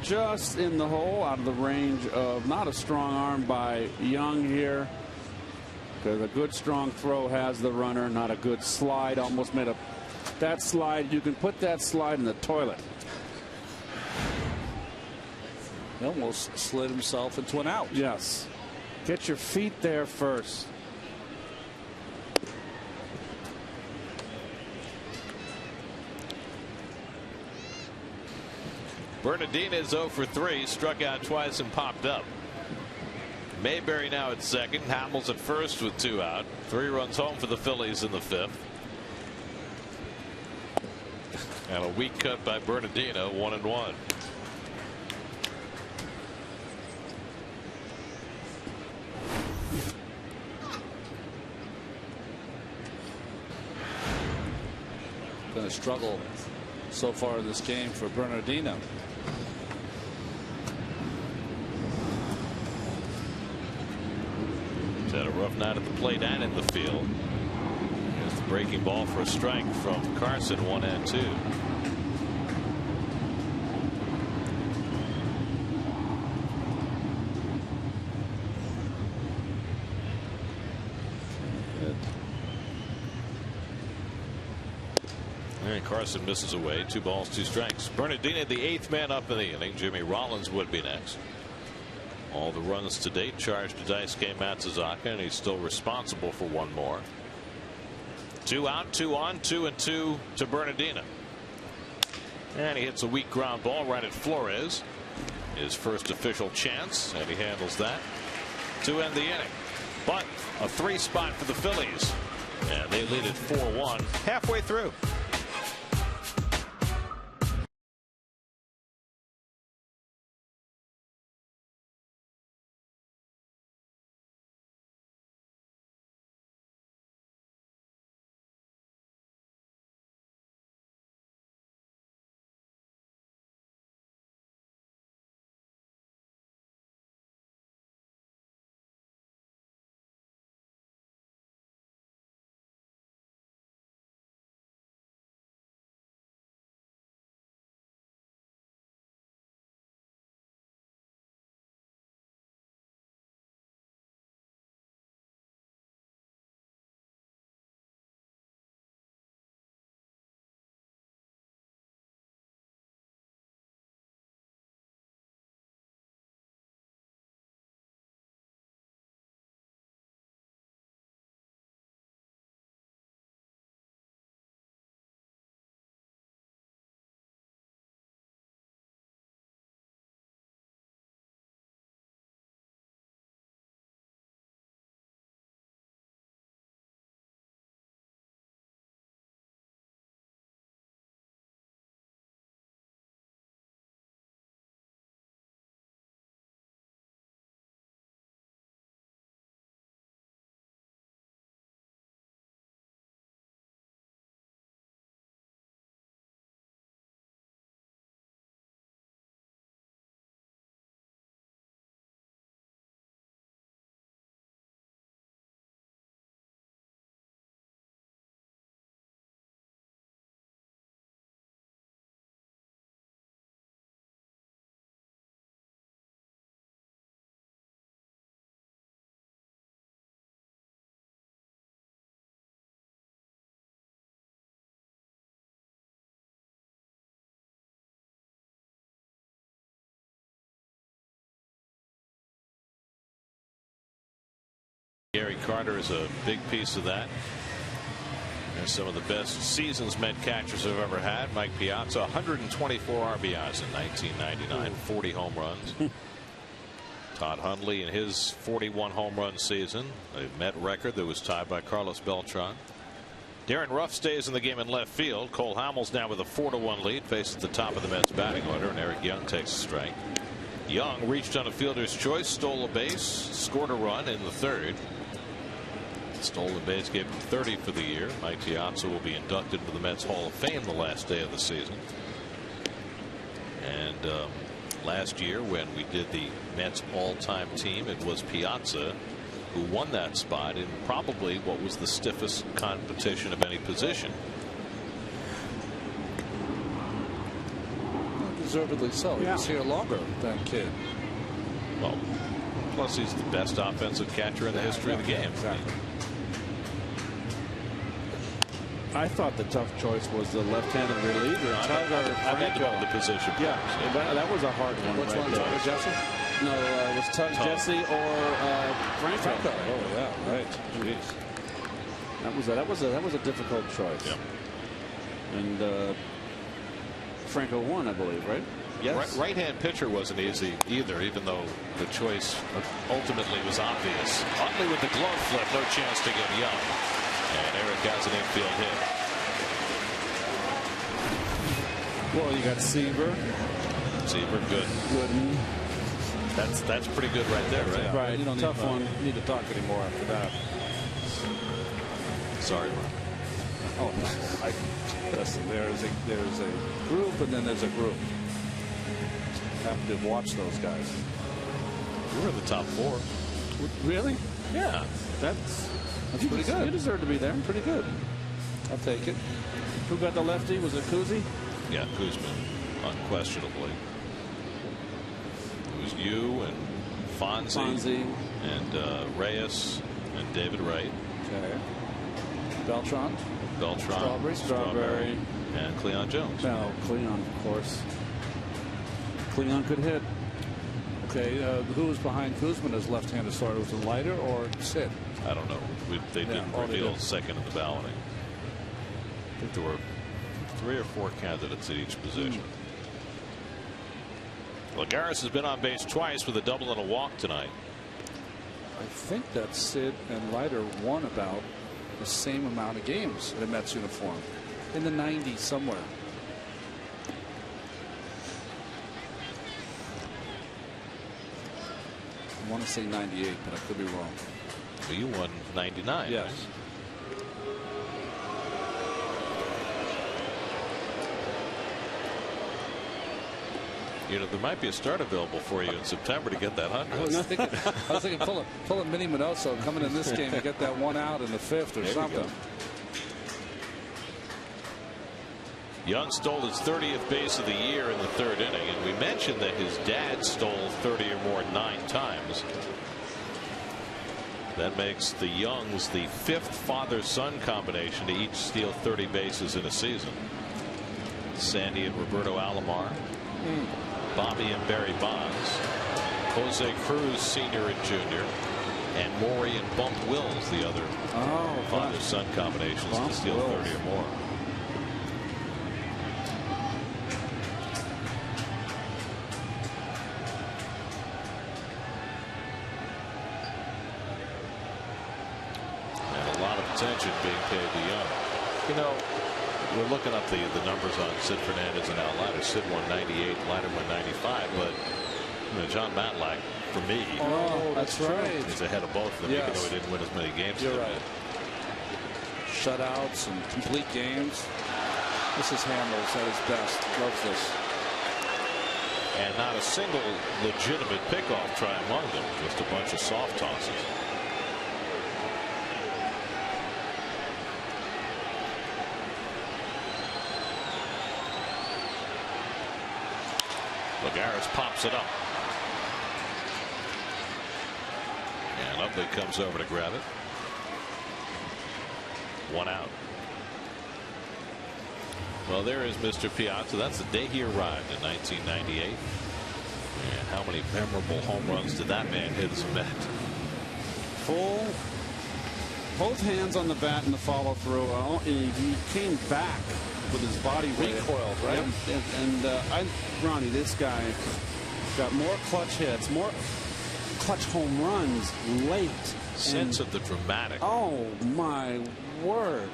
Just in the hole, out of the range of not a strong arm by Young here. Because a good strong throw has the runner, not a good slide. Almost made that slide. You can put that slide in the toilet. He almost slid himself into an out. Yes. Get your feet there first. Bernardina is 0 for 3, struck out twice and popped up. Mayberry now at second, Hamels at first with 2 out. 3 runs home for the Phillies in the 5th. And a weak cut by Bernardina, 1-1. Been a struggle so far in this game for Bernardino. Had a rough night at the plate and in the field. Here's the breaking ball for a strike from Carson, 1-2. And Carson misses away. 2 balls, 2 strikes. Bernardino, the 8th man up in the inning. Jimmy Rollins would be next. All the runs to date charged to Daisuke Matsuzaka, and he's still responsible for 1 more. 2 out, 2 on, 2-2 to Bernardino. And he hits a weak ground ball right at Flores. His first official chance, and he handles that to end the inning. But a 3 spot for the Phillies, and they lead it 4-1 halfway through. Gary Carter is a big piece of that. And some of the best seasons Met catchers have ever had. Mike Piazza, 124 RBIs in 1999, 40 home runs. Todd Hundley in his 41 home run season, a Met record that was tied by Carlos Beltran. Darren Ruff stays in the game in left field. Cole Hamels now with a 4-1 lead, faces the top of the Mets batting order, and Eric Young takes a strike. Young reached on a fielder's choice, stole a base, scored a run in the third. Stolen base gave him 30 for the year. Mike Piazza will be inducted into the Mets Hall of Fame the last day of the season. And last year, when we did the Mets all-time team, it was Piazza who won that spot in probably what was the stiffest competition of any position. Deservedly so. He was here longer than Kidd. Well, plus he's the best offensive catcher in the history of the game. Exactly. I thought the tough choice was the left-handed reliever. I meant the position. Yeah, that was a hard one. Which one? There. Jesse? No, it was Tug Jesse or Franco. Oh yeah, right. Jeez. That was a difficult choice. Yep. And Franco won, I believe, right? Yes. Right-hand pitcher wasn't easy either, even though the choice ultimately was obvious. Utley with the glove flip, no chance to get Young. And Eric has an infield hit. Well, you got Seaver. Good. Gooden. That's pretty good right there, right? Yeah. Right. You don't Tough one. need to talk anymore after that. Sorry, Ron. Oh, listen, there's a group and then there's a group. Have to watch those guys. We were in the top 4. Really? Yeah. That's pretty good. You deserve to be there. Pretty good. I'll take it. Who got the lefty? Was it Kuzi? Yeah, Kuzma, unquestionably. It was you and Fonzie. And Reyes and David Wright. Okay. Beltran. Strawberry. And Cleon Jones. No, Cleon, of course. Cleon could hit. Okay, who was behind Kuzma as left-handed starter? Was it Leiter or Sid? I don't know. They didn't reveal second in the balloting. I think there were 3 or 4 candidates at each position. Lagares has been on base twice with a double and a walk tonight. I think that Sid and Leiter won about the same amount of games in a Mets uniform in the 90s somewhere. I want to say 98, but I could be wrong. Well, you won 99. Yes. Right? You know, there might be a start available for you in September to get that 100. I was thinking pull a Mini Minoso coming in this game to get that one out in the 5th or something. Young stole his 30th base of the year in the 3rd inning, and we mentioned that his dad stole 30 or more 9 times. That makes the Youngs the 5th father-son combination to each steal 30 bases in a season. Sandy and Roberto Alomar, Bobby and Barry Bonds, Jose Cruz Sr. and Jr., and Maury and Bump Wills, the other father-son combinations to steal 30 or more. Attention being paid to Young. You know, we're looking up the numbers on Sid Fernandez and Al Leiter. Sid won 98, Leiter won 95, but you know, John Matlack, for me, that's right, is ahead of both of them, even though he didn't win as many games. You're right. Shutouts and complete games. This is Hamels at his best. Loves this. And not a single legitimate pickoff try among them. Just a bunch of soft tosses. Lagares pops it up. And Utley comes over to grab it. 1 out. Well, there is Mr. Piazza. That's the day he arrived in 1998. And how many memorable home runs did that man hit as a Met? Full both hands on the bat in the follow through. He came back with his body weight. Recoiled, right? And Ronnie, this guy got more clutch hits, more clutch home runs late. Sense of the dramatic. Oh my word,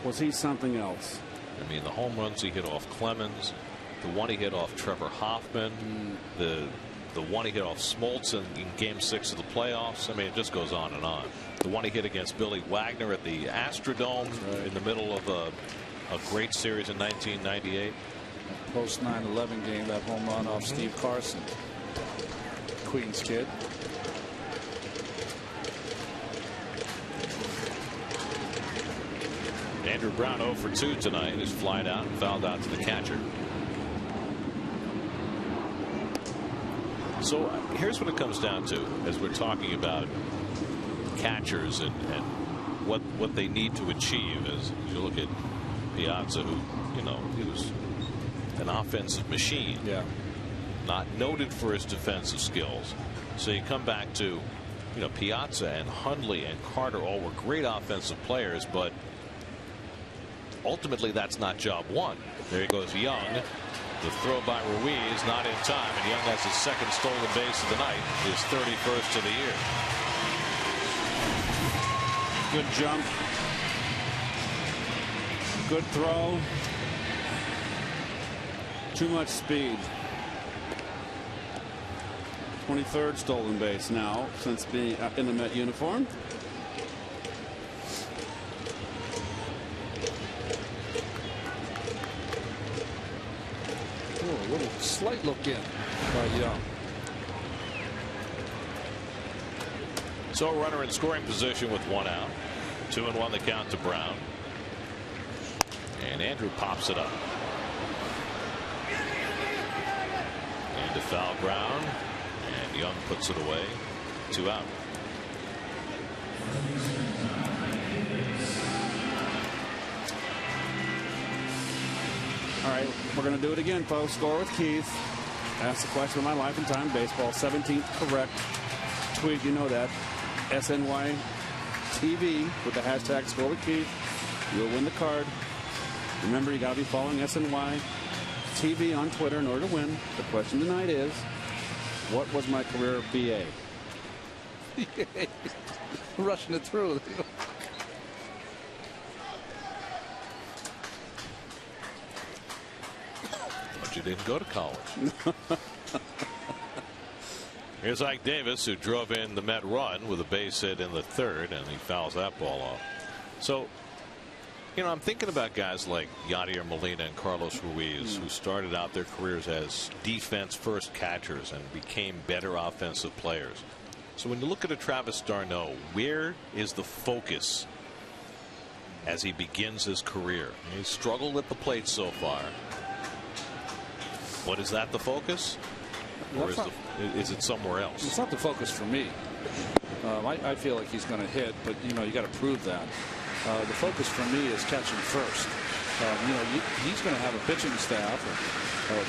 was he something else? I mean, the home runs he hit off Clemens, the one he hit off Trevor Hoffman, the one he hit off Smoltz in Game 6 of the playoffs. I mean, it just goes on and on. The one he hit against Billy Wagner at the Astrodome in the middle of a great series in 1998. Post 9/11 game, that home run off Steve Carson, Queens kid. Andrew Brown 0 for 2 tonight. He's flied out and fouled out to the catcher. So here's what it comes down to as we're talking about catchers and what they need to achieve. As you look at Piazza, who, you know, he was an offensive machine. Yeah. Not noted for his defensive skills. So you come back to, you know, Piazza and Hundley and Carter all were great offensive players, but ultimately that's not job one. There he goes Young. The throw by Ruiz not in time, and Young has his second stolen base of the night, his 31st of the year. Good jump. Good throw. Too much speed. 23rd stolen base now since being in the Met uniform. A little slight look in by Young. So a runner in scoring position with 1 out. 2-1 the count to Brown. And Andrew pops it up. And to foul ground. And Young puts it away. 2 out. All right, we're going to do it again, folks. Score with Keith. Ask the question of my life and time. Baseball 17th correct. Tweet, you know that. SNY TV with the hashtag Score with Keith. You'll win the card. Remember, you got to be following SNY TV on Twitter in order to win. The question tonight is, what was my career BA? Rushing it through. But you didn't go to college. Here's Ike Davis, who drove in the Met run with a base hit in the 3rd, and he fouls that ball off. So, you know, I'm thinking about guys like Yadier Molina and Carlos Ruiz, who started out their careers as defense-first catchers and became better offensive players. So when you look at a Travis d'Arnaud, where is the focus as he begins his career? He's struggled at the plate so far. What is that, the focus? Or is it somewhere else? It's not the focus for me. I feel like he's going to hit, but you know, you got to prove that. The focus for me is catching first. You know, he's going to have a pitching staff of,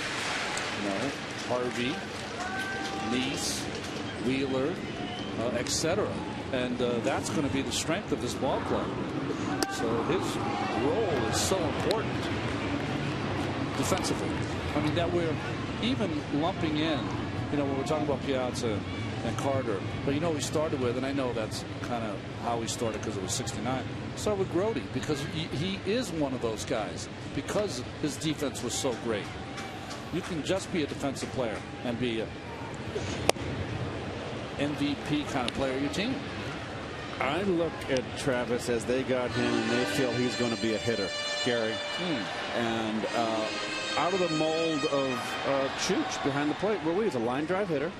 you know, Harvey, Neese, Wheeler, etc. And that's going to be the strength of this ball club. So his role is so important defensively. I mean, that we're even lumping in, you know, when we're talking about Piazza and Carter. But you know, we started with, and I know that's kind of how we started because it was 69. Start with Grody because he is one of those guys because his defense was so great. You can just be a defensive player and be a MVP kind of player of your team. I look at Travis as they got him and they feel he's going to be a hitter, Gary. And out of the mold of Chooch behind the plate, Ruiz, a line drive hitter.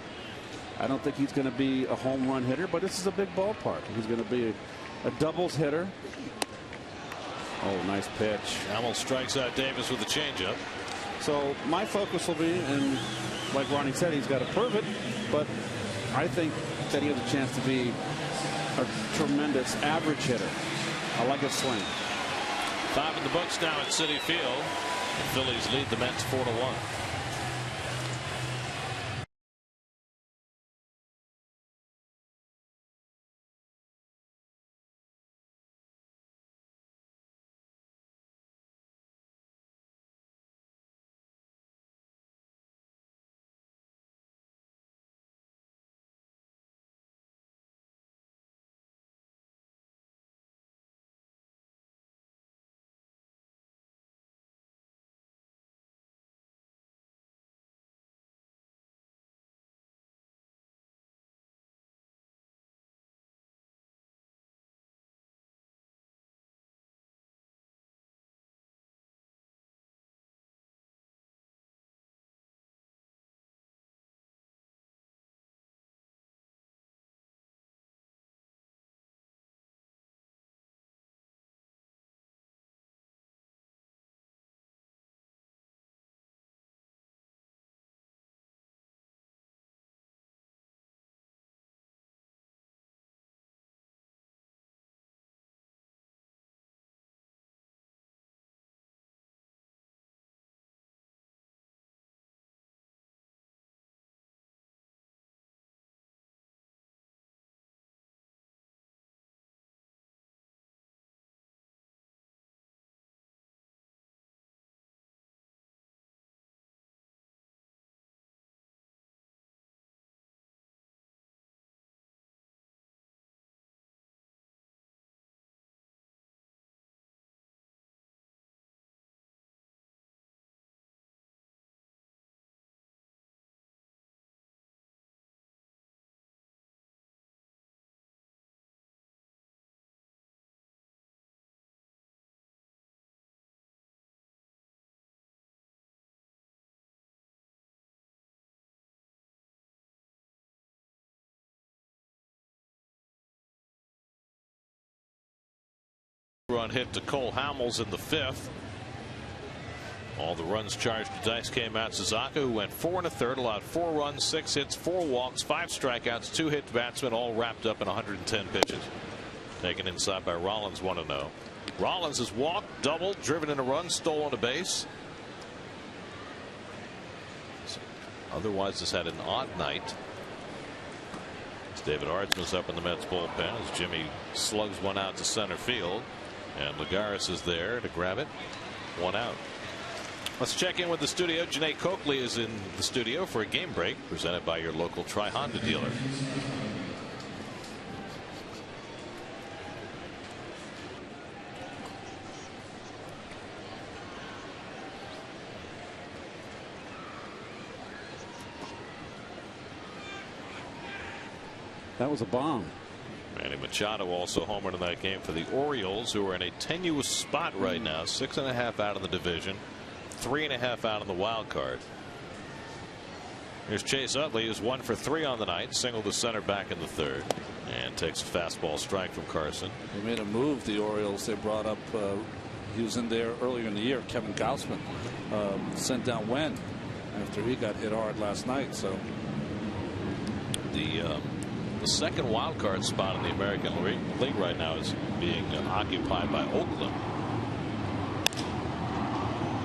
I don't think he's going to be a home run hitter, but this is a big ballpark. He's going to be a doubles hitter. Oh, nice pitch. Hamill strikes out Davis with a changeup. So my focus will be, and like Ronnie said, he's got to prove it, but I think that he has a chance to be a tremendous average hitter. I like his swing. 5 in the books now at Citi Field. The Phillies lead the Mets 4-1. Run hit to Cole Hamels in the 5th. All the runs charged to Dice came out Suzaka, who went 4 1/3, allowed 4 runs, 6 hits, 4 walks, 5 strikeouts, 2 hit batsmen, all wrapped up in 110 pitches. Taken inside by Rollins, 1-0. Rollins has walked, doubled, driven in a run, stolen a base. Otherwise, has had an odd night. As David Ardsman's up in the Mets bullpen as Jimmy slugs one out to center field, and Lagares is there to grab it. 1 out. Let's check in with the studio. Janae Coakley is in the studio for a game break presented by your local Tri-Honda dealer. That was a bomb. Manny Machado also homered in that game for the Orioles, who are in a tenuous spot right now. 6.5 out of the division, 3.5 out on the wild card. Here's Chase Utley, who's 1 for 3 on the night. Single to center back in the 3rd, and takes a fastball strike from Carson. They made a move, the Orioles. They brought up, he was in there earlier in the year, Kevin Gausman, sent down Wen after he got hit hard last night. So the second wild card spot in the American League right now is being occupied by Oakland.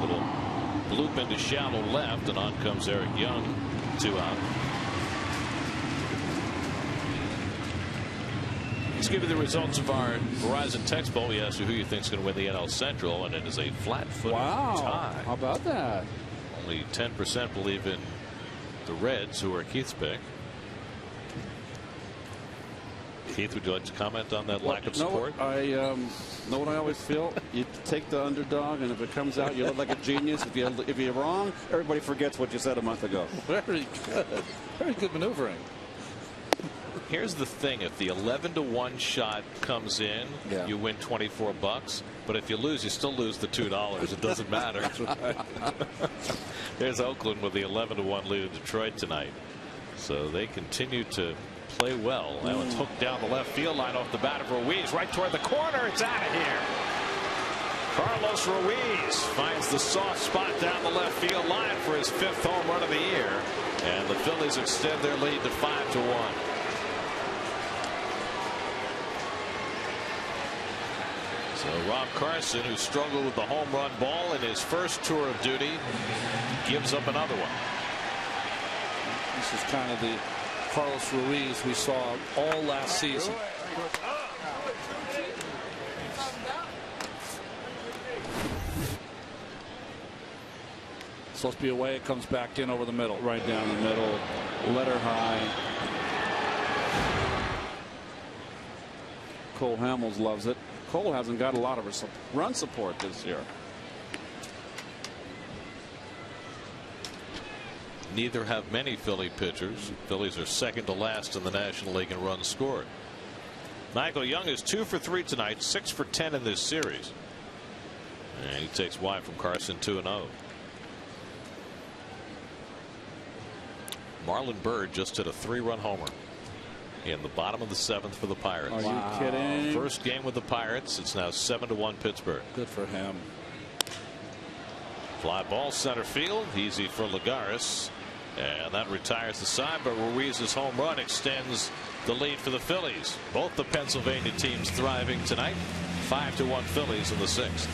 Little bloop into shallow left, and on comes Eric Young, 2 out. Let's give you the results of our Verizon Text Poll. We asked you who you think is going to win the NL Central, and it is a flat-footed tie. How about that? Only 10% believe in the Reds, who are Keith's pick. Keith, would you like to comment on that lack of support? I know what I always feel. You take the underdog, and if it comes out, you look like a genius. If you're wrong, everybody forgets what you said a month ago. very good. Very good maneuvering. Here's the thing: if the 11-1 shot comes in, you win $24. But if you lose, you still lose the $2. It doesn't matter. There's Oakland with the 11-1 lead in Detroit tonight. So they continue to play well. That one's hooked down the left field line off the bat of Ruiz, right toward the corner. It's out of here. Carlos Ruiz finds the soft spot down the left field line for his 5th home run of the year, and the Phillies extend their lead to 5-1. So Rob Carson, who struggled with the home run ball in his first tour of duty, gives up another one. This is kind of the Carlos Ruiz we saw all last season. Supposed to be away. It comes back in over the middle. Right down the middle. Letter high. Cole Hamels loves it. Cole hasn't got a lot of run support this year. Neither have many Philly pitchers. Phillies are second to last in the National League in runs scored. Michael Young is 2 for 3 tonight, 6 for 10 in this series. And he takes wide from Carson, 2-0. Marlon Byrd just hit a 3-run homer in the bottom of the 7th for the Pirates. Are you kidding? First game with the Pirates. It's now 7-1 Pittsburgh. Good for him. Fly ball center field, easy for Lagares, and that retires the side. But Ruiz's home run extends the lead for the Phillies. Both the Pennsylvania teams thriving tonight. 5-1 Phillies in the 6th.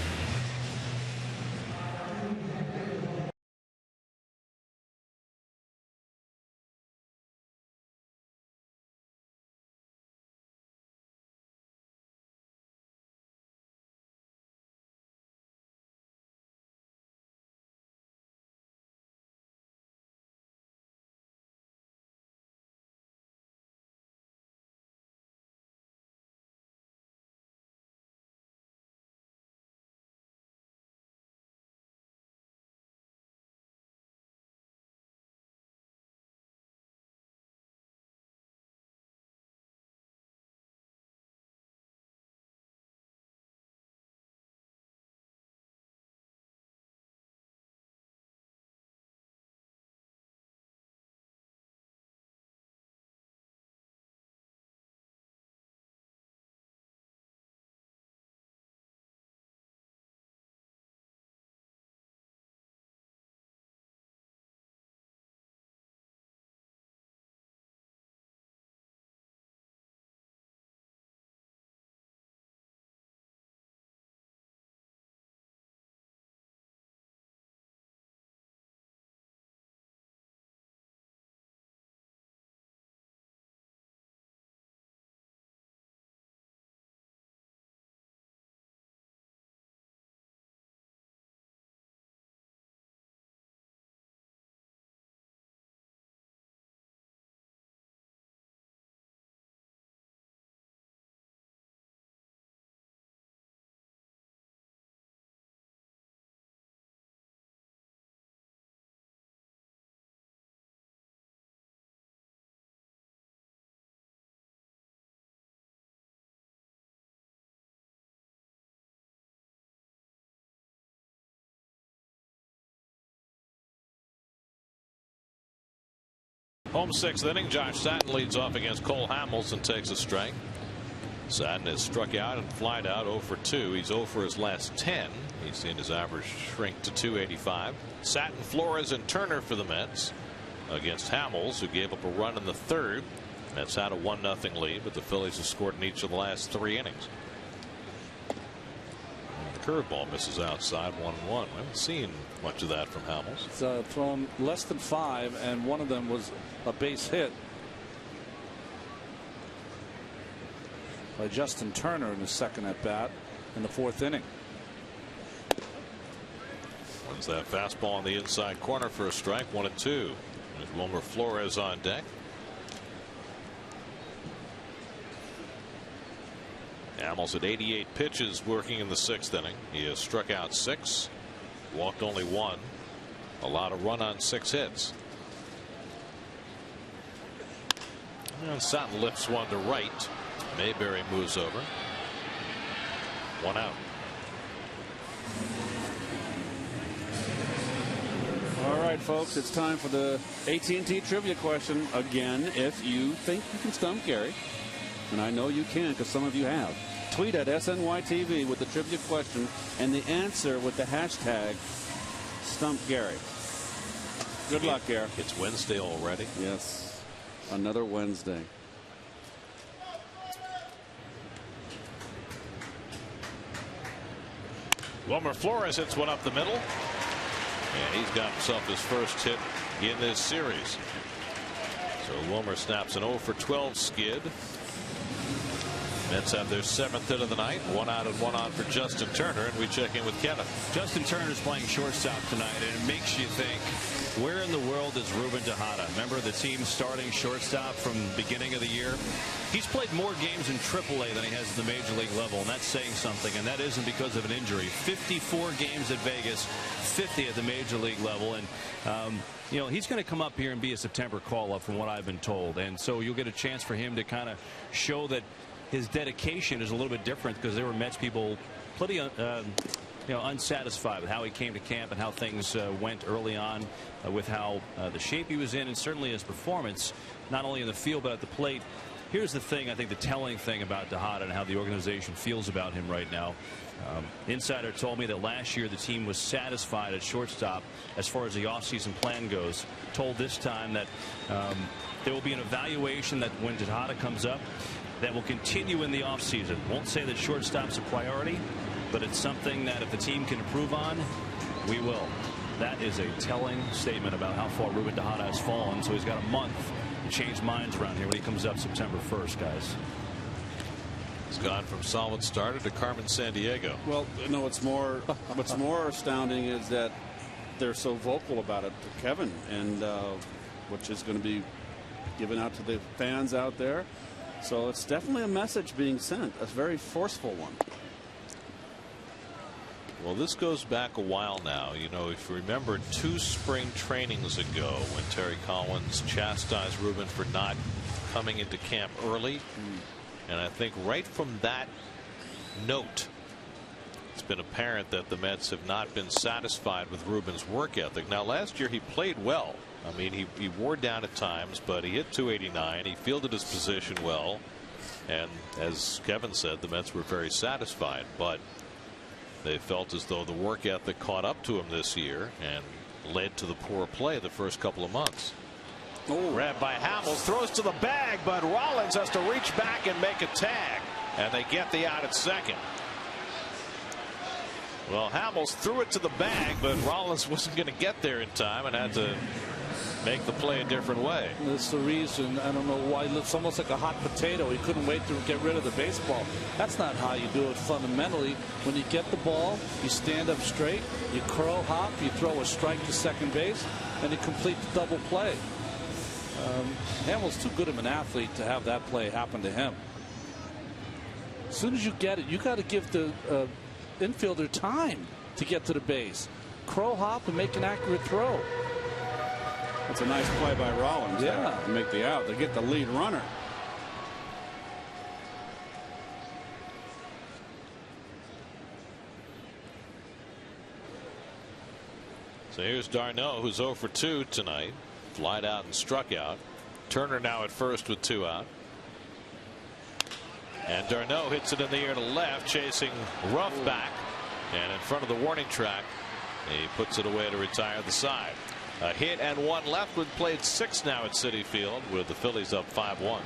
Home 6th inning. Josh Satin leads off against Cole Hamels and takes a strike. Satin has struck out and flied out 0 for 2. He's 0 for his last 10. He's seen his average shrink to 285. Satin, Flores, and Turner for the Mets against Hamels, who gave up a run in the third. Mets had a 1-0 lead, but the Phillies have scored in each of the last 3 innings. And the curveball misses outside 1-1. We haven't seen much of that from Hamels. It's thrown less than 5, and one of them was a base hit by Justin Turner in his second at bat in the 4th inning. Runs that fastball on the inside corner for a strike. 1-2. There's Wilmer Flores on deck. Hamels at 88 pitches working in the 6th inning. He has struck out 6, walked only 1, allowed a run on 6 hits. And Satin lifts one to right. Mayberry moves over. 1 out. All right, folks, it's time for the AT&T trivia question again. If you think you can stump Gary, and I know you can because some of you have, tweet at SNYTV with the trivia question and the answer with the hashtag Stump Gary. Good luck, Gary. It's Wednesday already. Yes, another Wednesday. Wilmer Flores hits one up the middle. And he's got himself his first hit in this series. So Wilmer snaps an 0 for 12 skid. Mets have their 7th hit of the night. 1 out and 1 on for Justin Turner, and we check in with Kevin. Justin Turner's playing shortstop tonight, and it makes you think, where in the world is Ruben Tejada? Remember the team starting shortstop from the beginning of the year? He's played more games in AAA than he has at the major league level, and that's saying something, and that isn't because of an injury. 54 games at Vegas, 50 at the major league level, and you know, he's going to come up here and be a September call-up from what I've been told, and so you'll get a chance for him to kind of show that his dedication is a little bit different, because there were Mets people plenty unsatisfied with how he came to camp and how things went early on, with how the shape he was in, and certainly his performance, not only in the field but at the plate. Here's the thing, I think the telling thing about Tejada and how the organization feels about him right now. Insider told me that last year the team was satisfied at shortstop as far as the offseason plan goes. Told this time that there will be an evaluation that when Tejada comes up, that will continue in the offseason. Won't say that shortstop's a priority, but it's something that if the team can improve on, we will. That is a telling statement about how far Ruben Tejada has fallen. So he's got a month to change minds around here when he comes up September 1st, guys. He's gone from solid starter to Carmen Sandiego. Well, no, what's more astounding is that they're so vocal about it, Kevin, and which is going to be given out to the fans out there. So it's definitely a message being sent, a very forceful one. Well, this goes back a while now. You know, if you remember 2 spring trainings ago when Terry Collins chastised Ruben for not coming into camp early. And I think right from that note, it's been apparent that the Mets have not been satisfied with Ruben's work ethic. Now, last year he played well. I mean, he wore down at times, but he hit 289. He fielded his position well. And as Kevin said, the Mets were very satisfied. But they felt as though the work ethic caught up to him this year and led to the poor play the first couple of months. Grabbed by Hamels, throws to the bag, but Rollins has to reach back and make a tag. And they get the out at second. Well, Hamels threw it to the bag, but Rollins wasn't going to get there in time and had to make the play a different way. That's the reason. I don't know why. It's almost like a hot potato. He couldn't wait to get rid of the baseball. That's not how you do it fundamentally. When you get the ball, you stand up straight, you curl hop, you throw a strike to second base, and you complete the double play. Hamels too good of an athlete to have that play happen to him. As soon as you get it, you got to give the infielder time to get to the base. Crow hop and make an accurate throw. That's a nice play by Rollins. Yeah. To make the out. They get the lead runner. So here's Darno, who's 0 for 2 tonight. Flied out and struck out. Turner now at first with 2 out. And d'Arnaud hits it in the air to left, chasing Ruff back. And in front of the warning track, he puts it away to retire the side. A hit and 1 left. We've played 6 now at Citi Field with the Phillies up 5-1.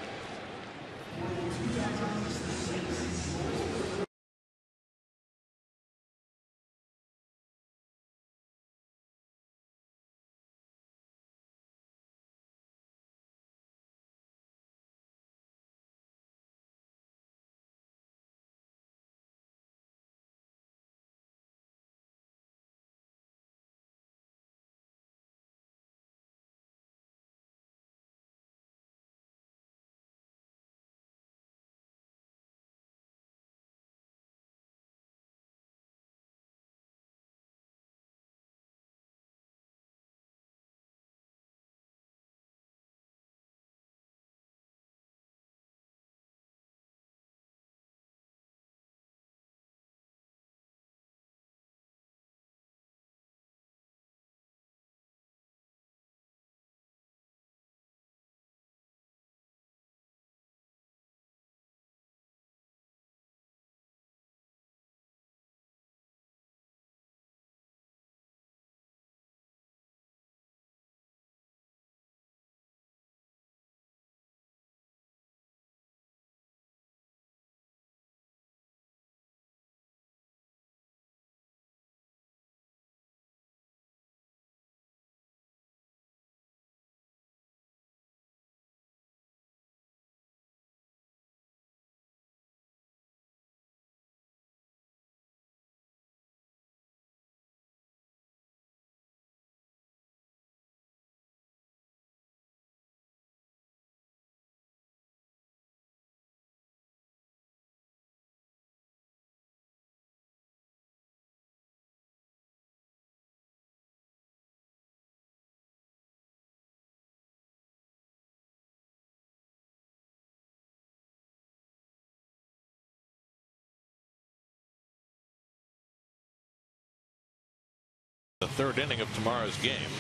The 3rd inning of tomorrow's game.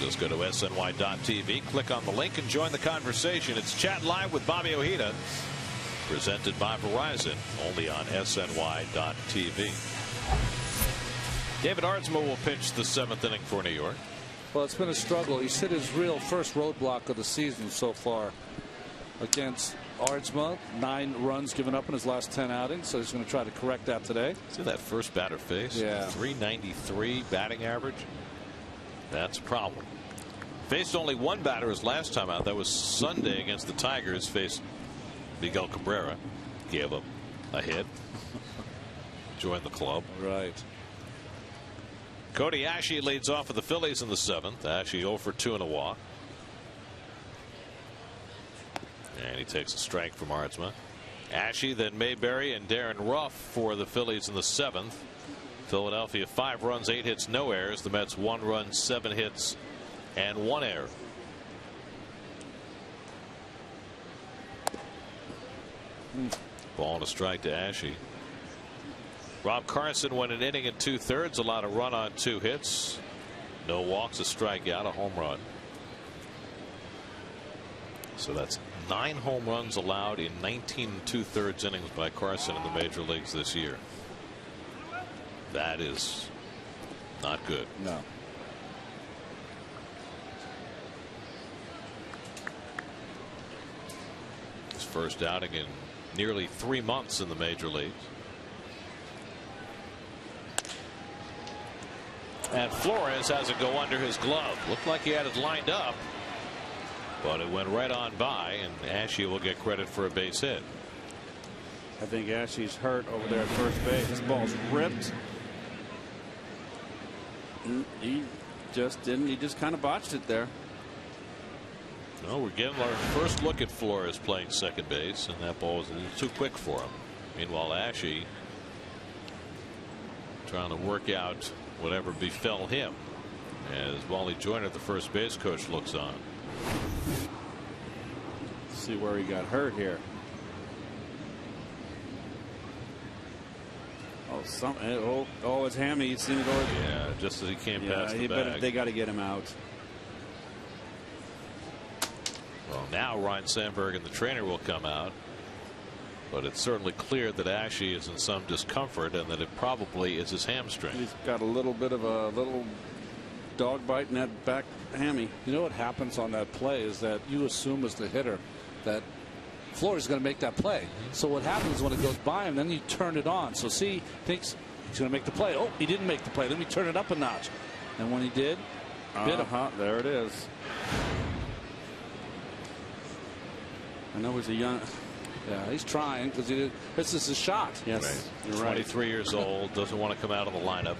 Just go to SNY.TV, click on the link, and join the conversation. It's Chat Live with Bobby Ojeda, presented by Verizon, only on SNY.TV. David Ardsma will pitch the 7th inning for New York. Well, it's been a struggle. He's hit his real first roadblock of the season so far against Ardsma. 9 runs given up in his last 10 outings, so he's going to try to correct that today. See that first batter face? Yeah. 393 batting average. That's a problem. Faced only 1 batter his last time out. That was Sunday against the Tigers. Faced Miguel Cabrera. Gave up a hit. Joined the club. Right. Cody Ashe leads off for the Phillies in the 7th. Ashe 0 for 2 and a walk. And he takes a strike from Ardsma. Ashe, then Mayberry and Darren Ruff for the Phillies in the 7th. Philadelphia 5 runs, 8 hits, no errors. The Mets 1 run, 7 hits, and 1 error. Ball and a strike to Ashe. Rob Carson went an inning and 2/3, allowed a run on 2 hits, no walks, a strikeout, a home run. So that's 9 home runs allowed in 19 2/3 innings by Carson in the major leagues this year. That is not good. No. His first outing in nearly 3 months in the major leagues. And Flores has it go under his glove. Looked like he had it lined up, but it went right on by, and Ashe will get credit for a base hit. I think Ashe's hurt over there at first base. This ball's ripped. He just didn't. He just kind of botched it there. No, we're getting our first look at Flores playing second base, and that ball was a little too quick for him. Meanwhile, Ashe trying to work out whatever befell him as Wally Joyner, the first base coach, looks on. Let's see where he got hurt here. Oh, his hammy. He's seen it over. Yeah, just as he came past the bag. They got to get him out. Well, Now Ryan Sandberg and the trainer will come out. But it's certainly clear that Ashe is in some discomfort and that it probably is his hamstring. He's got a little bit of a little dog bite in that back hammy. You know what happens on that play is that you assume as the hitter that Flores is going to make that play. So what happens when it goes by him, then you turn it on. So see, thinks he's going to make the play. Oh, he didn't make the play. Then we turn it up a notch. And when he did, bit him. There it is. I know he's a young. Yeah, he's trying because this is his shot. Yes, right. You're 23 right. years old, doesn't want to come out of the lineup,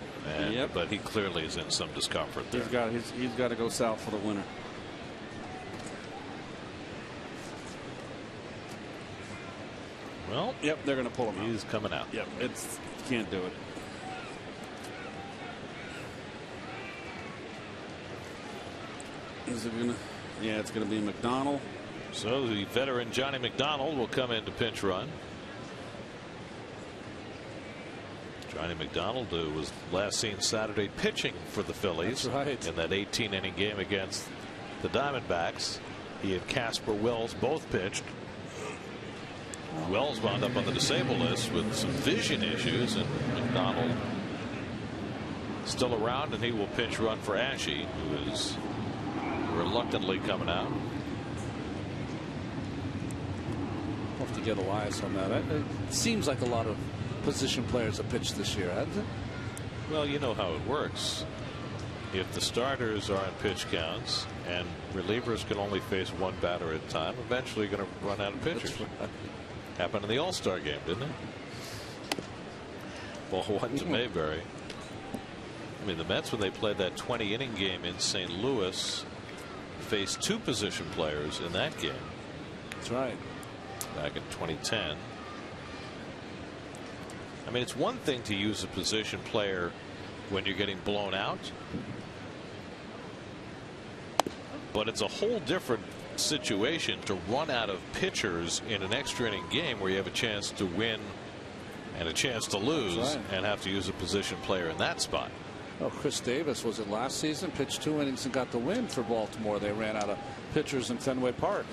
but he clearly is in some discomfort there. He's got to go south for the winter. Well, yep, they're going to pull him out. He's coming out. Yep, can't do it. Is it going to? Yeah, it's going to be McDonald. So the veteran Johnny McDonald will come in to pinch run. Johnny McDonald, who was last seen Saturday pitching for the Phillies in that 18-inning game against the Diamondbacks. He and Casper Wells both pitched. Wells wound up on the disabled list with some vision issues, and McDonald still around, and he will pinch run for Ashe, who is reluctantly coming out. We'll have to get Elias on that. It seems like a lot of position players have pitched this year, hasn't it? Well, you know how it works. If the starters are on pitch counts and relievers can only face one batter at a time, eventually you're going to run out of pitchers. Happened in the All-Star game, didn't it? Ball one to Mayberry. I mean, the Mets, when they played that 20-inning game in St. Louis, faced two position players in that game. That's right. Back in 2010. I mean, it's one thing to use a position player when you're getting blown out, but it's a whole different situation to run out of pitchers in an extra inning game where you have a chance to win and a chance to lose and have to use a position player in that spot. Oh, Chris Davis, was it last season, pitched 2 innings and got the win for Baltimore. They ran out of pitchers in Fenway Park.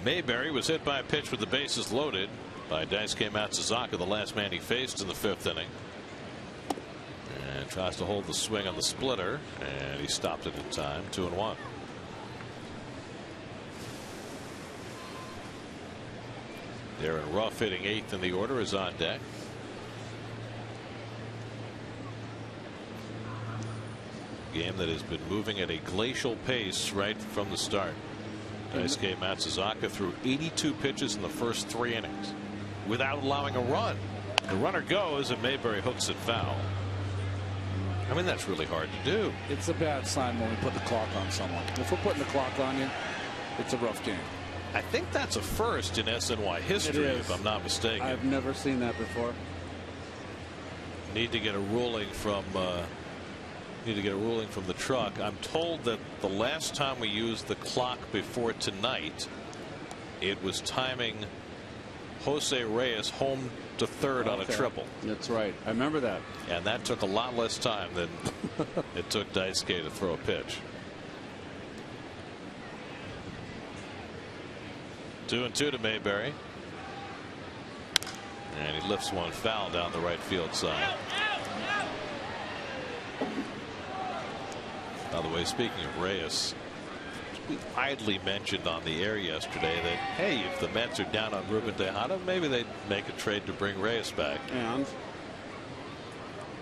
Mayberry was hit by a pitch with the bases loaded by Daisuke Matsuzaka, the last man he faced in the 5th inning. And tries to hold the swing on the splitter, and he stopped it in time. 2-1. Darren Ruff, hitting 8th in the order, is on deck. Game that has been moving at a glacial pace right from the start. Daisuke Matsuzaka threw 82 pitches in the first 3 innings without allowing a run. The runner goes, and Mayberry hooks it foul. I mean, that's really hard to do. It's a bad sign when we put the clock on someone. If we're putting the clock on you, it's a rough game. I think that's a first in SNY history, if I'm not mistaken. I've never seen that before. Need to get a ruling from the truck. I'm told that the last time we used the clock before tonight, it was timing Jose Reyes home to third on a triple. That's right. I remember that. And that took a lot less time than it took Daisuke to throw a pitch. 2-2 to Mayberry. And he lifts one foul down the right field side. By the way, speaking of Reyes, we idly mentioned on the air yesterday that, hey, if the Mets are down on Ruben Tejada, maybe they'd make a trade to bring Reyes back. And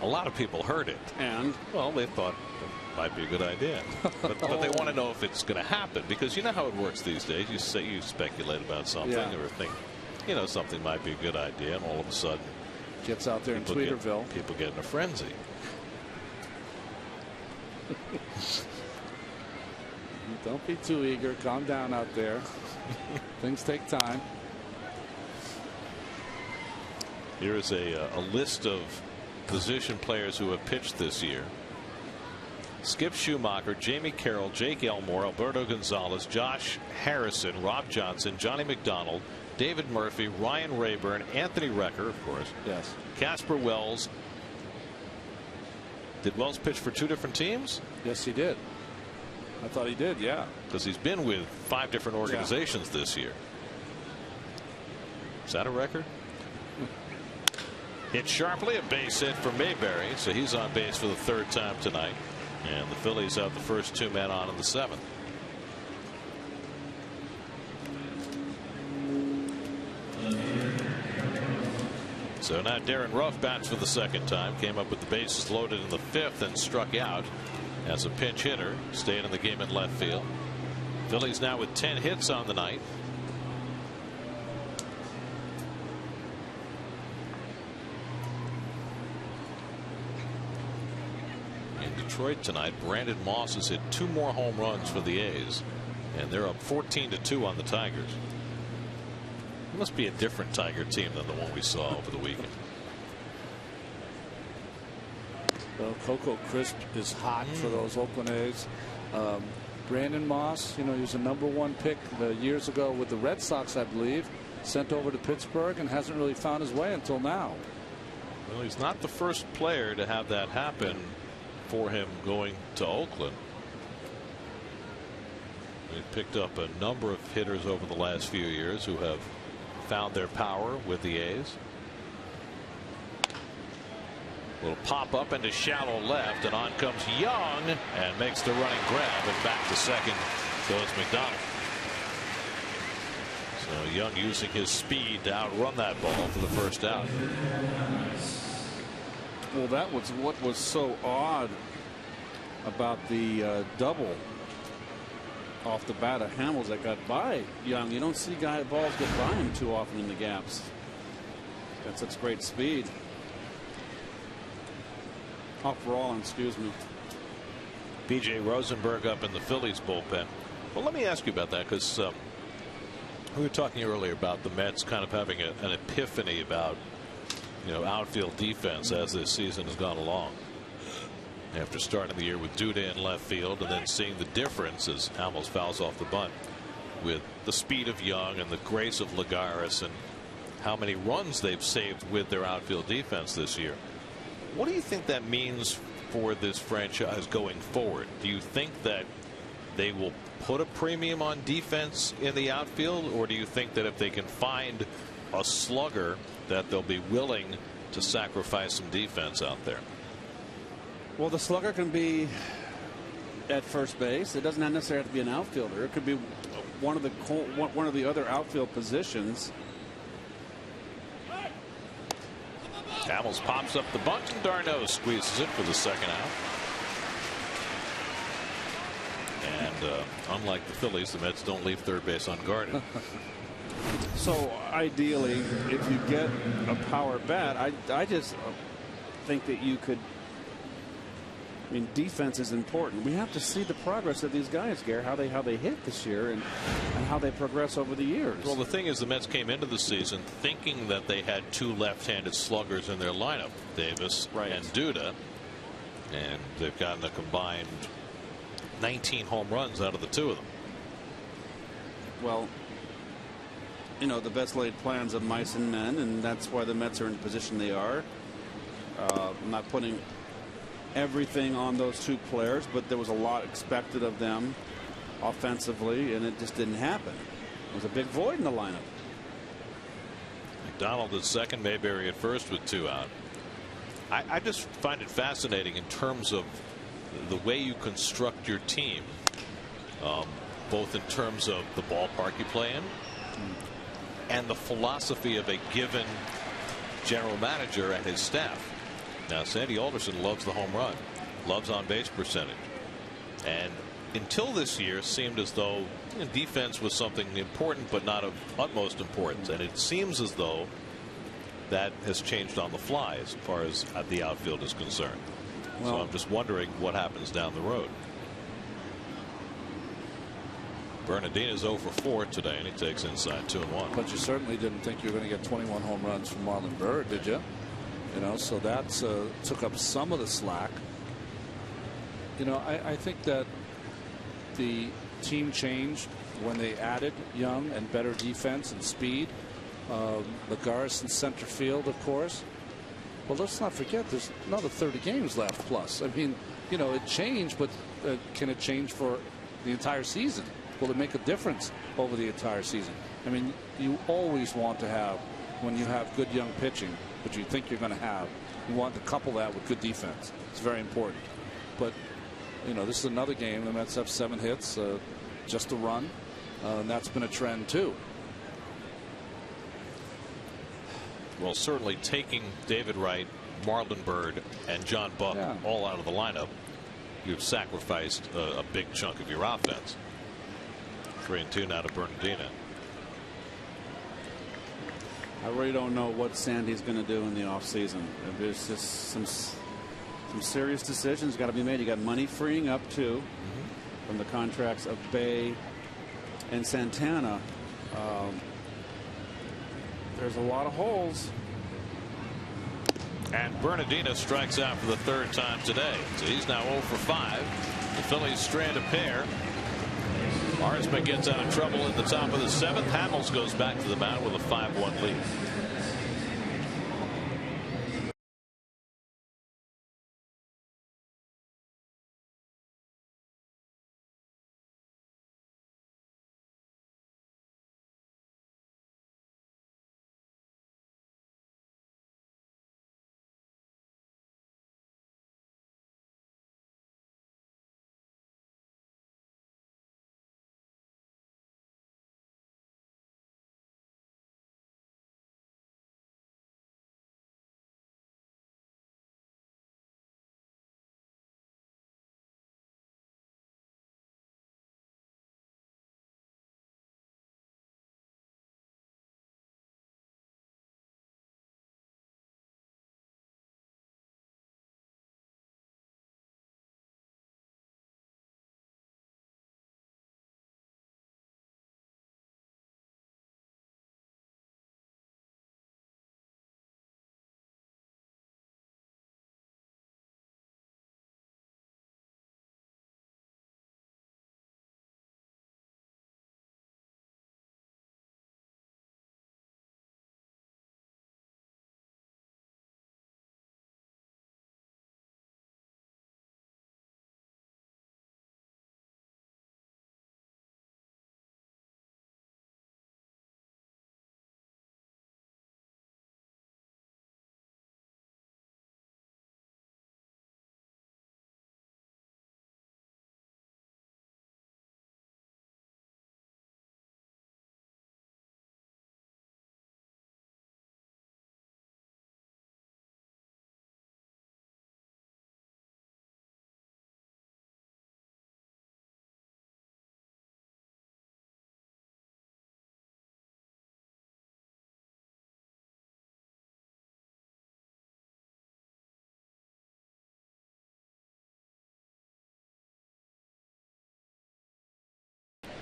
a lot of people heard it. And well, they thought it might be a good idea, but they want to know if it's going to happen, because you know how it works these days. You speculate about something or think, something might be a good idea, and all of a sudden gets out there in Tweeterville. People get in a frenzy. Don't be too eager. Calm down out there. Things take time. Here is a list of position players who have pitched this year. Skip Schumacher, Jamie Carroll, Jake Elmore, Alberto Gonzalez, Josh Harrison, Rob Johnson, Johnny McDonald, David Murphy, Ryan Rayburn, Anthony Recker, of course. Yes. Casper Wells. Did Wells pitch for 2 different teams? Yes, he did. I thought he did, yeah. Because he's been with 5 different organizations this year. Is that a record? Hit sharply, a base hit for Mayberry, so he's on base for the 3rd time tonight. And the Phillies have the first 2 men on in the 7th. So now Darren Ruff bats for the 2nd time. Came up with the bases loaded in the 5th and struck out as a pinch hitter. Staying in the game in left field. Phillies now with 10 hits on the night. In Detroit tonight, Brandon Moss has hit 2 more home runs for the A's, and they're up 14-2 on the Tigers. It must be a different Tiger team than the one we saw over the weekend. Well, Coco Crisp is hot for those Oakland A's. Brandon Moss, you know, he was a #1 pick years ago with the Red Sox, I believe. Sent over to Pittsburgh and hasn't really found his way until now. Well, he's not the first player to have that happen for him going to Oakland. He picked up a number of hitters over the last few years who have found their power with the A's. Little pop up into shallow left, and on comes Young and makes the running grab, and back to second goes McDonald. So Young using his speed to outrun that ball for the first out. Well, that was what was so odd about the double off the bat of Hamels that got by Young. You don't see balls get by him too often in the gaps. Got such great speed. Off Rawlins, excuse me. B.J. Rosenberg up in the Phillies bullpen. Well, let me ask you about that, because we were talking earlier about the Mets kind of having an epiphany about, you know, outfield defense as this season has gone along. After starting the year with Duda in left field and then seeing the difference as Hamels fouls off the bunt with the speed of Young and the grace of Lagares and how many runs they've saved with their outfield defense this year. What do you think that means for this franchise going forward? Do you think that they will put a premium on defense in the outfield, or do you think that if they can find a slugger that they'll be willing to sacrifice some defense out there? Well, the slugger can be at first base. It doesn't necessarily have to be an outfielder. It could be one of the other outfield positions. Hamels pops up the bunt, and d'Arnaud squeezes it for the 2nd out. And unlike the Phillies, the Mets don't leave third base unguarded. So ideally, if you get a power bat, I just think that you could. I mean, defense is important. We have to see the progress of these guys, Gary, how they hit this year and how they progress over the years. Well, the thing is, the Mets came into the season thinking that they had 2 left-handed sluggers in their lineup, Davis and Duda, and they've gotten a combined 19 home runs out of the 2 of them. Well, you know, the best laid plans of mice and men, and that's why the Mets are in the position they are. I'm not putting everything on those 2 players, but there was a lot expected of them offensively, and it just didn't happen. There was a big void in the lineup. McDonald at second, Mayberry at first with 2 out. I just find it fascinating in terms of the way you construct your team, both in terms of the ballpark you play in and the philosophy of a given general manager and his staff. Now, Sandy Alderson loves the home run, loves on base percentage, and until this year seemed as though defense was something important but not of utmost importance, and it seems as though that has changed on the fly as far as the outfield is concerned. So I'm just wondering what happens down the road. Bernardina's 0 for 4 today, and he takes inside 2-1. But you certainly didn't think you were going to get 21 home runs from Marlon Byrd, did you? You know, so that took up some of the slack. You know, I think that the team changed when they added Young and better defense and speed. Lagares in center field, of course. Well, let's not forget there's another 30 games left plus. I mean, you know, it changed, but can it change for the entire season? Will it make a difference over the entire season? I mean, you always want to have, when you have good young pitching, which you think you're going to have, you want to couple that with good defense. It's very important. But, you know, this is another game. The Mets have 7 hits, just a run, and that's been a trend too. Well, certainly taking David Wright, Marlon Byrd, and John Buck all out of the lineup, you've sacrificed a big chunk of your offense. 3-2 now to Bernardino. I really don't know what Sandy's going to do in the offseason. There's just some serious decisions got to be made. You got money freeing up too from the contracts of Bay and Santana. There's a lot of holes. And Bernardino strikes out for the 3rd time today. So he's now 0 for 5. The Phillies strand a pair. Marsman gets out of trouble in the top of the 7th. Hamels goes back to the mound with a 5-1 lead.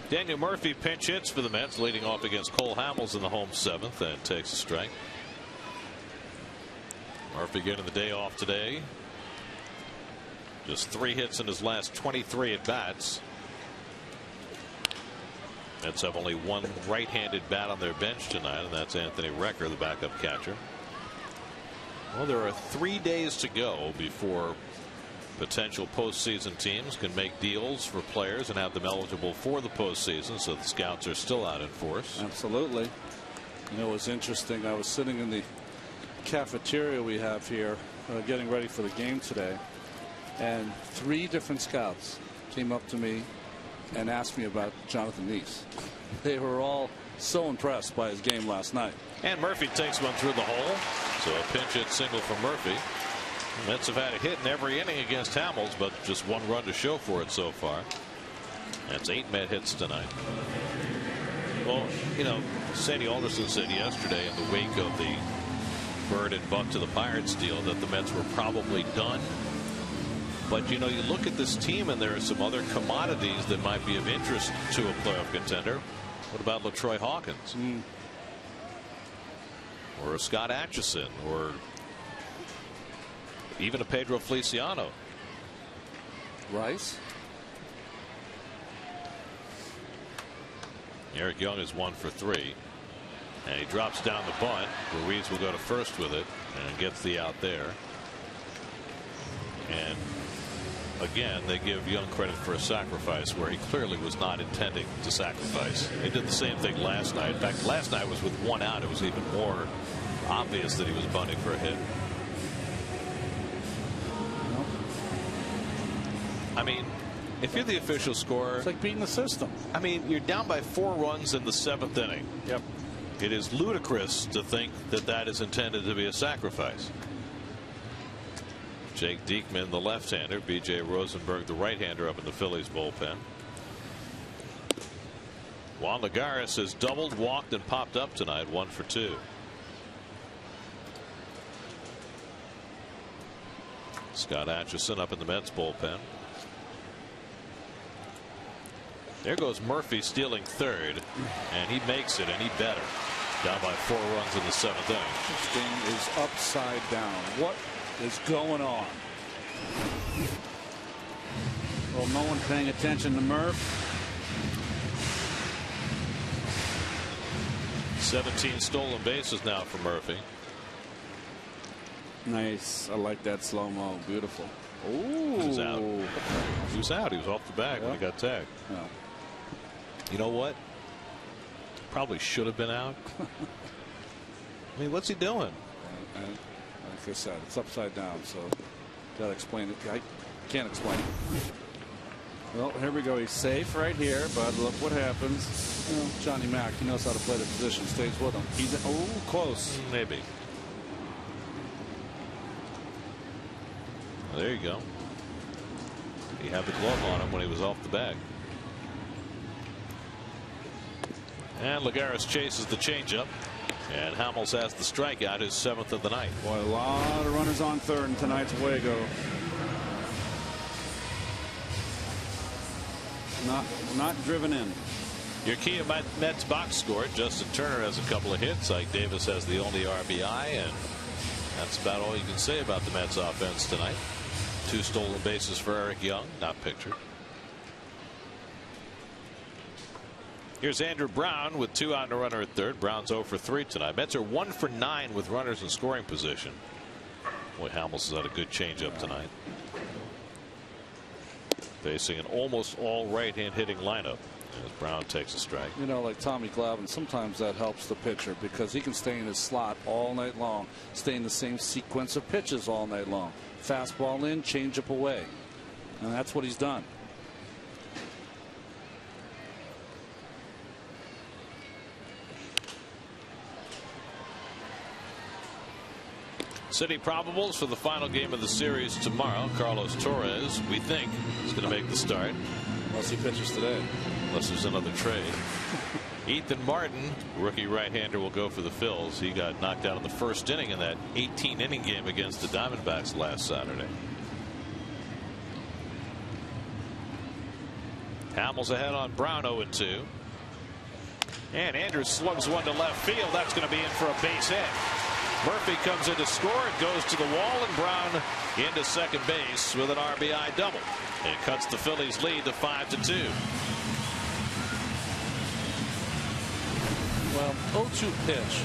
Daniel Murphy pinch hits for the Mets, leading off against Cole Hamels in the home 7th, and takes a strike. Murphy getting the day off today. Just 3 hits in his last 23 at bats. Mets have only one right-handed bat on their bench tonight, and that's Anthony Recker, the backup catcher. Well, there are 3 days to go before potential postseason teams can make deals for players and have them eligible for the postseason, so the scouts are still out in force. Absolutely. You know, it was interesting. I was sitting in the cafeteria we have here getting ready for the game today, and 3 different scouts came up to me and asked me about Jonathan Neese. They were all so impressed by his game last night. And Murphy takes one through the hole, so a pinch hit single for Murphy. The Mets have had a hit in every inning against Hamels, but just 1 run to show for it so far. That's 8 Met hits tonight. Well, you know, Sandy Alderson said yesterday in the wake of the Bird and Buck to the Pirates deal that the Mets were probably done. But, you know, you look at this team and there are some other commodities that might be of interest to a playoff contender. What about LaTroy Hawkins? Or a Scott Atchison, or even a Pedro Feliciano. Rice. Eric Young is 1 for 3. And he drops down the bunt. Ruiz will go to first with it and gets the out there. And again, they give Young credit for a sacrifice where he clearly was not intending to sacrifice. They did the same thing last night. In fact, last night was with 1 out. It was even more obvious that he was bunting for a hit. I mean, if you're the official scorer, it's like beating the system. I mean, you're down by 4 runs in the 7th inning. Yep. It is ludicrous to think that that is intended to be a sacrifice. Jake Diekman, the left-hander, B.J. Rosenberg, the right-hander, up in the Phillies bullpen. Juan Lagares has doubled, walked, and popped up tonight, 1 for 2. Scott Atchison up in the Mets bullpen. There goes Murphy stealing third, and he makes it, and he better. Down by 4 runs in the 7th inning. This thing is upside down. What is going on? Well, no one paying attention to Murph. 17 stolen bases now for Murphy. Nice. I like that slow-mo. Beautiful. Ooh. He was out. He was out. He was off the bag when he got tagged. Yeah. You know what? Probably should have been out. I mean, what's he doing? And like I said, it's upside down, so gotta explain it. I can't explain it. Well, here we go. He's safe right here, but look what happens. You know, Johnny Mack, he knows how to play the position, stays with him. He's close. Maybe. Well, there you go. He had the glove on him when he was off the bag. And Lagares chases the changeup. And Hamels has the strikeout, his 7th of the night. Boy, a lot of runners on third in tonight's Wago. Not driven in. Your key to Mets box score: Justin Turner has a couple of hits. Ike Davis has the only RBI, and that's about all you can say about the Mets offense tonight. 2 stolen bases for Eric Young, not pictured. Here's Andrew Brown with 2 out and a runner at third. Brown's 0 for 3 tonight. Mets are 1 for 9 with runners in scoring position. Boy, Hamels has had a good changeup tonight. Facing an almost all right-hand hitting lineup as Brown takes a strike. You know, like Tommy Glavine, sometimes that helps the pitcher because he can stay in his slot all night long, stay in the same sequence of pitches all night long. Fastball in, changeup away. And that's what he's done. City probables for the final game of the series tomorrow. Carlos Torres, we think, is going to make the start. Unless he pitches today. Unless there's another trade. Ethan Martin, rookie right-hander, will go for the Phils. He got knocked out in the 1st inning in that 18-inning game against the Diamondbacks last Saturday. Hamels ahead on Brown, 0-2. And Andrews slugs one to left field. That's going to be in for a base hit. Murphy comes in to score. It goes to the wall, and Brown into second base with an RBI double. It cuts the Phillies' lead to 5-2. Well, 0-2 pitch,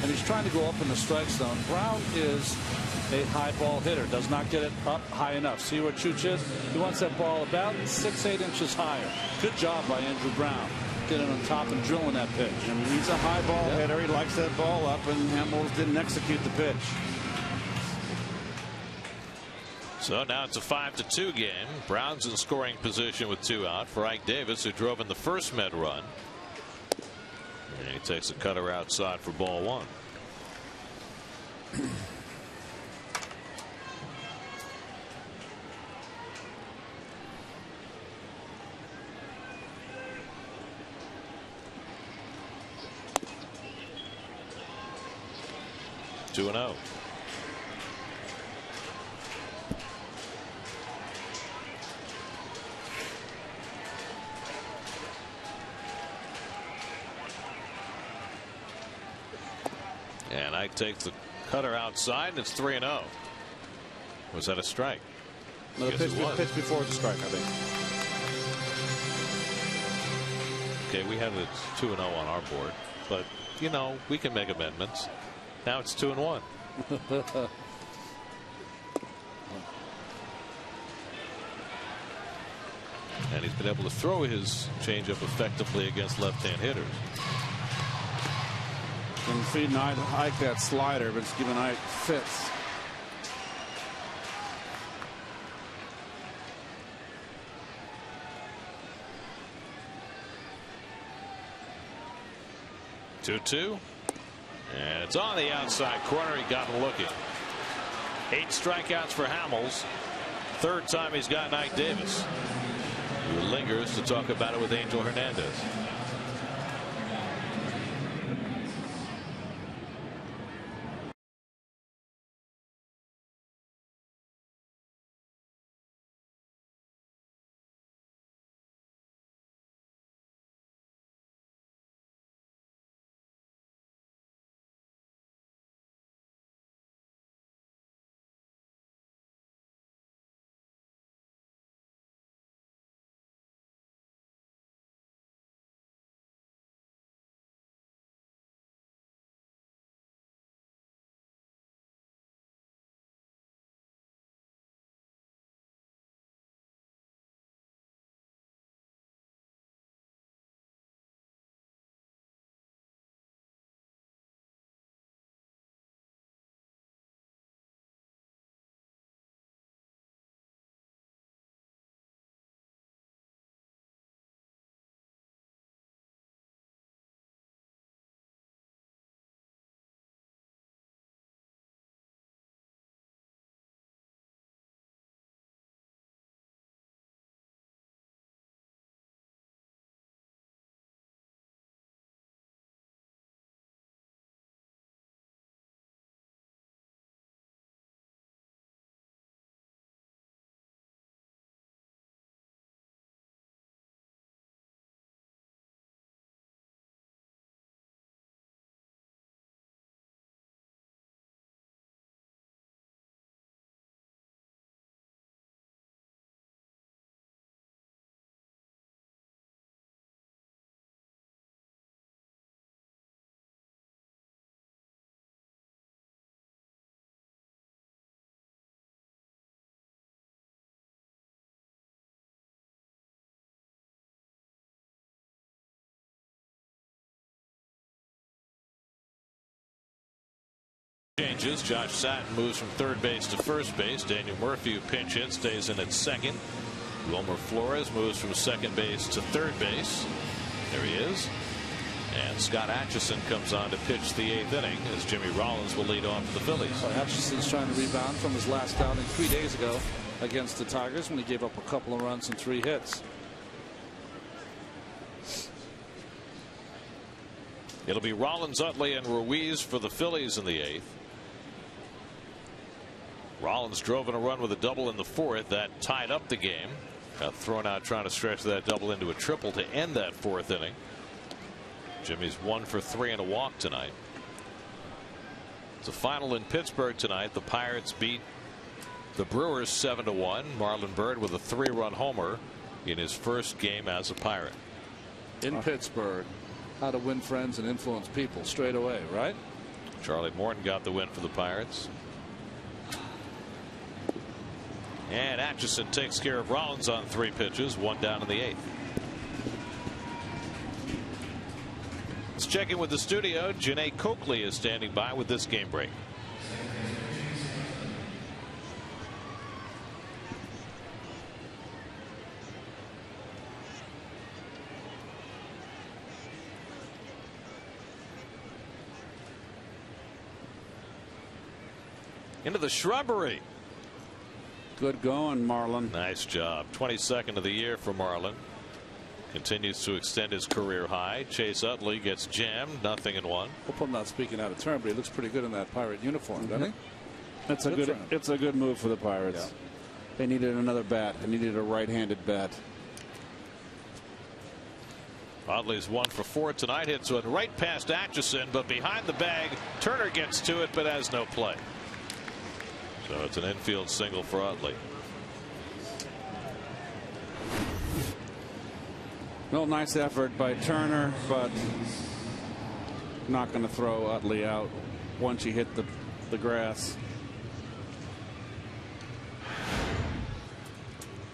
and he's trying to go up in the strike zone. Brown is a high ball hitter, does not get it up high enough. See where Chooch is? He wants that ball about 6-8 inches higher. Good job by Andrew Brown, getting on top and drilling that pitch. And he's a high ball hitter. He likes that ball up, and Hamels didn't execute the pitch. So now it's a 5-2 game. Brown's in scoring position with 2 out for Ike Davis, who drove in the first Met run. And he takes a cutter outside for ball 1. Two and 0. And Ike takes the cutter outside, and it's 3-0. Was that a strike? No, the pitch before the strike, I think. Okay, we had it 2-0 on our board, but you know we can make amendments. Now it's 2-1. And he's been able to throw his changeup effectively against left-hand hitters. Been feeding Ike that slider, but it's giving Ike fits. Two. And it's on the outside corner. He got him looking. 8 strikeouts for Hamels. 3rd time he's got Ike Davis, who lingers to talk about it with Angel Hernandez. Changes. Josh Satin moves from 3rd base to 1st base. Daniel Murphy, who pinch hit, stays in at 2nd. Wilmer Flores moves from 2nd base to 3rd base. There he is. And Scott Atchison comes on to pitch the 8th inning as Jimmy Rollins will lead off for the Phillies. Well, Atchison's trying to rebound from his last outing 3 days ago against the Tigers when he gave up a couple of runs and 3 hits. It'll be Rollins, Utley, and Ruiz for the Phillies in the 8th. Rollins drove in a run with a double in the 4th. That tied up the game. Got thrown out trying to stretch that double into a triple to end that 4th inning. Jimmy's 1 for 3 and a walk tonight. It's a final in Pittsburgh tonight. The Pirates beat the Brewers 7-1. Marlon Byrd with a 3-run homer in his first game as a Pirate. In Pittsburgh, how to win friends and influence people straight away, right? Charlie Morton got the win for the Pirates. And Atchison takes care of Rollins on 3 pitches, 1 down in the 8th. Let's check in with the studio. Janae Coakley is standing by with this game break. Into the shrubbery. Good going, Marlon. Nice job. 22nd of the year for Marlon. Continues to extend his career high. Chase Utley gets jammed. 0-1. Hope I'm not speaking out of turn, but he looks pretty good in that Pirate uniform, doesn't he? It's a good move for the Pirates. Yeah. They needed another bat. They needed a right-handed bat. Utley's 1 for 4 tonight. Hits one right past Atchison, but behind the bag. Turner gets to it, but has no play. So it's an infield single for Utley. Well, nice effort by Turner, but not going to throw Utley out once he hit the grass.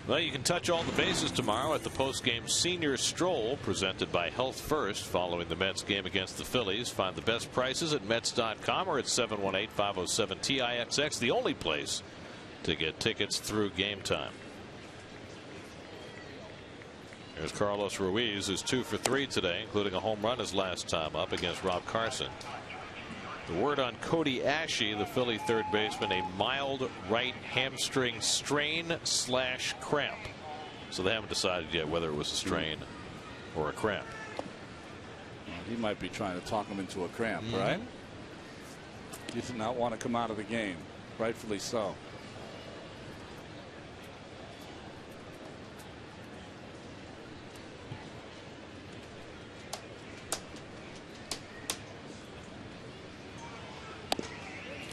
Well, you can touch all the bases tomorrow at the postgame Senior Stroll presented by Health First following the Mets game against the Phillies. Find the best prices at Mets.com or at 718-507-TIXX, the only place to get tickets through game time. Here's Carlos Ruiz, who's 2 for 3 today, including a home run his last time up against Rob Carson. The word on Cody Ashe, the Philly third baseman, a mild right hamstring strain/cramp. So they haven't decided yet whether it was a strain or a cramp. He might be trying to talk him into a cramp, right? He did not want to come out of the game, rightfully so.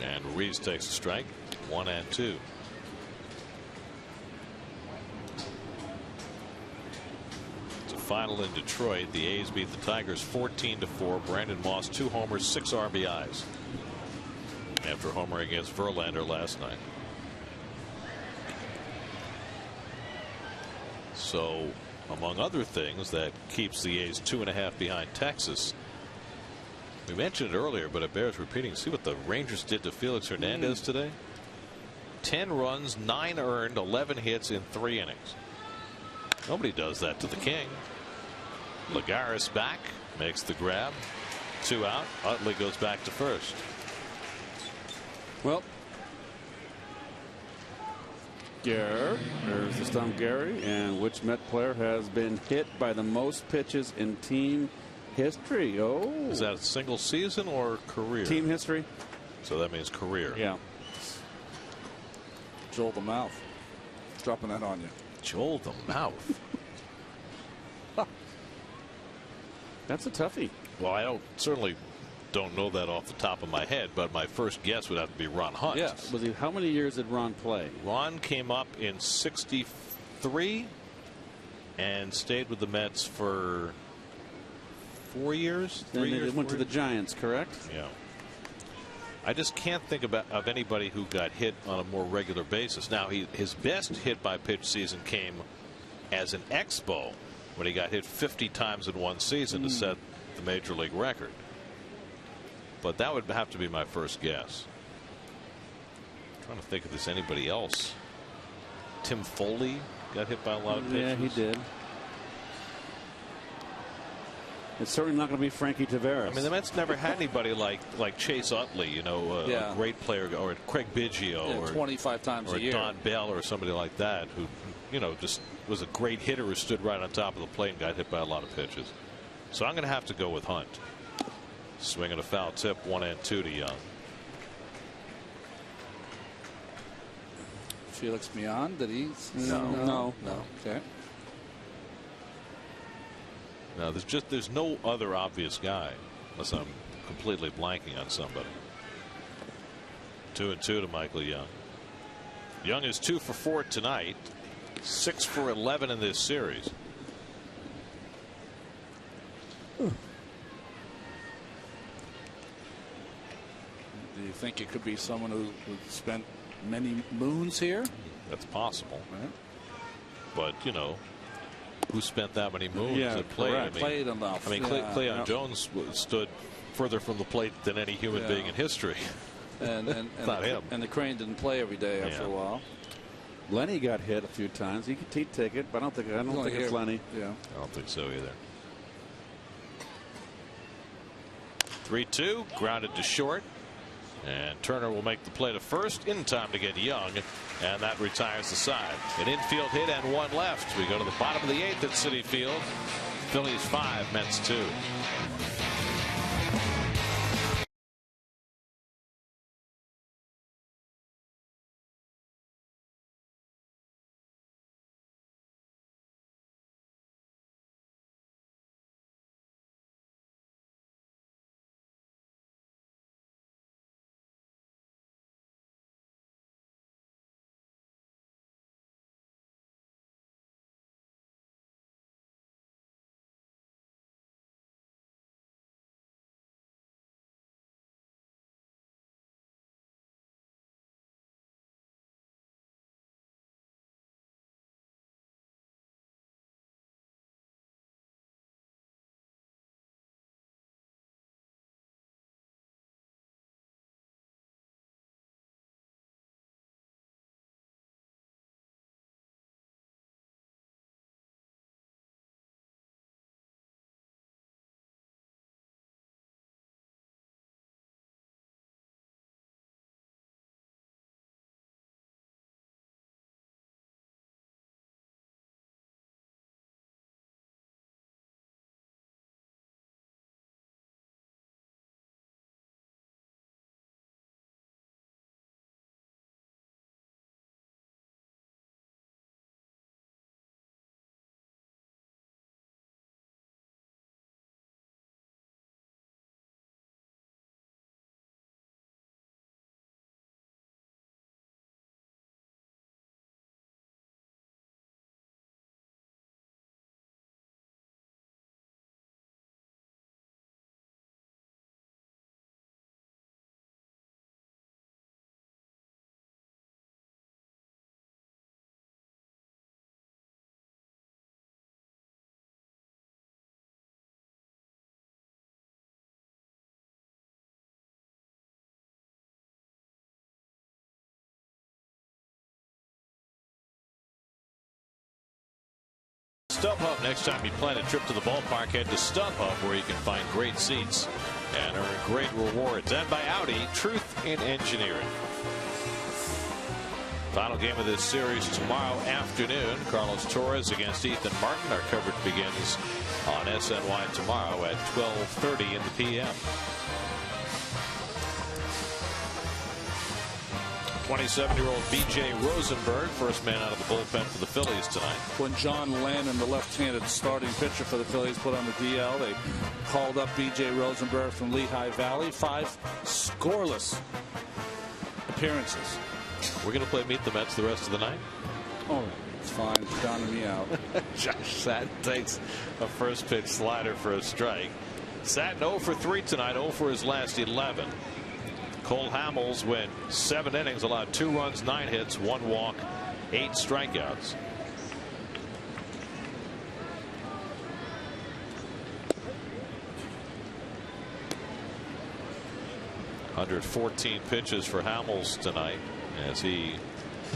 And Ruiz takes a strike, 1-2. It's a final in Detroit. The A's beat the Tigers 14-4. Brandon Moss 2 homers, 6 RBIs after homering against Verlander last night. So, among other things, that keeps the A's 2.5 behind Texas. We mentioned it earlier, but it bears repeating. See what the Rangers did to Felix Hernandez today? 10 runs, 9 earned, 11 hits in 3 innings. Nobody does that to the King. Lagares back, makes the grab. 2 out. Utley goes back to first. Well, Gare, there's the stump Gary, and which Met player has been hit by the most pitches in team history? Oh, is that a single season or career? Team history. So that means career. Yeah. Joel the Mouth. Dropping that on you. Joel the Mouth. That's a toughie. Well, I certainly don't know that off the top of my head, but my first guess would have to be Ron Hunt. Yes. Was he? How many years did Ron play? Ron came up in '63 and stayed with the Mets for 4 years. Then they went to the Giants, correct? Yeah. I just can't think of anybody who got hit on a more regular basis. Now, his best hit by pitch season came as an Expo when he got hit 50 times in one season to set the major league record. But that would have to be my first guess. I'm trying to think if there's anybody else. Tim Foley got hit by a lot of pitches. Yeah, he did. It's certainly not going to be Frankie Tavares. I mean, the Mets never had anybody like Chase Utley, you know, a great player, or Craig Biggio, or 25 times a year, or Don Bell, or somebody like that, who, you know, just was a great hitter who stood right on top of the plate and got hit by a lot of pitches. So I'm going to have to go with Hunt. Swinging a foul tip, 1-2 to Young. Felix Mian, did he? No. Okay. No, there's no other obvious guy unless I'm completely blanking on somebody. 2-2 to Michael Young. Young is 2 for 4 tonight, 6 for 11 in this series. Do you think it could be someone who spent many moons here? That's possible. Right. But, you know, who spent that many moons at plate? I mean, played enough. I mean, Cleon Jones stood further from the plate than any human being in history. And not him. And the Crane didn't play every day after a while. Lenny got hit a few times. He could take it, but I don't think it's Lenny. Yeah, I don't think so either. 3-2, grounded to short, and Turner will make the play to first in time to get Young, and that retires the side. An infield hit and 1 left. We go to the bottom of the 8th at Citi Field. Phillies 5, Mets 2. StubHub. Next time you plan a trip to the ballpark, head to StubHub, where you can find great seats and earn great rewards. And by Audi, truth in engineering. Final game of this series tomorrow afternoon. Carlos Torres against Ethan Martin. Our coverage begins on SNY tomorrow at 12:30 in the p.m. 27-year-old B.J. Rosenberg, first man out of the bullpen for the Phillies tonight. When John Lennon, the left-handed starting pitcher for the Phillies, put on the DL, they called up B.J. Rosenberg from Lehigh Valley. 5 scoreless appearances. We're going to play Meet the Mets the rest of the night? Oh, it's fine. It's drowning me out. Josh Satin takes a first pitch slider for a strike. Satin 0 for 3 tonight, 0 for his last 11. Cole Hamels went 7 innings, allowed 2 runs, 9 hits, 1 walk, 8 strikeouts. ...114 pitches for Hamels tonight as he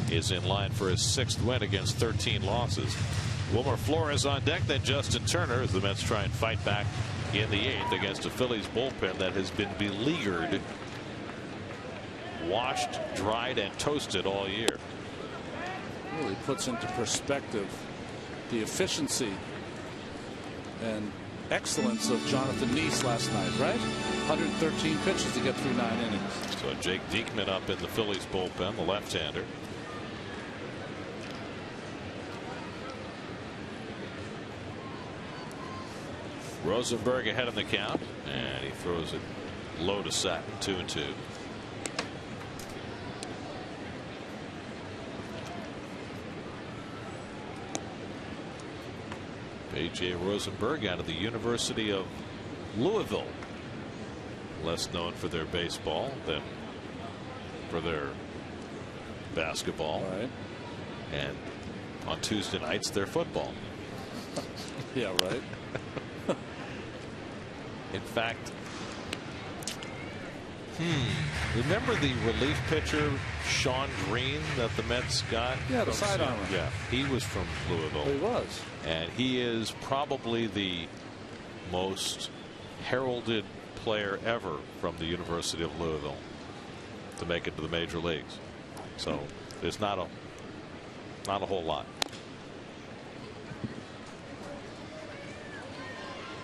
is in line for his 6th win against 13 losses. Wilmer Flores on deck, then Justin Turner as the Mets try and fight back in the 8th against a Phillies bullpen that has been beleaguered, washed, dried, and toasted all year. Really puts into perspective the efficiency and excellence of Jonathan Neese last night, right? 113 pitches to get through 9 innings. So Jake Diekman up in the Phillies bullpen, the left-hander. Rosenberg ahead in the count, and he throws it low to Satin, 2-2. A.J. Rosenberg out of the University of Louisville. Less known for their baseball than for their basketball. Right. And on Tuesday nights, their football. Yeah, right. In fact, remember the relief pitcher Sean Green that the Mets got? Yeah, the sidearmer. Yeah, he was from Louisville. He was. And he is probably the most heralded player ever from the University of Louisville to make it to the major leagues. So there's not a whole lot.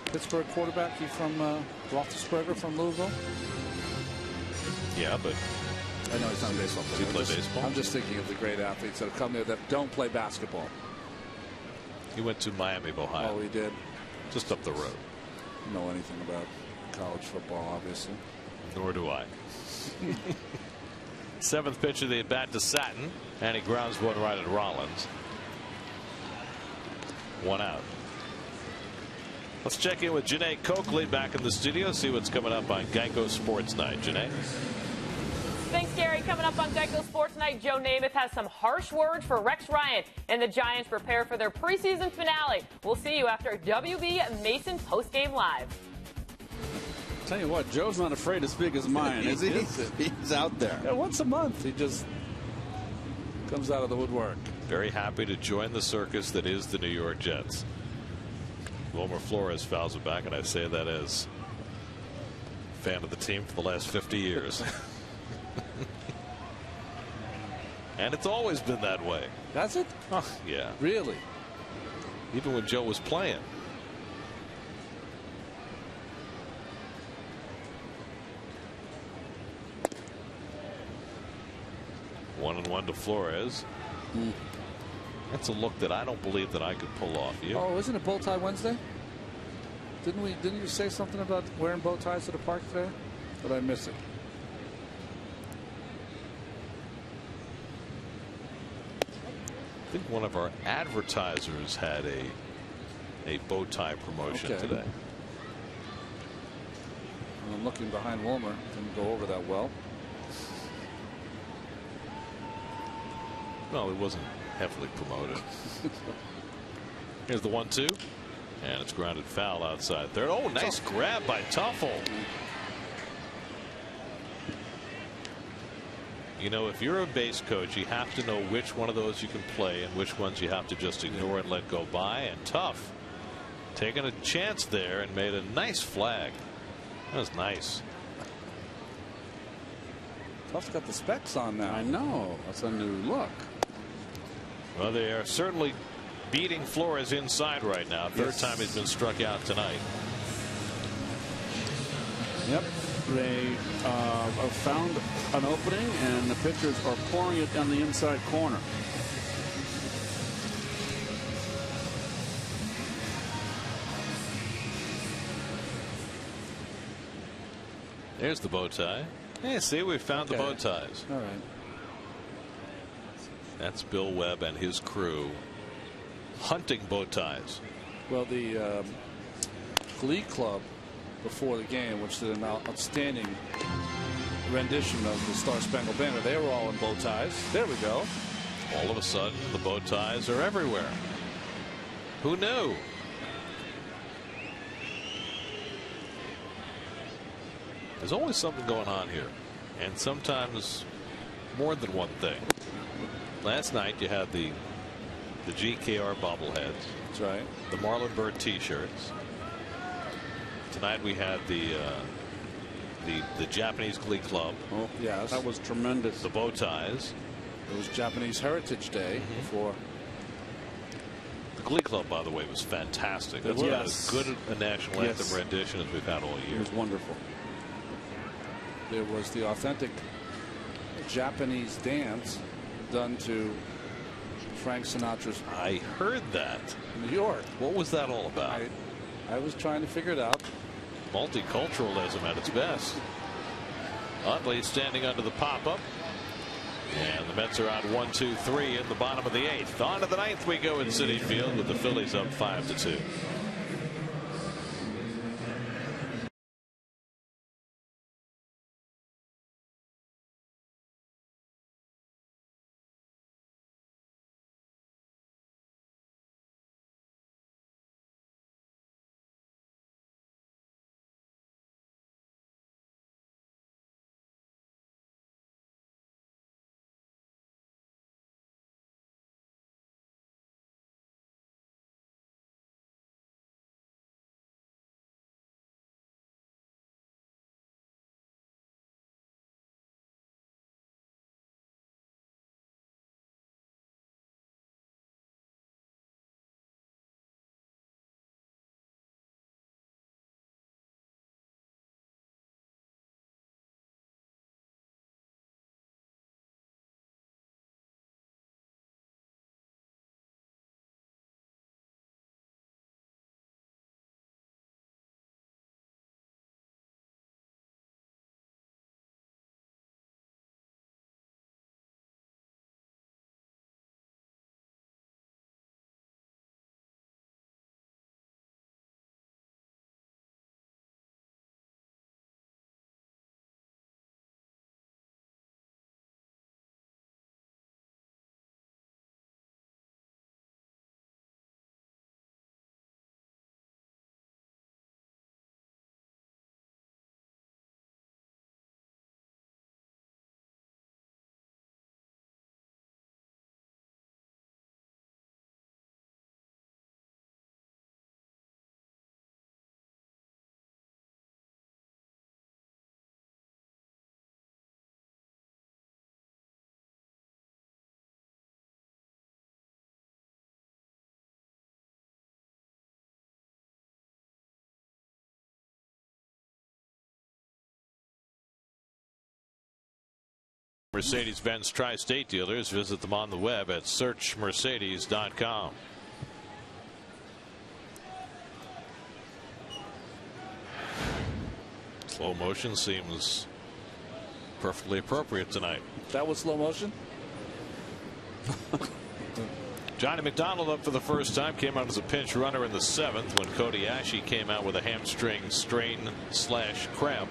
Pittsburgh quarterback, you from Roethlisberger from Louisville? Yeah, but I know he's not a baseball player. Does he play baseball? I'm just thinking of the great athletes that have come there that don't play basketball. He went to Miami of Ohio. Oh, he did? Just up the road. I don't know anything about college football, obviously. Nor do I. 7th pitch of the at bat to Satin, and he grounds one right at Rollins. 1 out. Let's check in with Janae Coakley back in the studio, see what's coming up on Geico Sports Night. Janae? Thanks, Gary. Coming up on Geico Sports Night, Joe Namath has some harsh words for Rex Ryan, and the Giants prepare for their preseason finale. We'll see you after WB Mason postgame live. Tell you what, Joe's not afraid to speak his mind, is he? He's out there. Yeah, once a month, he just comes out of the woodwork. Very happy to join the circus that is the New York Jets. Wilmer Flores fouls it back, and I say that as a fan of the team for the last 50 years. And it's always been that way. Has it? Oh, yeah. Really? Even when Joe was playing. One and 1 to Flores. That's a look that I don't believe that I could pull off. You? Oh, isn't it Bow Tie Wednesday? Didn't you say something about wearing bow ties to the park today? Did I miss it? I think one of our advertisers had a bow tie promotion today. I'm looking behind Wilmer. Didn't go over that well. No, it wasn't heavily promoted. Here's the 1-2, and it's grounded foul outside third. Oh, nice grab by Tuffle. You know, if you're a base coach, you have to know which one of those you can play and which ones you have to just ignore and let go by. And Tough taking a chance there and made a nice flag. That was nice. Tough's got the specs on now. I know. That's a new look. Well, they are certainly beating Flores inside right now. Third time he's been struck out tonight. Yep. They have found an opening, and the pitchers are pouring it down the inside corner. There's the bow tie. Hey, see, we found the bow ties. All right. That's Bill Webb and his crew hunting bow ties. Well, the Glee Club before the game, which did an outstanding rendition of the Star Spangled Banner, they were all in bow ties. There we go. All of a sudden, the bow ties are everywhere. Who knew? There's always something going on here, and sometimes more than one thing. Last night you had the GKR bobbleheads. That's right. The Marlon Bird T-shirts. Tonight we had the Japanese Glee Club. Oh yes, that was tremendous. The bow ties. It was Japanese Heritage Day before. The Glee Club, by the way, was fantastic. That's about as good a national anthem rendition as we've had all year. It was wonderful. There was the authentic Japanese dance done to Frank Sinatra's. I heard that. New York. What was that all about? I was trying to figure it out. Multiculturalism at its best. Utley standing under the pop-up. And the Mets are out 1-2-3 in the bottom of the 8th. On to the 9th we go in Citi Field with the Phillies up 5-2. Mercedes-Benz Tri-State dealers. Visit them on the web at searchmercedes.com. Slow motion seems perfectly appropriate tonight. That was slow motion. Johnny McDonald up for the first time, came out as a pinch runner in the 7th when Cody Ashe came out with a hamstring strain/cramp.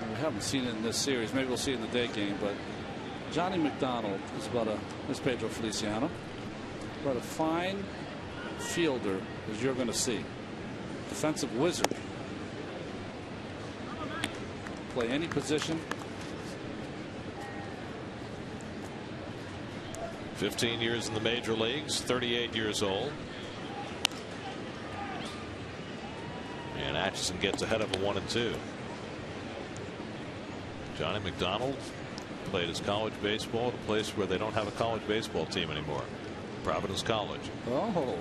We haven't seen it in this series. Maybe we'll see it in the day game. But Johnny McDonald is this Pedro Feliciano, about a fine fielder as you're going to see. Defensive wizard. play any position. 15 years in the major leagues, 38 years old. And Atchison gets ahead of a 1-2. Johnny McDonald played his college baseball at a place where they don't have a college baseball team anymore. Providence College. Oh.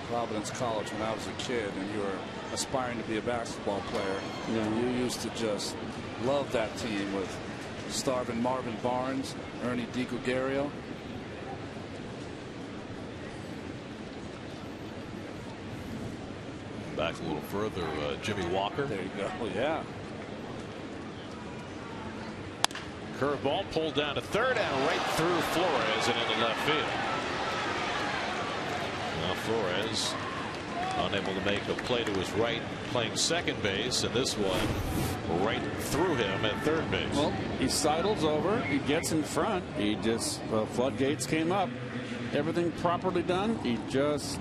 Providence College, when I was a kid and you were aspiring to be a basketball player, you used to just love that team with starving Marvin Barnes, Ernie DiGregorio. Back a little further, Jimmy Walker. There you go. Yeah. Curveball pulled down to third and right through Flores and into left field. Now Flores unable to make a play to his right, playing second base, and this one right through him at third base. Well, he sidles over, he gets in front, he just floodgates came up, everything properly done. He just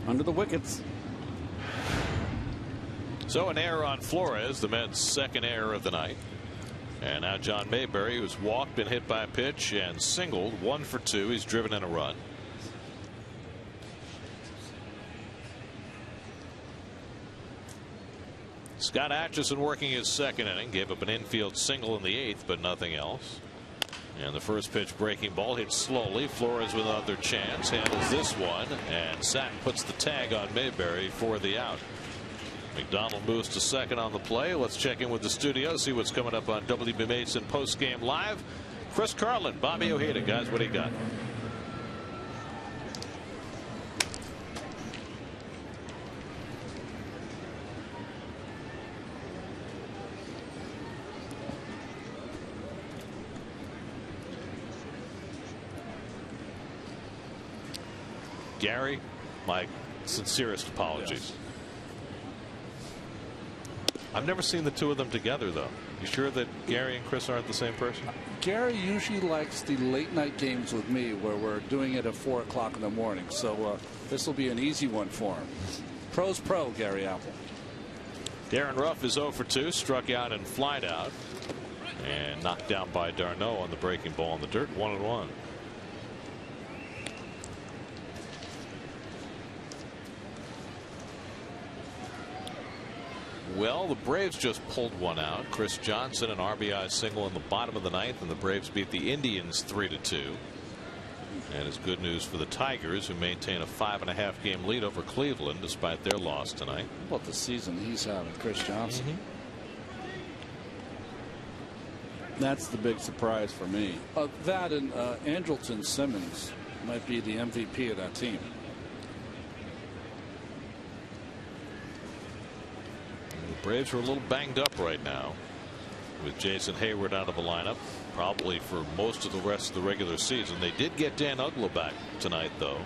under the wickets. So an error on Flores, the Mets' second error of the night. And now John Mayberry, who's walked, been hit by a pitch, and singled, 1 for 2. He's driven in a run. Scott Atchison working his second inning, gave up an infield single in the 8th, but nothing else. And the first pitch breaking ball hits slowly. Flores with another chance, handles this one, and Satin puts the tag on Mayberry for the out. McDonald moves to second on the play. Let's check in with the studio, see what's coming up on WB Mason postgame live. Chris Carlin, Bobby Ojeda, guys, what do you got? Gary, my sincerest apologies. Yes. I've never seen the two of them together, though. You sure that Gary and Chris aren't the same person? Gary usually likes the late night games with me where we're doing it at 4 o'clock in the morning. So this will be an easy one for him. Pro's pro, Gary Apple. Darren Ruff is 0 for 2, struck out and flied out, and knocked down by d'Arnaud on the breaking ball in the dirt. 1-1. Well, the Braves just pulled one out. Chris Johnson, an RBI single in the bottom of the 9th, and the Braves beat the Indians 3-2. And it's good news for the Tigers, who maintain a 5.5 game lead over Cleveland despite their loss tonight. How about the season he's having, Chris Johnson? That's the big surprise for me. That and Andrelton Simmons might be the MVP of that team. The Braves are a little banged up right now with Jason Hayward out of the lineup, probably for most of the rest of the regular season. They did get Dan Uggla back tonight, though,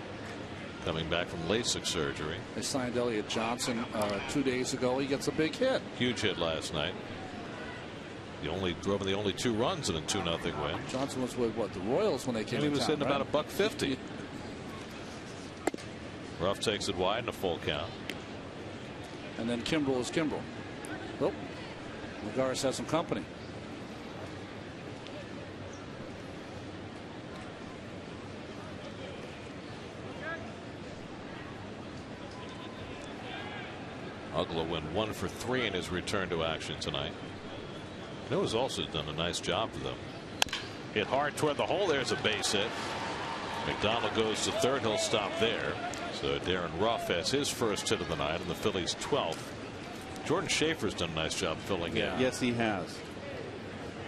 coming back from LASIK surgery. They signed Elliott Johnson 2 days ago. He gets a big hit. Huge hit last night. He drove in the only 2 runs in a 2-0 win. Johnson was with what, the Royals when they came. And he was hitting right? about $150. Ruff takes it wide in a full count. And then Kimbrel is Kimbrel. Oh, Lagares has some company. Uggla went 1 for 3 in his return to action tonight. Noah's also done a nice job for them. Hit hard toward the hole. There's a base hit. McDonald goes to third. He'll stop there. So Darren Ruff has his first hit of the night, and the Phillies' 12th. Jordan Schaefer's done a nice job filling in. Yes, he has.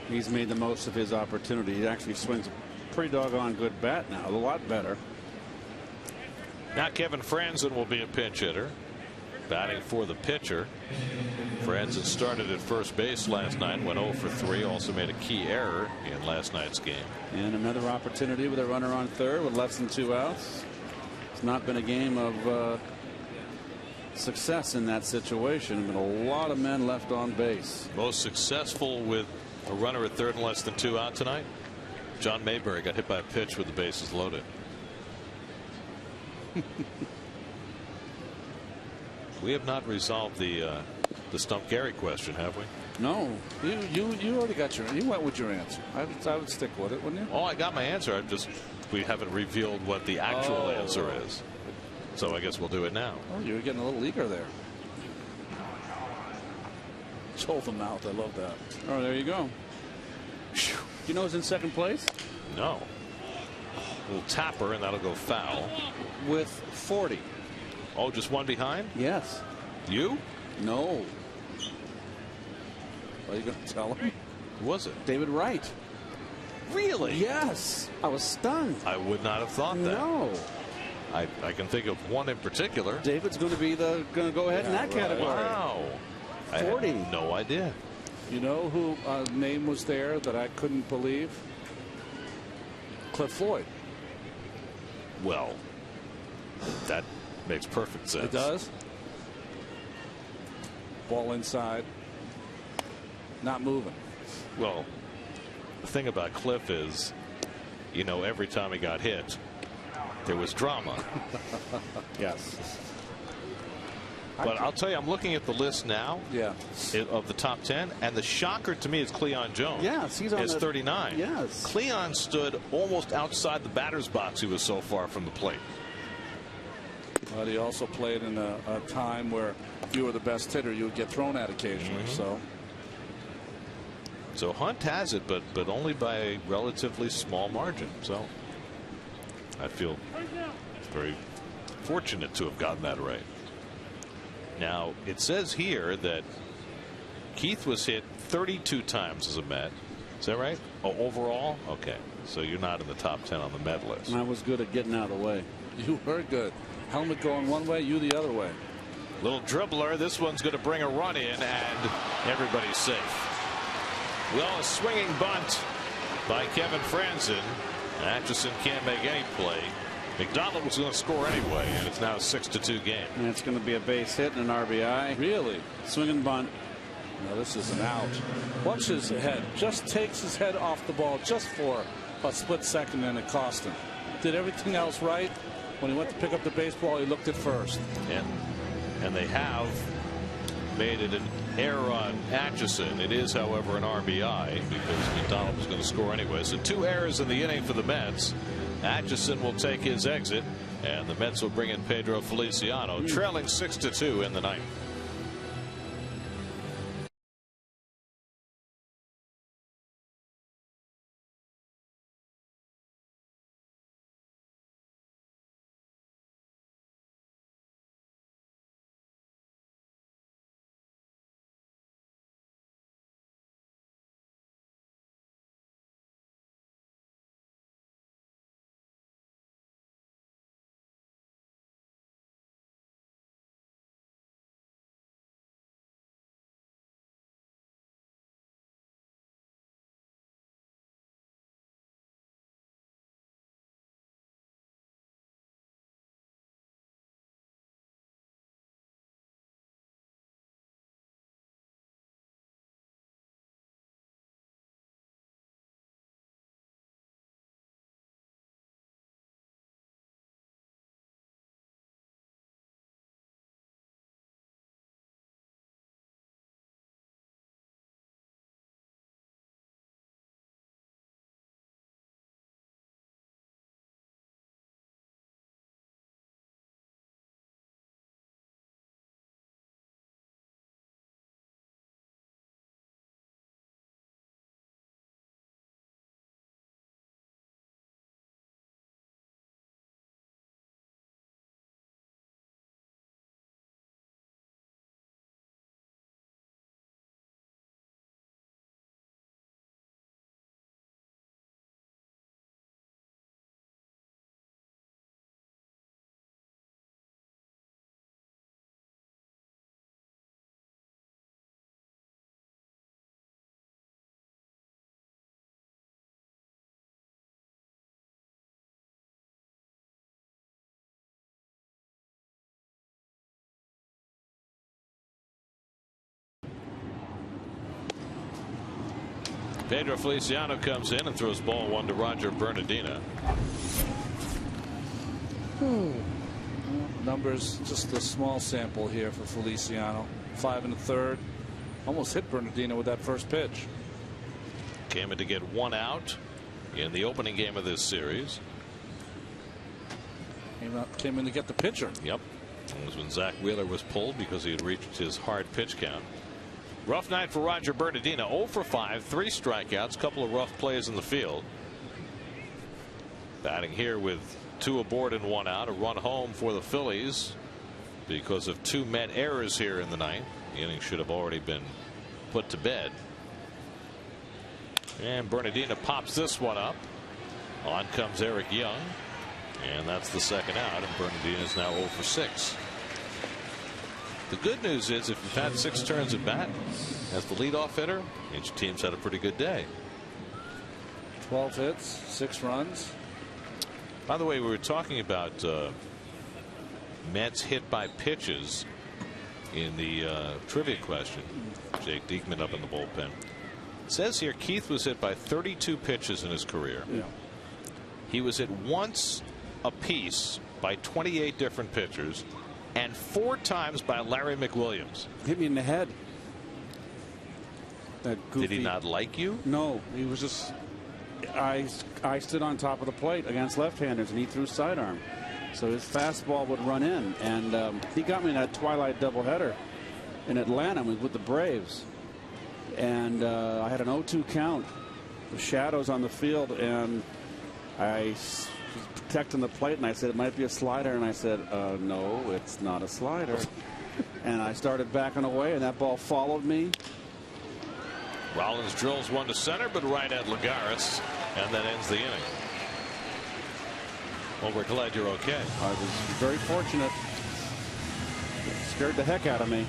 He's made the most of his opportunity. He actually swings a pretty doggone good bat now, a lot better. Now Kevin Franzen will be a pinch hitter, batting for the pitcher. Franzen started at first base last night, went 0 for 3, also made a key error in last night's game. And another opportunity with a runner on third with less than 2 outs. It's not been a game of success in that situation. Been a lot of men left on base. Most successful with a runner at third and less than 2 out tonight. John Mayberry got hit by a pitch with the bases loaded. We have not resolved the Stump Gary question, have we? No, you already got you went with your answer. I would stick with it, wouldn't you? Oh, I got my answer. We haven't revealed what the actual answer is. So I guess we'll do it now. Oh, you're getting a little eager there. Hold the mouth. I love that. Oh, there you go. You know who's in second place? No. A little tapper, and that'll go foul. With 40. Oh, just one behind? Yes. You? No. Are you going to tell him? Who was it? David Wright. Really? Yes. I was stunned. I would not have thought that. No. I can think of one in particular. David's going to go ahead in that category. Wow. 40. I had no idea. You know who name was there that I couldn't believe? Cliff Floyd. Well, that makes perfect sense. It does. Ball inside. Not moving. Well, the thing about Cliff is, you know, every time he got hit, there was drama. Yes. But I'll tell you, I'm looking at the list now. Yeah. Of the top 10, and the shocker to me is Cleon Jones. Yes, he's on 39. Yes. Cleon stood almost outside the batter's box. He was so far from the plate. But he also played in a time where if you were the best hitter, you would get thrown at occasionally. So Hunt has it, but only by a relatively small margin. So I feel very fortunate to have gotten that right. Now, it says here that Keith was hit 32 times as a Met. Is that right? Oh, overall? Okay. So you're not in the top 10 on the Met list. I was good at getting out of the way. You were good. Helmet going one way, you the other way. Little dribbler. This one's going to bring a run in, and everybody's safe. Well, a swinging bunt by Kevin Franzen. Atchison can't make any play. McDonald was going to score anyway, and it's now a 6-2 game. And it's going to be a base hit and an RBI. Really? Swinging bunt. No, this is an out. Watch his head. Just takes his head off the ball just for a split second, and it cost him. Did everything else right. When he went to pick up the baseball, he looked at first. And they have made it an error on Atchison. It is, however, an RBI because McDonald was going to score anyway. So 2 errors in the inning for the Mets. Atchison will take his exit, and the Mets will bring in Pedro Feliciano, trailing 6-2 in the ninth. Pedro Feliciano comes in and throws ball 1 to Roger Bernardina. numbers, just a small sample here for Feliciano. 5 1/3. Almost hit Bernardino with that first pitch. Came in to get 1 out in the opening game of this series. Came in to get the pitcher. Yep. It was when Zach Wheeler was pulled because he had reached his hard pitch count. Rough night for Roger Bernardino. 0 for 5, 3 strikeouts, couple of rough plays in the field. Batting here with 2 aboard and 1 out. A run home for the Phillies because of 2 Met errors here in the ninth. The inning should have already been put to bed. And Bernardino pops this one up. On comes Eric Young. And that's the second out. And Bernardino is now 0 for 6. The good news is if you've had 6 turns at bat as the leadoff hitter, each team's had a pretty good day. 12 hits, 6 runs. By the way, we were talking about Mets hit by pitches in the trivia question. Jake Diekman up in the bullpen. It says here Keith was hit by 32 pitches in his career. Yeah. He was hit once apiece by 28 different pitchers and 4 times by Larry McWilliams. Hit me in the head. That goofy. Did he not like you? No, he was just. I stood on top of the plate against left-handers, and he threw sidearm, so his fastball would run in, and he got me in that twilight doubleheader in Atlanta with the Braves, and I had an 0-2 count, the shadows on the field, and I was protecting the plate, and I said it might be a slider, and I said no, it's not a slider. And I started backing away, and that ball followed me. Rollins drills one to center, but right at Lagares, and that ends the inning. Well, we're glad you're okay. I was very fortunate. It scared the heck out of me.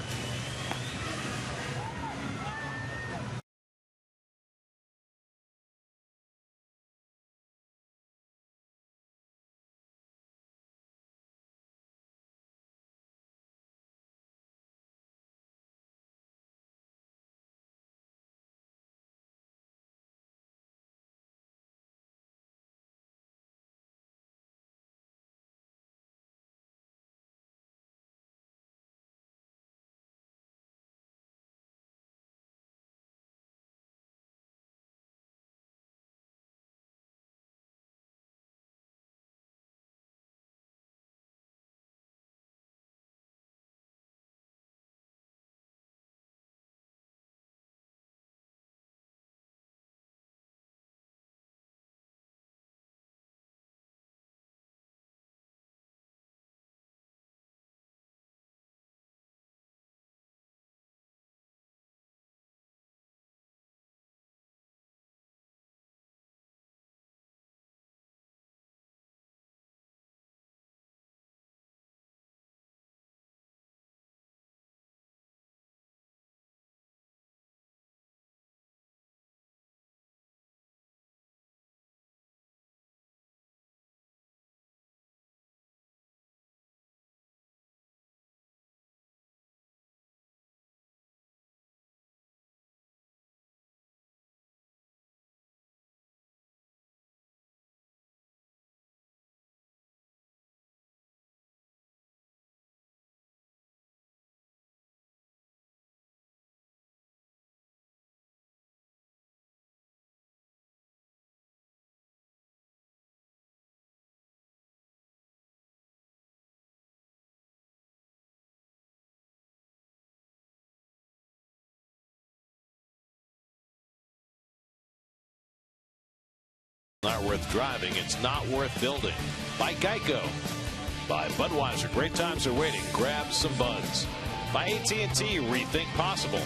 Not worth driving, it's not worth building. By Geico. By Budweiser, great times are waiting. Grab some buds. By AT&T, rethink possible.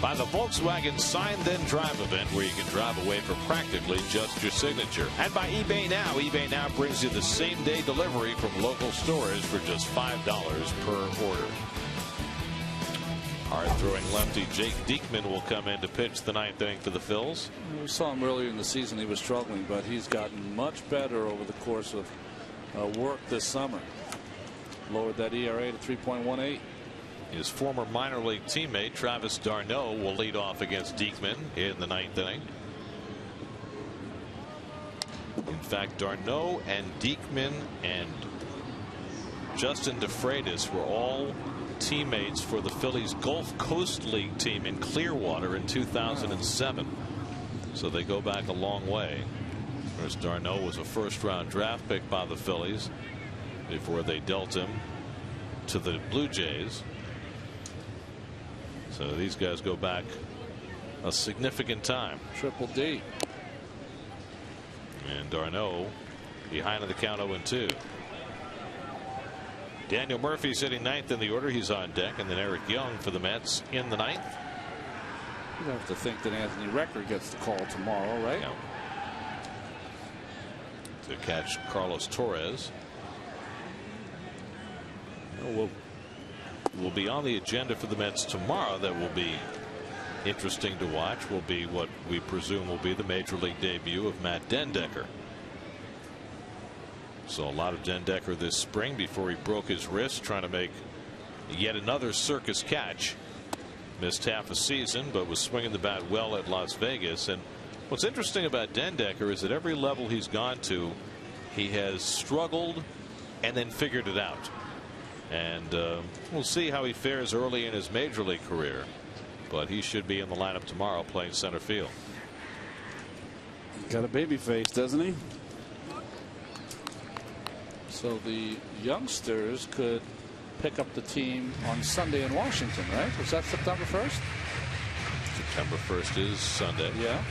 By the Volkswagen Sign Then Drive event, where you can drive away for practically just your signature. And by eBay Now. eBay Now brings you the same-day delivery from local stores for just $5 per order. Hard-throwing lefty Jake Diekman will come in to pitch the ninth inning for the Phils. We saw him earlier in the season. He was struggling, but he's gotten much better over the course of work this summer. Lowered that ERA to 3.18. His former minor league teammate Travis d'Arnaud will lead off against Diekman in the ninth inning. In fact, d'Arnaud and Diekman and Justin DeFreitas were all teammates for the Phillies Gulf Coast League team in Clearwater in 2007. So they go back a long way. Of course, d'Arnaud was a first-round draft pick by the Phillies before they dealt him to the Blue Jays. So these guys go back a significant time. Triple D. And d'Arnaud behind in the count 0-2. Daniel Murphy sitting ninth in the order. He's on deck. And then Eric Young for the Mets in the ninth. You have to think that Anthony Recker gets the call tomorrow, right? Yeah. To catch Carlos Torres. Will be on the agenda for the Mets tomorrow. That will be interesting to watch. Will be what we presume will be the major league debut of Matt Dendecker. So a lot of Dendecker this spring before he broke his wrist trying to make yet another circus catch. Missed half a season, but was swinging the bat well at Las Vegas. And what's interesting about Dendecker is at every level he's gone to, he has struggled and then figured it out. And we'll see how he fares early in his major league career. But he should be in the lineup tomorrow playing center field. Got a baby face, doesn't he? So the youngsters could pick up the team on Sunday in Washington, right? Was that September 1st? September 1st is Sunday. Yeah.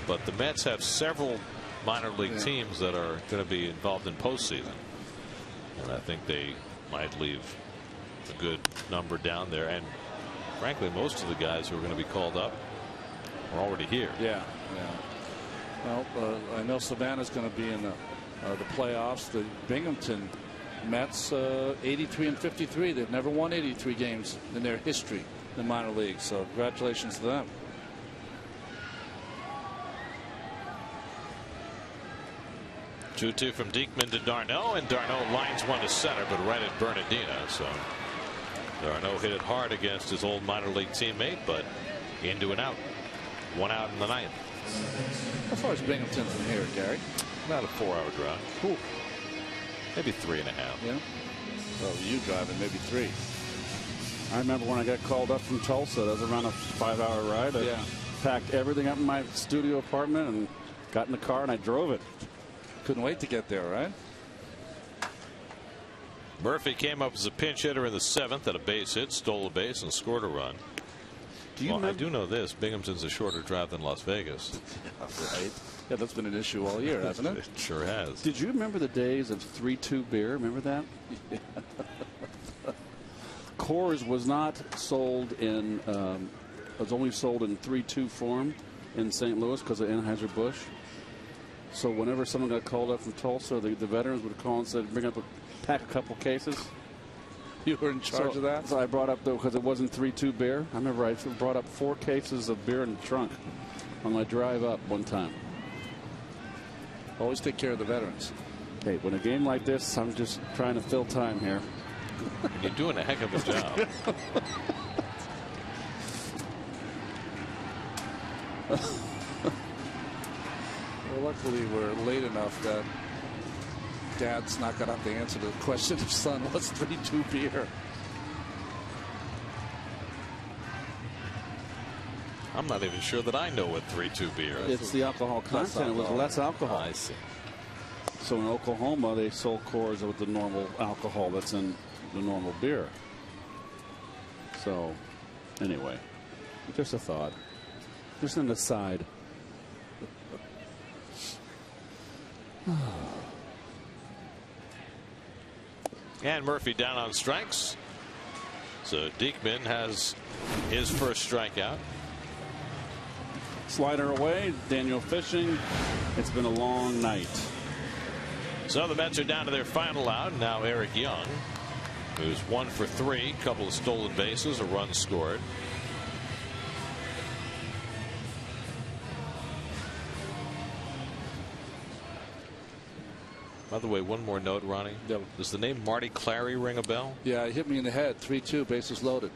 But the Mets have several minor league teams that are going to be involved in postseason. And I think they might leave a good number down there. And frankly, most of the guys who are going to be called up are already here. Yeah. Well, I know Savannah's going to be in the playoffs. The Binghamton Mets 83-53. They've never won 83 games in their history in the minor leagues. So congratulations to them. Two from Diekman to d'Arnaud, and d'Arnaud lines one to center, but right at Bernardina. So d'Arnaud hit it hard against his old minor league teammate, but into an out. One out in the ninth. How far is Binghamton from here, Gary? About a 4-hour drive. Cool. Maybe 3.5. Yeah. Well, you driving maybe 3. I remember when I got called up from Tulsa. That was around a 5-hour ride. I packed everything up in my studio apartment and got in the car and I drove it. Couldn't wait to get there, right? Murphy came up as a pinch hitter in the 7th at a base hit, stole a base, and scored a run. I do know this. Binghamton's a shorter drive than Las Vegas. Right. Yeah, that's been an issue all year, hasn't it? It sure has. Did you remember the days of 3-2 beer? Remember that? Coors was not sold in, was only sold in 3-2 form in St. Louis because of Anheuser-Busch. So whenever someone got called up from Tulsa, the veterans would call and said, bring up pack a couple cases. You were in charge of that? So I brought up, though, because it wasn't 3-2 beer. I remember I brought up 4 cases of beer in the trunk on my drive up one time. Always take care of the veterans. Hey, when a game like this, I'm just trying to fill time here. You're doing a heck of a job. Well, luckily we're late enough that Dad's not going to have to answer the question of son, what's 3-2 beer? I'm not even sure that I know what 3-2 beer is. It's the alcohol content. It was less alcohol. I see. So in Oklahoma, they sold Coors with the normal alcohol that's in the normal beer. So, anyway, just a thought. Just an aside. And Murphy down on strikes. So Diekman has his first strikeout. Slider away. Daniel fishing. It's been a long night. So the Mets are down to their final out. Now Eric Young, who's 1 for 3, couple of stolen bases, a run scored. By the way, one more note, Ronnie. Yep. Does the name Marty Clary ring a bell? Yeah, he hit me in the head. 3-2, bases loaded.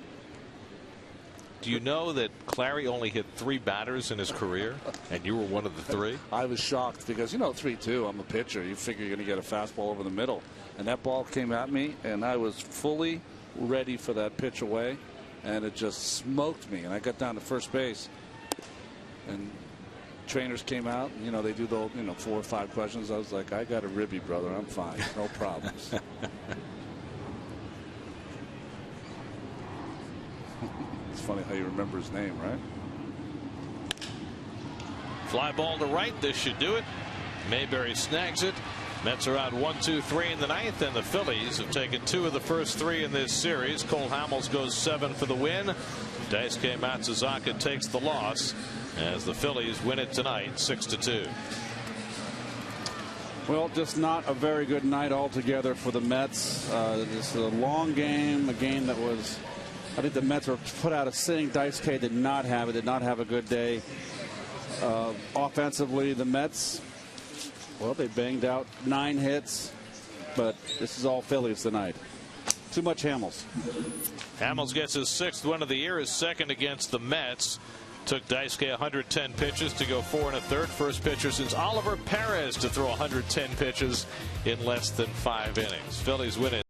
Do you know that Clary only hit 3 batters in his career, and you were one of the 3? I was shocked because, 3-2, I'm a pitcher. You figure you're going to get a fastball over the middle. And that ball came at me, and I was fully ready for that pitch away, and it just smoked me. And I got down to first base, and trainers came out. They do the 4 or 5 questions. I was like, I got a ribby, brother. I'm fine. No problems. It's funny how you remember his name, right? Fly ball to right. This should do it. Mayberry snags it. Mets are out 1-2-3 in the 9th, and the Phillies have taken 2 of the first 3 in this series. Cole Hamels goes 7 for the win. Daisuke Matsuzaka takes the loss as the Phillies win it tonight 6-2. Well, just not a very good night altogether for the Mets. This is a long game, a game that was, I think the Mets were put out of sync. Daisuke did not have a good day. Offensively, the Mets, well, they banged out 9 hits, but this is all Phillies tonight. Too much Hamels. Hamels gets his 6th win of the year, his 2nd against the Mets. Took Daisuke 110 pitches to go 4 1/3. First pitcher since Oliver Perez to throw 110 pitches in less than 5 innings. Phillies win it.